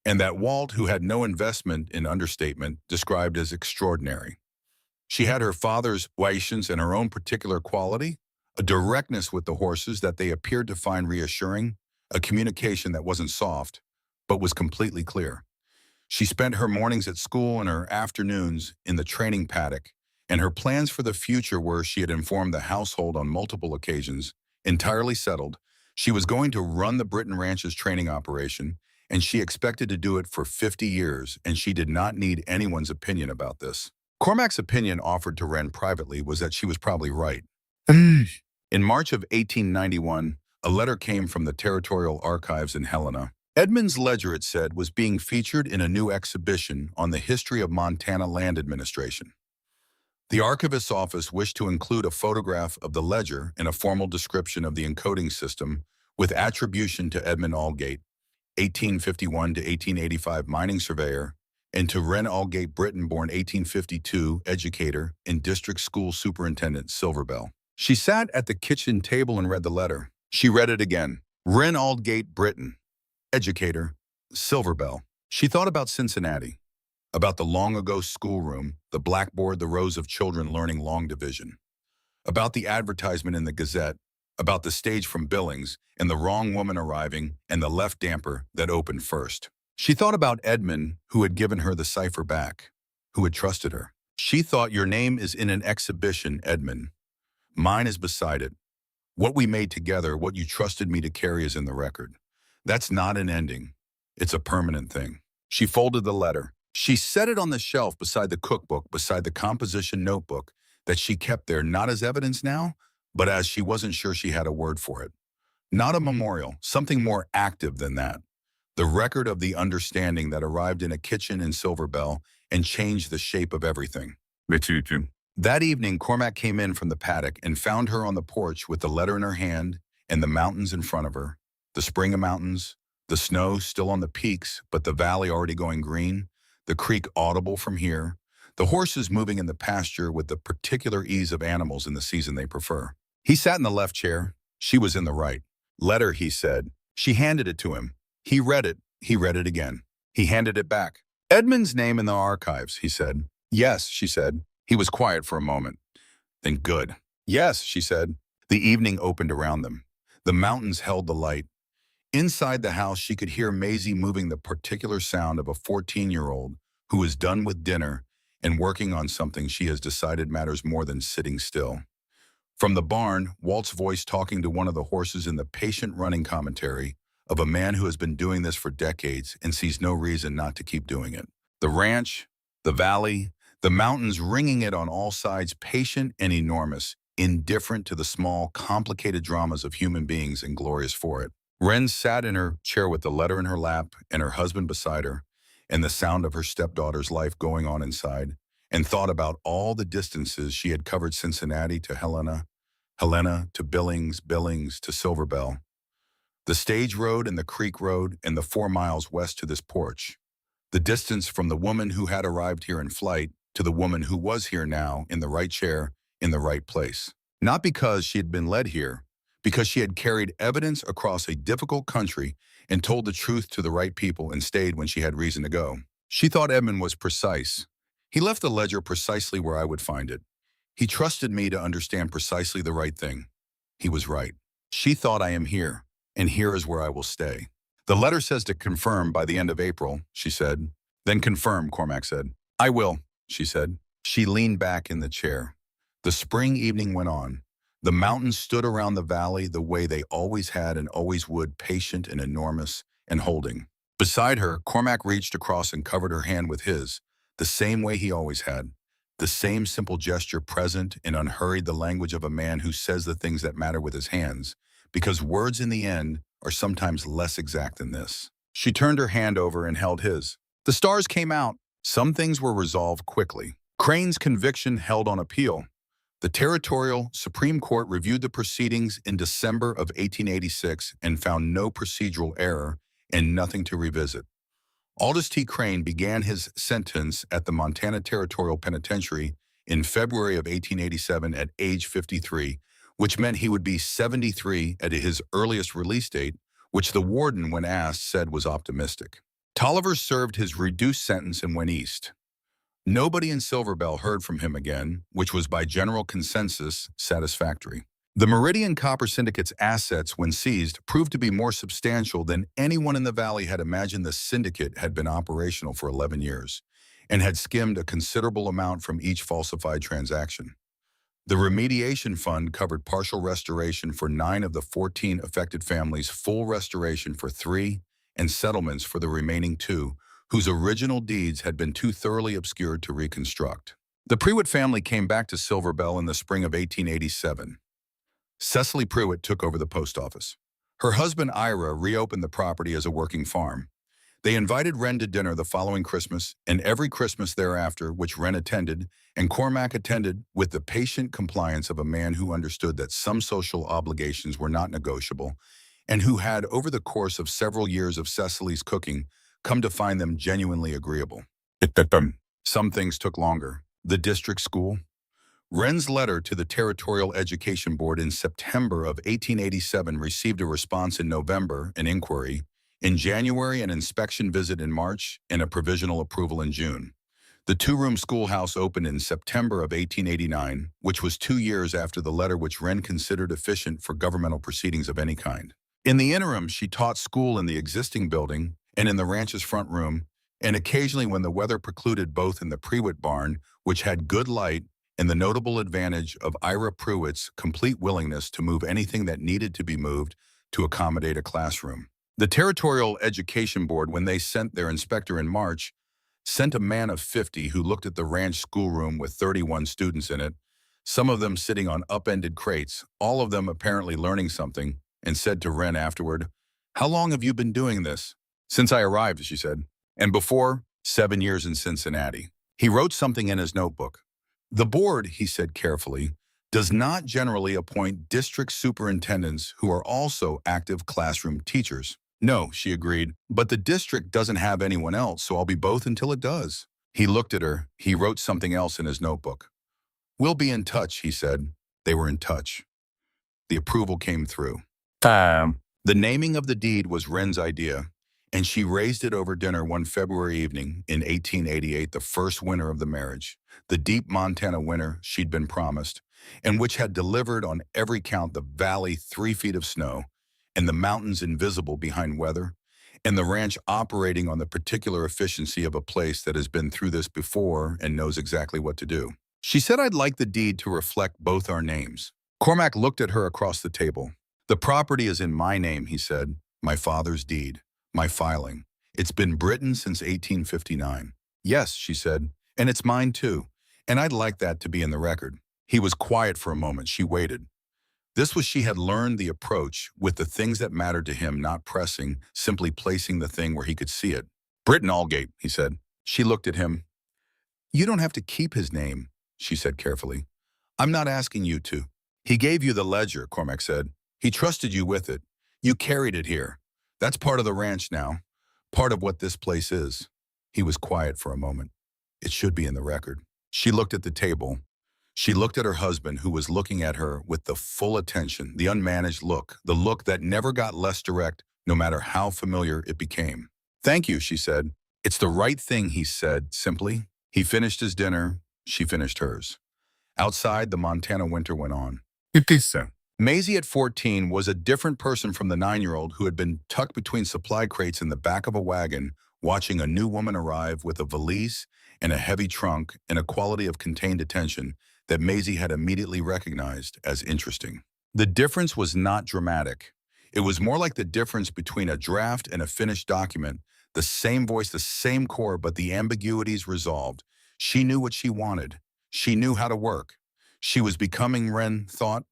and that Walt, who had no investment in understatement, described as extraordinary. She had her father's patience and her own particular quality, a directness with the horses that they appeared to find reassuring, a communication that wasn't soft, but was completely clear. She spent her mornings at school and her afternoons in the training paddock, and her plans for the future were, she had informed the household on multiple occasions, entirely settled. She was going to run the Britton Ranch's training operation, and she expected to do it for 50 years, and she did not need anyone's opinion about this. Cormac's opinion offered to Wren privately was that she was probably right. In March of 1891, A letter came from the Territorial Archives in Helena. Edmund's ledger, it said, was being featured in a new exhibition on the history of Montana land administration. The archivist's office wished to include a photograph of the ledger and a formal description of the encoding system with attribution to Edmund Aldgate, 1851 to 1885 mining surveyor, and to Wren Aldgate Britton, born 1852, educator and district school superintendent, Silverbell. She sat at the kitchen table and read the letter. She read it again. Wren Aldgate Britton, educator, Silverbell. She thought about Cincinnati, about the long-ago schoolroom, the blackboard, the rows of children learning long division, about the advertisement in the Gazette, about the stage from Billings and the wrong woman arriving and the left damper that opened first. She thought about Edmund, who had given her the cipher back, who had trusted her. She thought, your name is in an exhibition, Edmund. Mine is beside it. What we made together, what you trusted me to carry, is in the record. That's not an ending. It's a permanent thing. She folded the letter. She set it on the shelf beside the cookbook, beside the composition notebook that she kept there, not as evidence now, but as she wasn't sure she had a word for it. Not a memorial, something more active than that. The record of the understanding that arrived in a kitchen in Silverbell and changed the shape of everything. That evening, Cormac came in from the paddock and found her on the porch with the letter in her hand and the mountains in front of her. The spring of mountains, the snow still on the peaks, but the valley already going green, the creek audible from here, the horses moving in the pasture with the particular ease of animals in the season they prefer. He sat in the left chair. She was in the right. Letter, he said. She handed it to him. He read it. He read it again. He handed it back. Edmund's name in the archives, he said. Yes, she said. He was quiet for a moment. Then good. Yes, she said. The evening opened around them. The mountains held the light. Inside the house, she could hear Maisie moving, the particular sound of a 14-year-old who is done with dinner and working on something she has decided matters more than sitting still. From the barn, Walt's voice talking to one of the horses in the patient running commentary of a man who has been doing this for decades and sees no reason not to keep doing it. The ranch, the valley, the mountains ringing it on all sides, patient and enormous, indifferent to the small, complicated dramas of human beings and glorious for it. Wren sat in her chair with the letter in her lap and her husband beside her, and the sound of her stepdaughter's life going on inside, and thought about all the distances she had covered: Cincinnati to Helena, Helena to Billings, Billings to Silverbell, the stage road and the creek road, and the 4 miles west to this porch. The distance from the woman who had arrived here in flight to the woman who was here now, in the right chair, in the right place. Not because she had been led here, because she had carried evidence across a difficult country and told the truth to the right people and stayed when she had reason to go. She thought Edmund was precise. He left the ledger precisely where I would find it. He trusted me to understand precisely the right thing. He was right. She thought, I am here, and here is where I will stay. The letter says to confirm by the end of April, she said. Then confirm, Cormac said. I will, she said. She leaned back in the chair. The spring evening went on. The mountains stood around the valley the way they always had and always would, patient and enormous and holding. Beside her, Cormac reached across and covered her hand with his, the same way he always had. The same simple gesture, present and unhurried, the language of a man who says the things that matter with his hands, because words in the end are sometimes less exact than this. She turned her hand over and held his. The stars came out. Some things were resolved quickly. Crane's conviction held on appeal. The Territorial Supreme Court reviewed the proceedings in December of 1886 and found no procedural error and nothing to revisit. Aldous T. Crane began his sentence at the Montana Territorial Penitentiary in February of 1887 at age 53, which meant he would be 73 at his earliest release date, which the warden, when asked, said was optimistic. Tolliver served his reduced sentence and went east. Nobody in Silverbell heard from him again, which was by general consensus satisfactory. The Meridian Copper Syndicate's assets, when seized, proved to be more substantial than anyone in the valley had imagined. The syndicate had been operational for 11 years and had skimmed a considerable amount from each falsified transaction. The remediation fund covered partial restoration for 9 of the 14 affected families, full restoration for 3, and settlements for the remaining 2, whose original deeds had been too thoroughly obscured to reconstruct. The Prewitt family came back to Silverbell in the spring of 1887. Cecily Prewitt took over the post office. Her husband Ira reopened the property as a working farm. They invited Wren to dinner the following Christmas and every Christmas thereafter, which Wren attended, and Cormac attended with the patient compliance of a man who understood that some social obligations were not negotiable and who had, over the course of several years of Cecily's cooking, come to find them genuinely agreeable. Some things took longer. The district school. Wren's letter to the Territorial Education Board in September of 1887 received a response in November, an inquiry, in January an inspection visit in March, and a provisional approval in June. The two-room schoolhouse opened in September of 1889, which was 2 years after the letter which Wren considered efficient for governmental proceedings of any kind. In the interim, she taught school in the existing building and in the ranch's front room, and occasionally when the weather precluded both in the Prewitt barn, which had good light, and the notable advantage of Ira Prewitt's complete willingness to move anything that needed to be moved to accommodate a classroom. The Territorial Education Board, when they sent their inspector in March, sent a man of 50 who looked at the ranch schoolroom with 31 students in it, some of them sitting on upended crates, all of them apparently learning something, and said to Wren afterward, "How long have you been doing this?" "Since I arrived," she said. "And before, 7 years in Cincinnati." He wrote something in his notebook. "The board," he said carefully, "does not generally appoint district superintendents who are also active classroom teachers." "No," she agreed, "but the district doesn't have anyone else, so I'll be both until it does." He looked at her. He wrote something else in his notebook. "We'll be in touch," he said. They were in touch. The approval came through. The naming of the deed was Wren's idea, and she raised it over dinner one February evening in 1888, the first winter of the marriage, the deep Montana winter she'd been promised, and which had delivered on every count the valley 3 feet of snow, and the mountains invisible behind weather, and the ranch operating on the particular efficiency of a place that has been through this before and knows exactly what to do. She said, "I'd like the deed to reflect both our names." Cormac looked at her across the table. "The property is in my name," he said, "my father's deed, my filing. It's been Britain since 1859. "Yes," she said, "and it's mine too, and I'd like that to be in the record." He was quiet for a moment. She waited. This was she had learned the approach with the things that mattered to him, not pressing, simply placing the thing where he could see it. "Wren Aldgate," he said. She looked at him. "You don't have to keep his name," she said carefully. "I'm not asking you to." "He gave you the ledger," Cormac said. "He trusted you with it. You carried it here. That's part of the ranch now, part of what this place is." He was quiet for a moment. "It should be in the record." She looked at the table. She looked at her husband, who was looking at her with the full attention, the unmanaged look, the look that never got less direct, no matter how familiar it became. "Thank you," she said. "It's the right thing," he said simply. He finished his dinner. She finished hers. Outside, the Montana winter went on. "It is so." Maisie at 14 was a different person from the 9-year-old who had been tucked between supply crates in the back of a wagon, watching a new woman arrive with a valise and a heavy trunk and a quality of contained attention that Maisie had immediately recognized as interesting. The difference was not dramatic. It was more like the difference between a draft and a finished document, the same voice, the same core, but the ambiguities resolved. She knew what she wanted. She knew how to work. She was becoming, Wren thought,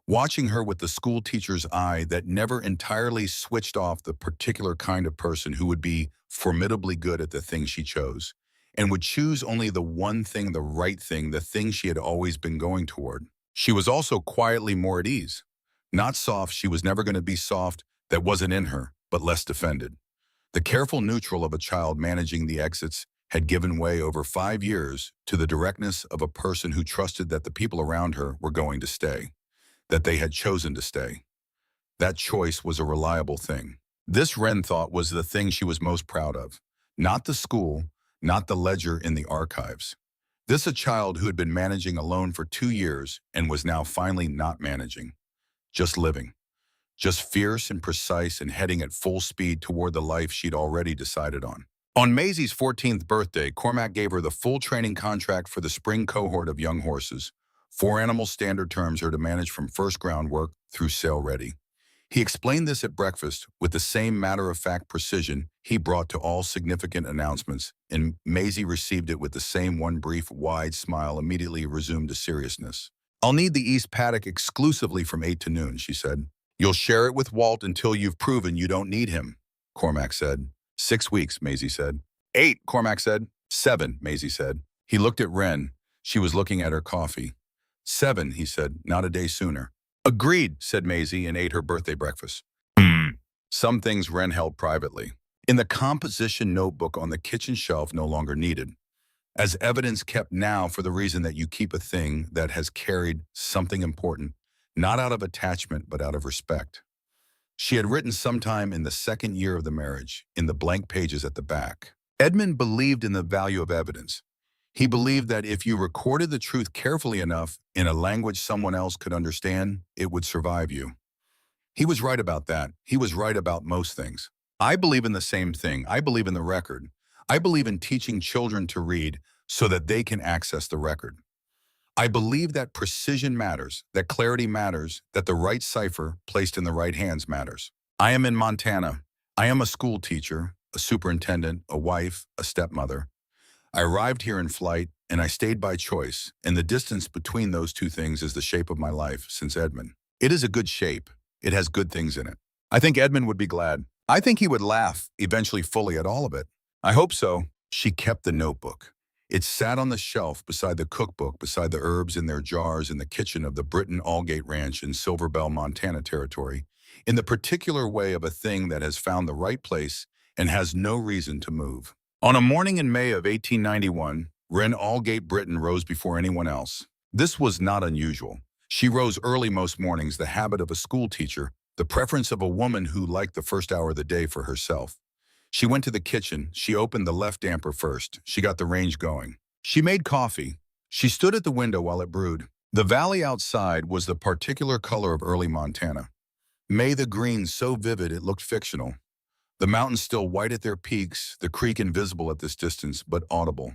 watching her with the school teacher's eye that never entirely switched off, the particular kind of person who would be formidably good at the thing she chose, and would choose only the one thing, the right thing, the thing she had always been going toward. She was also quietly more at ease. Not soft, she was never going to be soft, that wasn't in her, but less defended. The careful neutral of a child managing the exits had given way over 5 years to the directness of a person who trusted that the people around her were going to stay, that they had chosen to stay. That choice was a reliable thing. This, Wren thought, was the thing she was most proud of. Not the school, not the ledger in the archives. This, a child who had been managing alone for 2 years and was now finally not managing, just living, just fierce and precise and heading at full speed toward the life she'd already decided on. On Maisie's 14th birthday, Cormac gave her the full training contract for the spring cohort of young horses. 4 animal standard terms are to manage from first groundwork through sale ready. He explained this at breakfast with the same matter-of-fact precision he brought to all significant announcements, and Maisie received it with the same one brief, wide smile, immediately resumed to seriousness. "I'll need the East Paddock exclusively from 8 to noon," she said. You'll share it with Walt until you've proven you don't need him, Cormac said. 6 weeks, Maisie said. 8, Cormac said. 7, Maisie said. He looked at Wren. She was looking at her coffee. 7, he said, not a day sooner. Agreed, said Maisie and ate her birthday breakfast. Some things Wren held privately. In the composition notebook on the kitchen shelf no longer needed. As evidence kept now for the reason that you keep a thing that has carried something important, not out of attachment but out of respect. She had written sometime in the 2nd year of the marriage, in the blank pages at the back. Edmund believed in the value of evidence. He believed that if you recorded the truth carefully enough in a language someone else could understand, it would survive you. He was right about that. He was right about most things. I believe in the same thing. I believe in the record. I believe in teaching children to read so that they can access the record. I believe that precision matters, that clarity matters, that the right cipher placed in the right hands matters. I am in Montana. I am a school teacher, a superintendent, a wife, a stepmother. I arrived here in flight, and I stayed by choice, and the distance between those two things is the shape of my life since Edmund. It is a good shape. It has good things in it. I think Edmund would be glad. I think he would laugh, eventually fully at all of it. I hope so. She kept the notebook. It sat on the shelf beside the cookbook, beside the herbs in their jars in the kitchen of the Wren Aldgate Ranch in Silverbell, Montana territory, in the particular way of a thing that has found the right place and has no reason to move. On a morning in May of 1891, Wren Aldgate Britain rose before anyone else. This was not unusual. She rose early most mornings, the habit of a school teacher, the preference of a woman who liked the first hour of the day for herself. She went to the kitchen. She opened the left damper first. She got the range going. She made coffee. She stood at the window while it brewed. The valley outside was the particular color of early Montana. May the green so vivid it looked fictional. The mountains still white at their peaks, the creek invisible at this distance, but audible.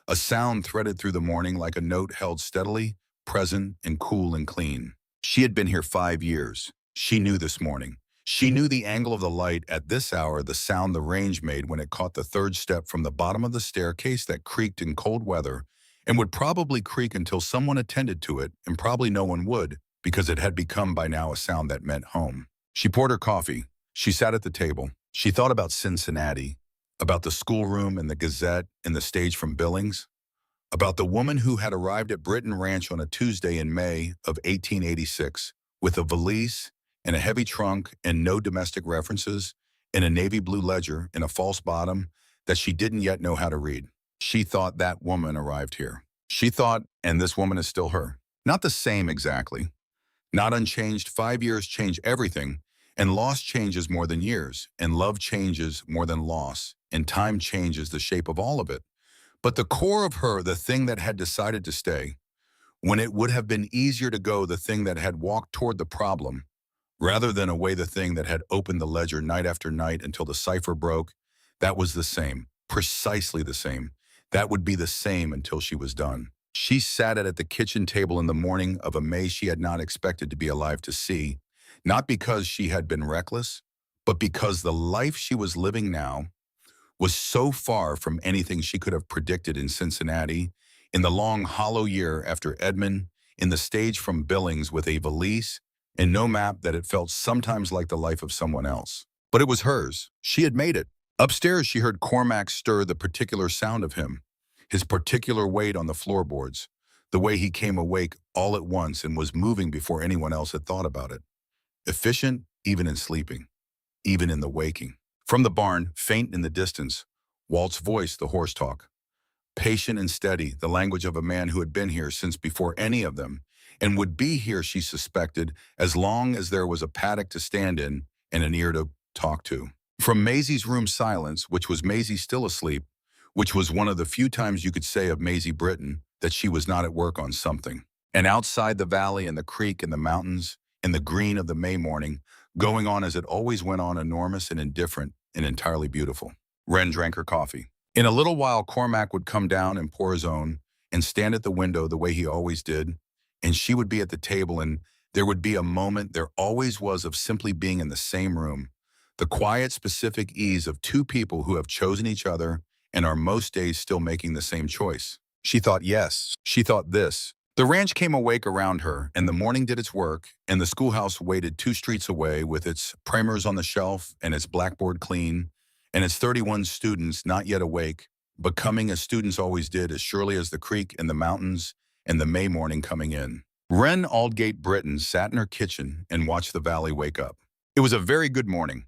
A sound threaded through the morning like a note held steadily, present and cool and clean. She had been here 5 years. She knew this morning. She knew the angle of the light at this hour, the sound the range made when it caught the 3rd step from the bottom of the staircase that creaked in cold weather and would probably creak until someone attended to it, and probably no one would, because it had become by now a sound that meant home. She poured her coffee. She sat at the table. She thought about Cincinnati, about the schoolroom and the Gazette and the stage from Billings, about the woman who had arrived at Britton Ranch on a Tuesday in May of 1886 with a valise and a heavy trunk and no domestic references, and a navy blue ledger and a false bottom that she didn't yet know how to read. She thought that woman arrived here. She thought, and this woman is still her. Not the same exactly. Not unchanged. 5 years change everything, and loss changes more than years, and love changes more than loss, and time changes the shape of all of it. But the core of her, the thing that had decided to stay, when it would have been easier to go, the thing that had walked toward the problem, rather than away, the thing that had opened the ledger night after night until the cipher broke, that was the same, precisely the same. That would be the same until she was done. She sat at the kitchen table in the morning of a May she had not expected to be alive to see, not because she had been reckless, but because the life she was living now was so far from anything she could have predicted in Cincinnati, in the long hollow year after Edmund, in the stage from Billings with a valise and no map, that it felt sometimes like the life of someone else. But it was hers. She had made it. Upstairs, she heard Cormac stir the particular sound of him, his particular weight on the floorboards, the way he came awake all at once and was moving before anyone else had thought about it. Efficient, even in sleeping, even in the waking. From the barn, faint in the distance, Walt's voice, the horse talk. Patient and steady, the language of a man who had been here since before any of them, and would be here, she suspected, as long as there was a paddock to stand in and an ear to talk to. From Maisie's room silence, which was Maisie still asleep, which was one of the few times you could say of Maisie Britton that she was not at work on something. And outside the valley and the creek and the mountains and the green of the May morning, going on as it always went on, enormous and indifferent and entirely beautiful. Wren drank her coffee. In a little while, Cormac would come down and pour his own and stand at the window the way he always did, and she would be at the table, and there would be a moment, there always was, of simply being in the same room, the quiet, specific ease of two people who have chosen each other and are most days still making the same choice. She thought yes, she thought this, The ranch came awake around her, and the morning did its work, and the schoolhouse waited 2 streets away with its primers on the shelf and its blackboard clean, and its 31 students not yet awake, but coming as students always did as surely as the creek and the mountains and the May morning coming in. Wren Aldgate Britain sat in her kitchen and watched the valley wake up. It was a very good morning.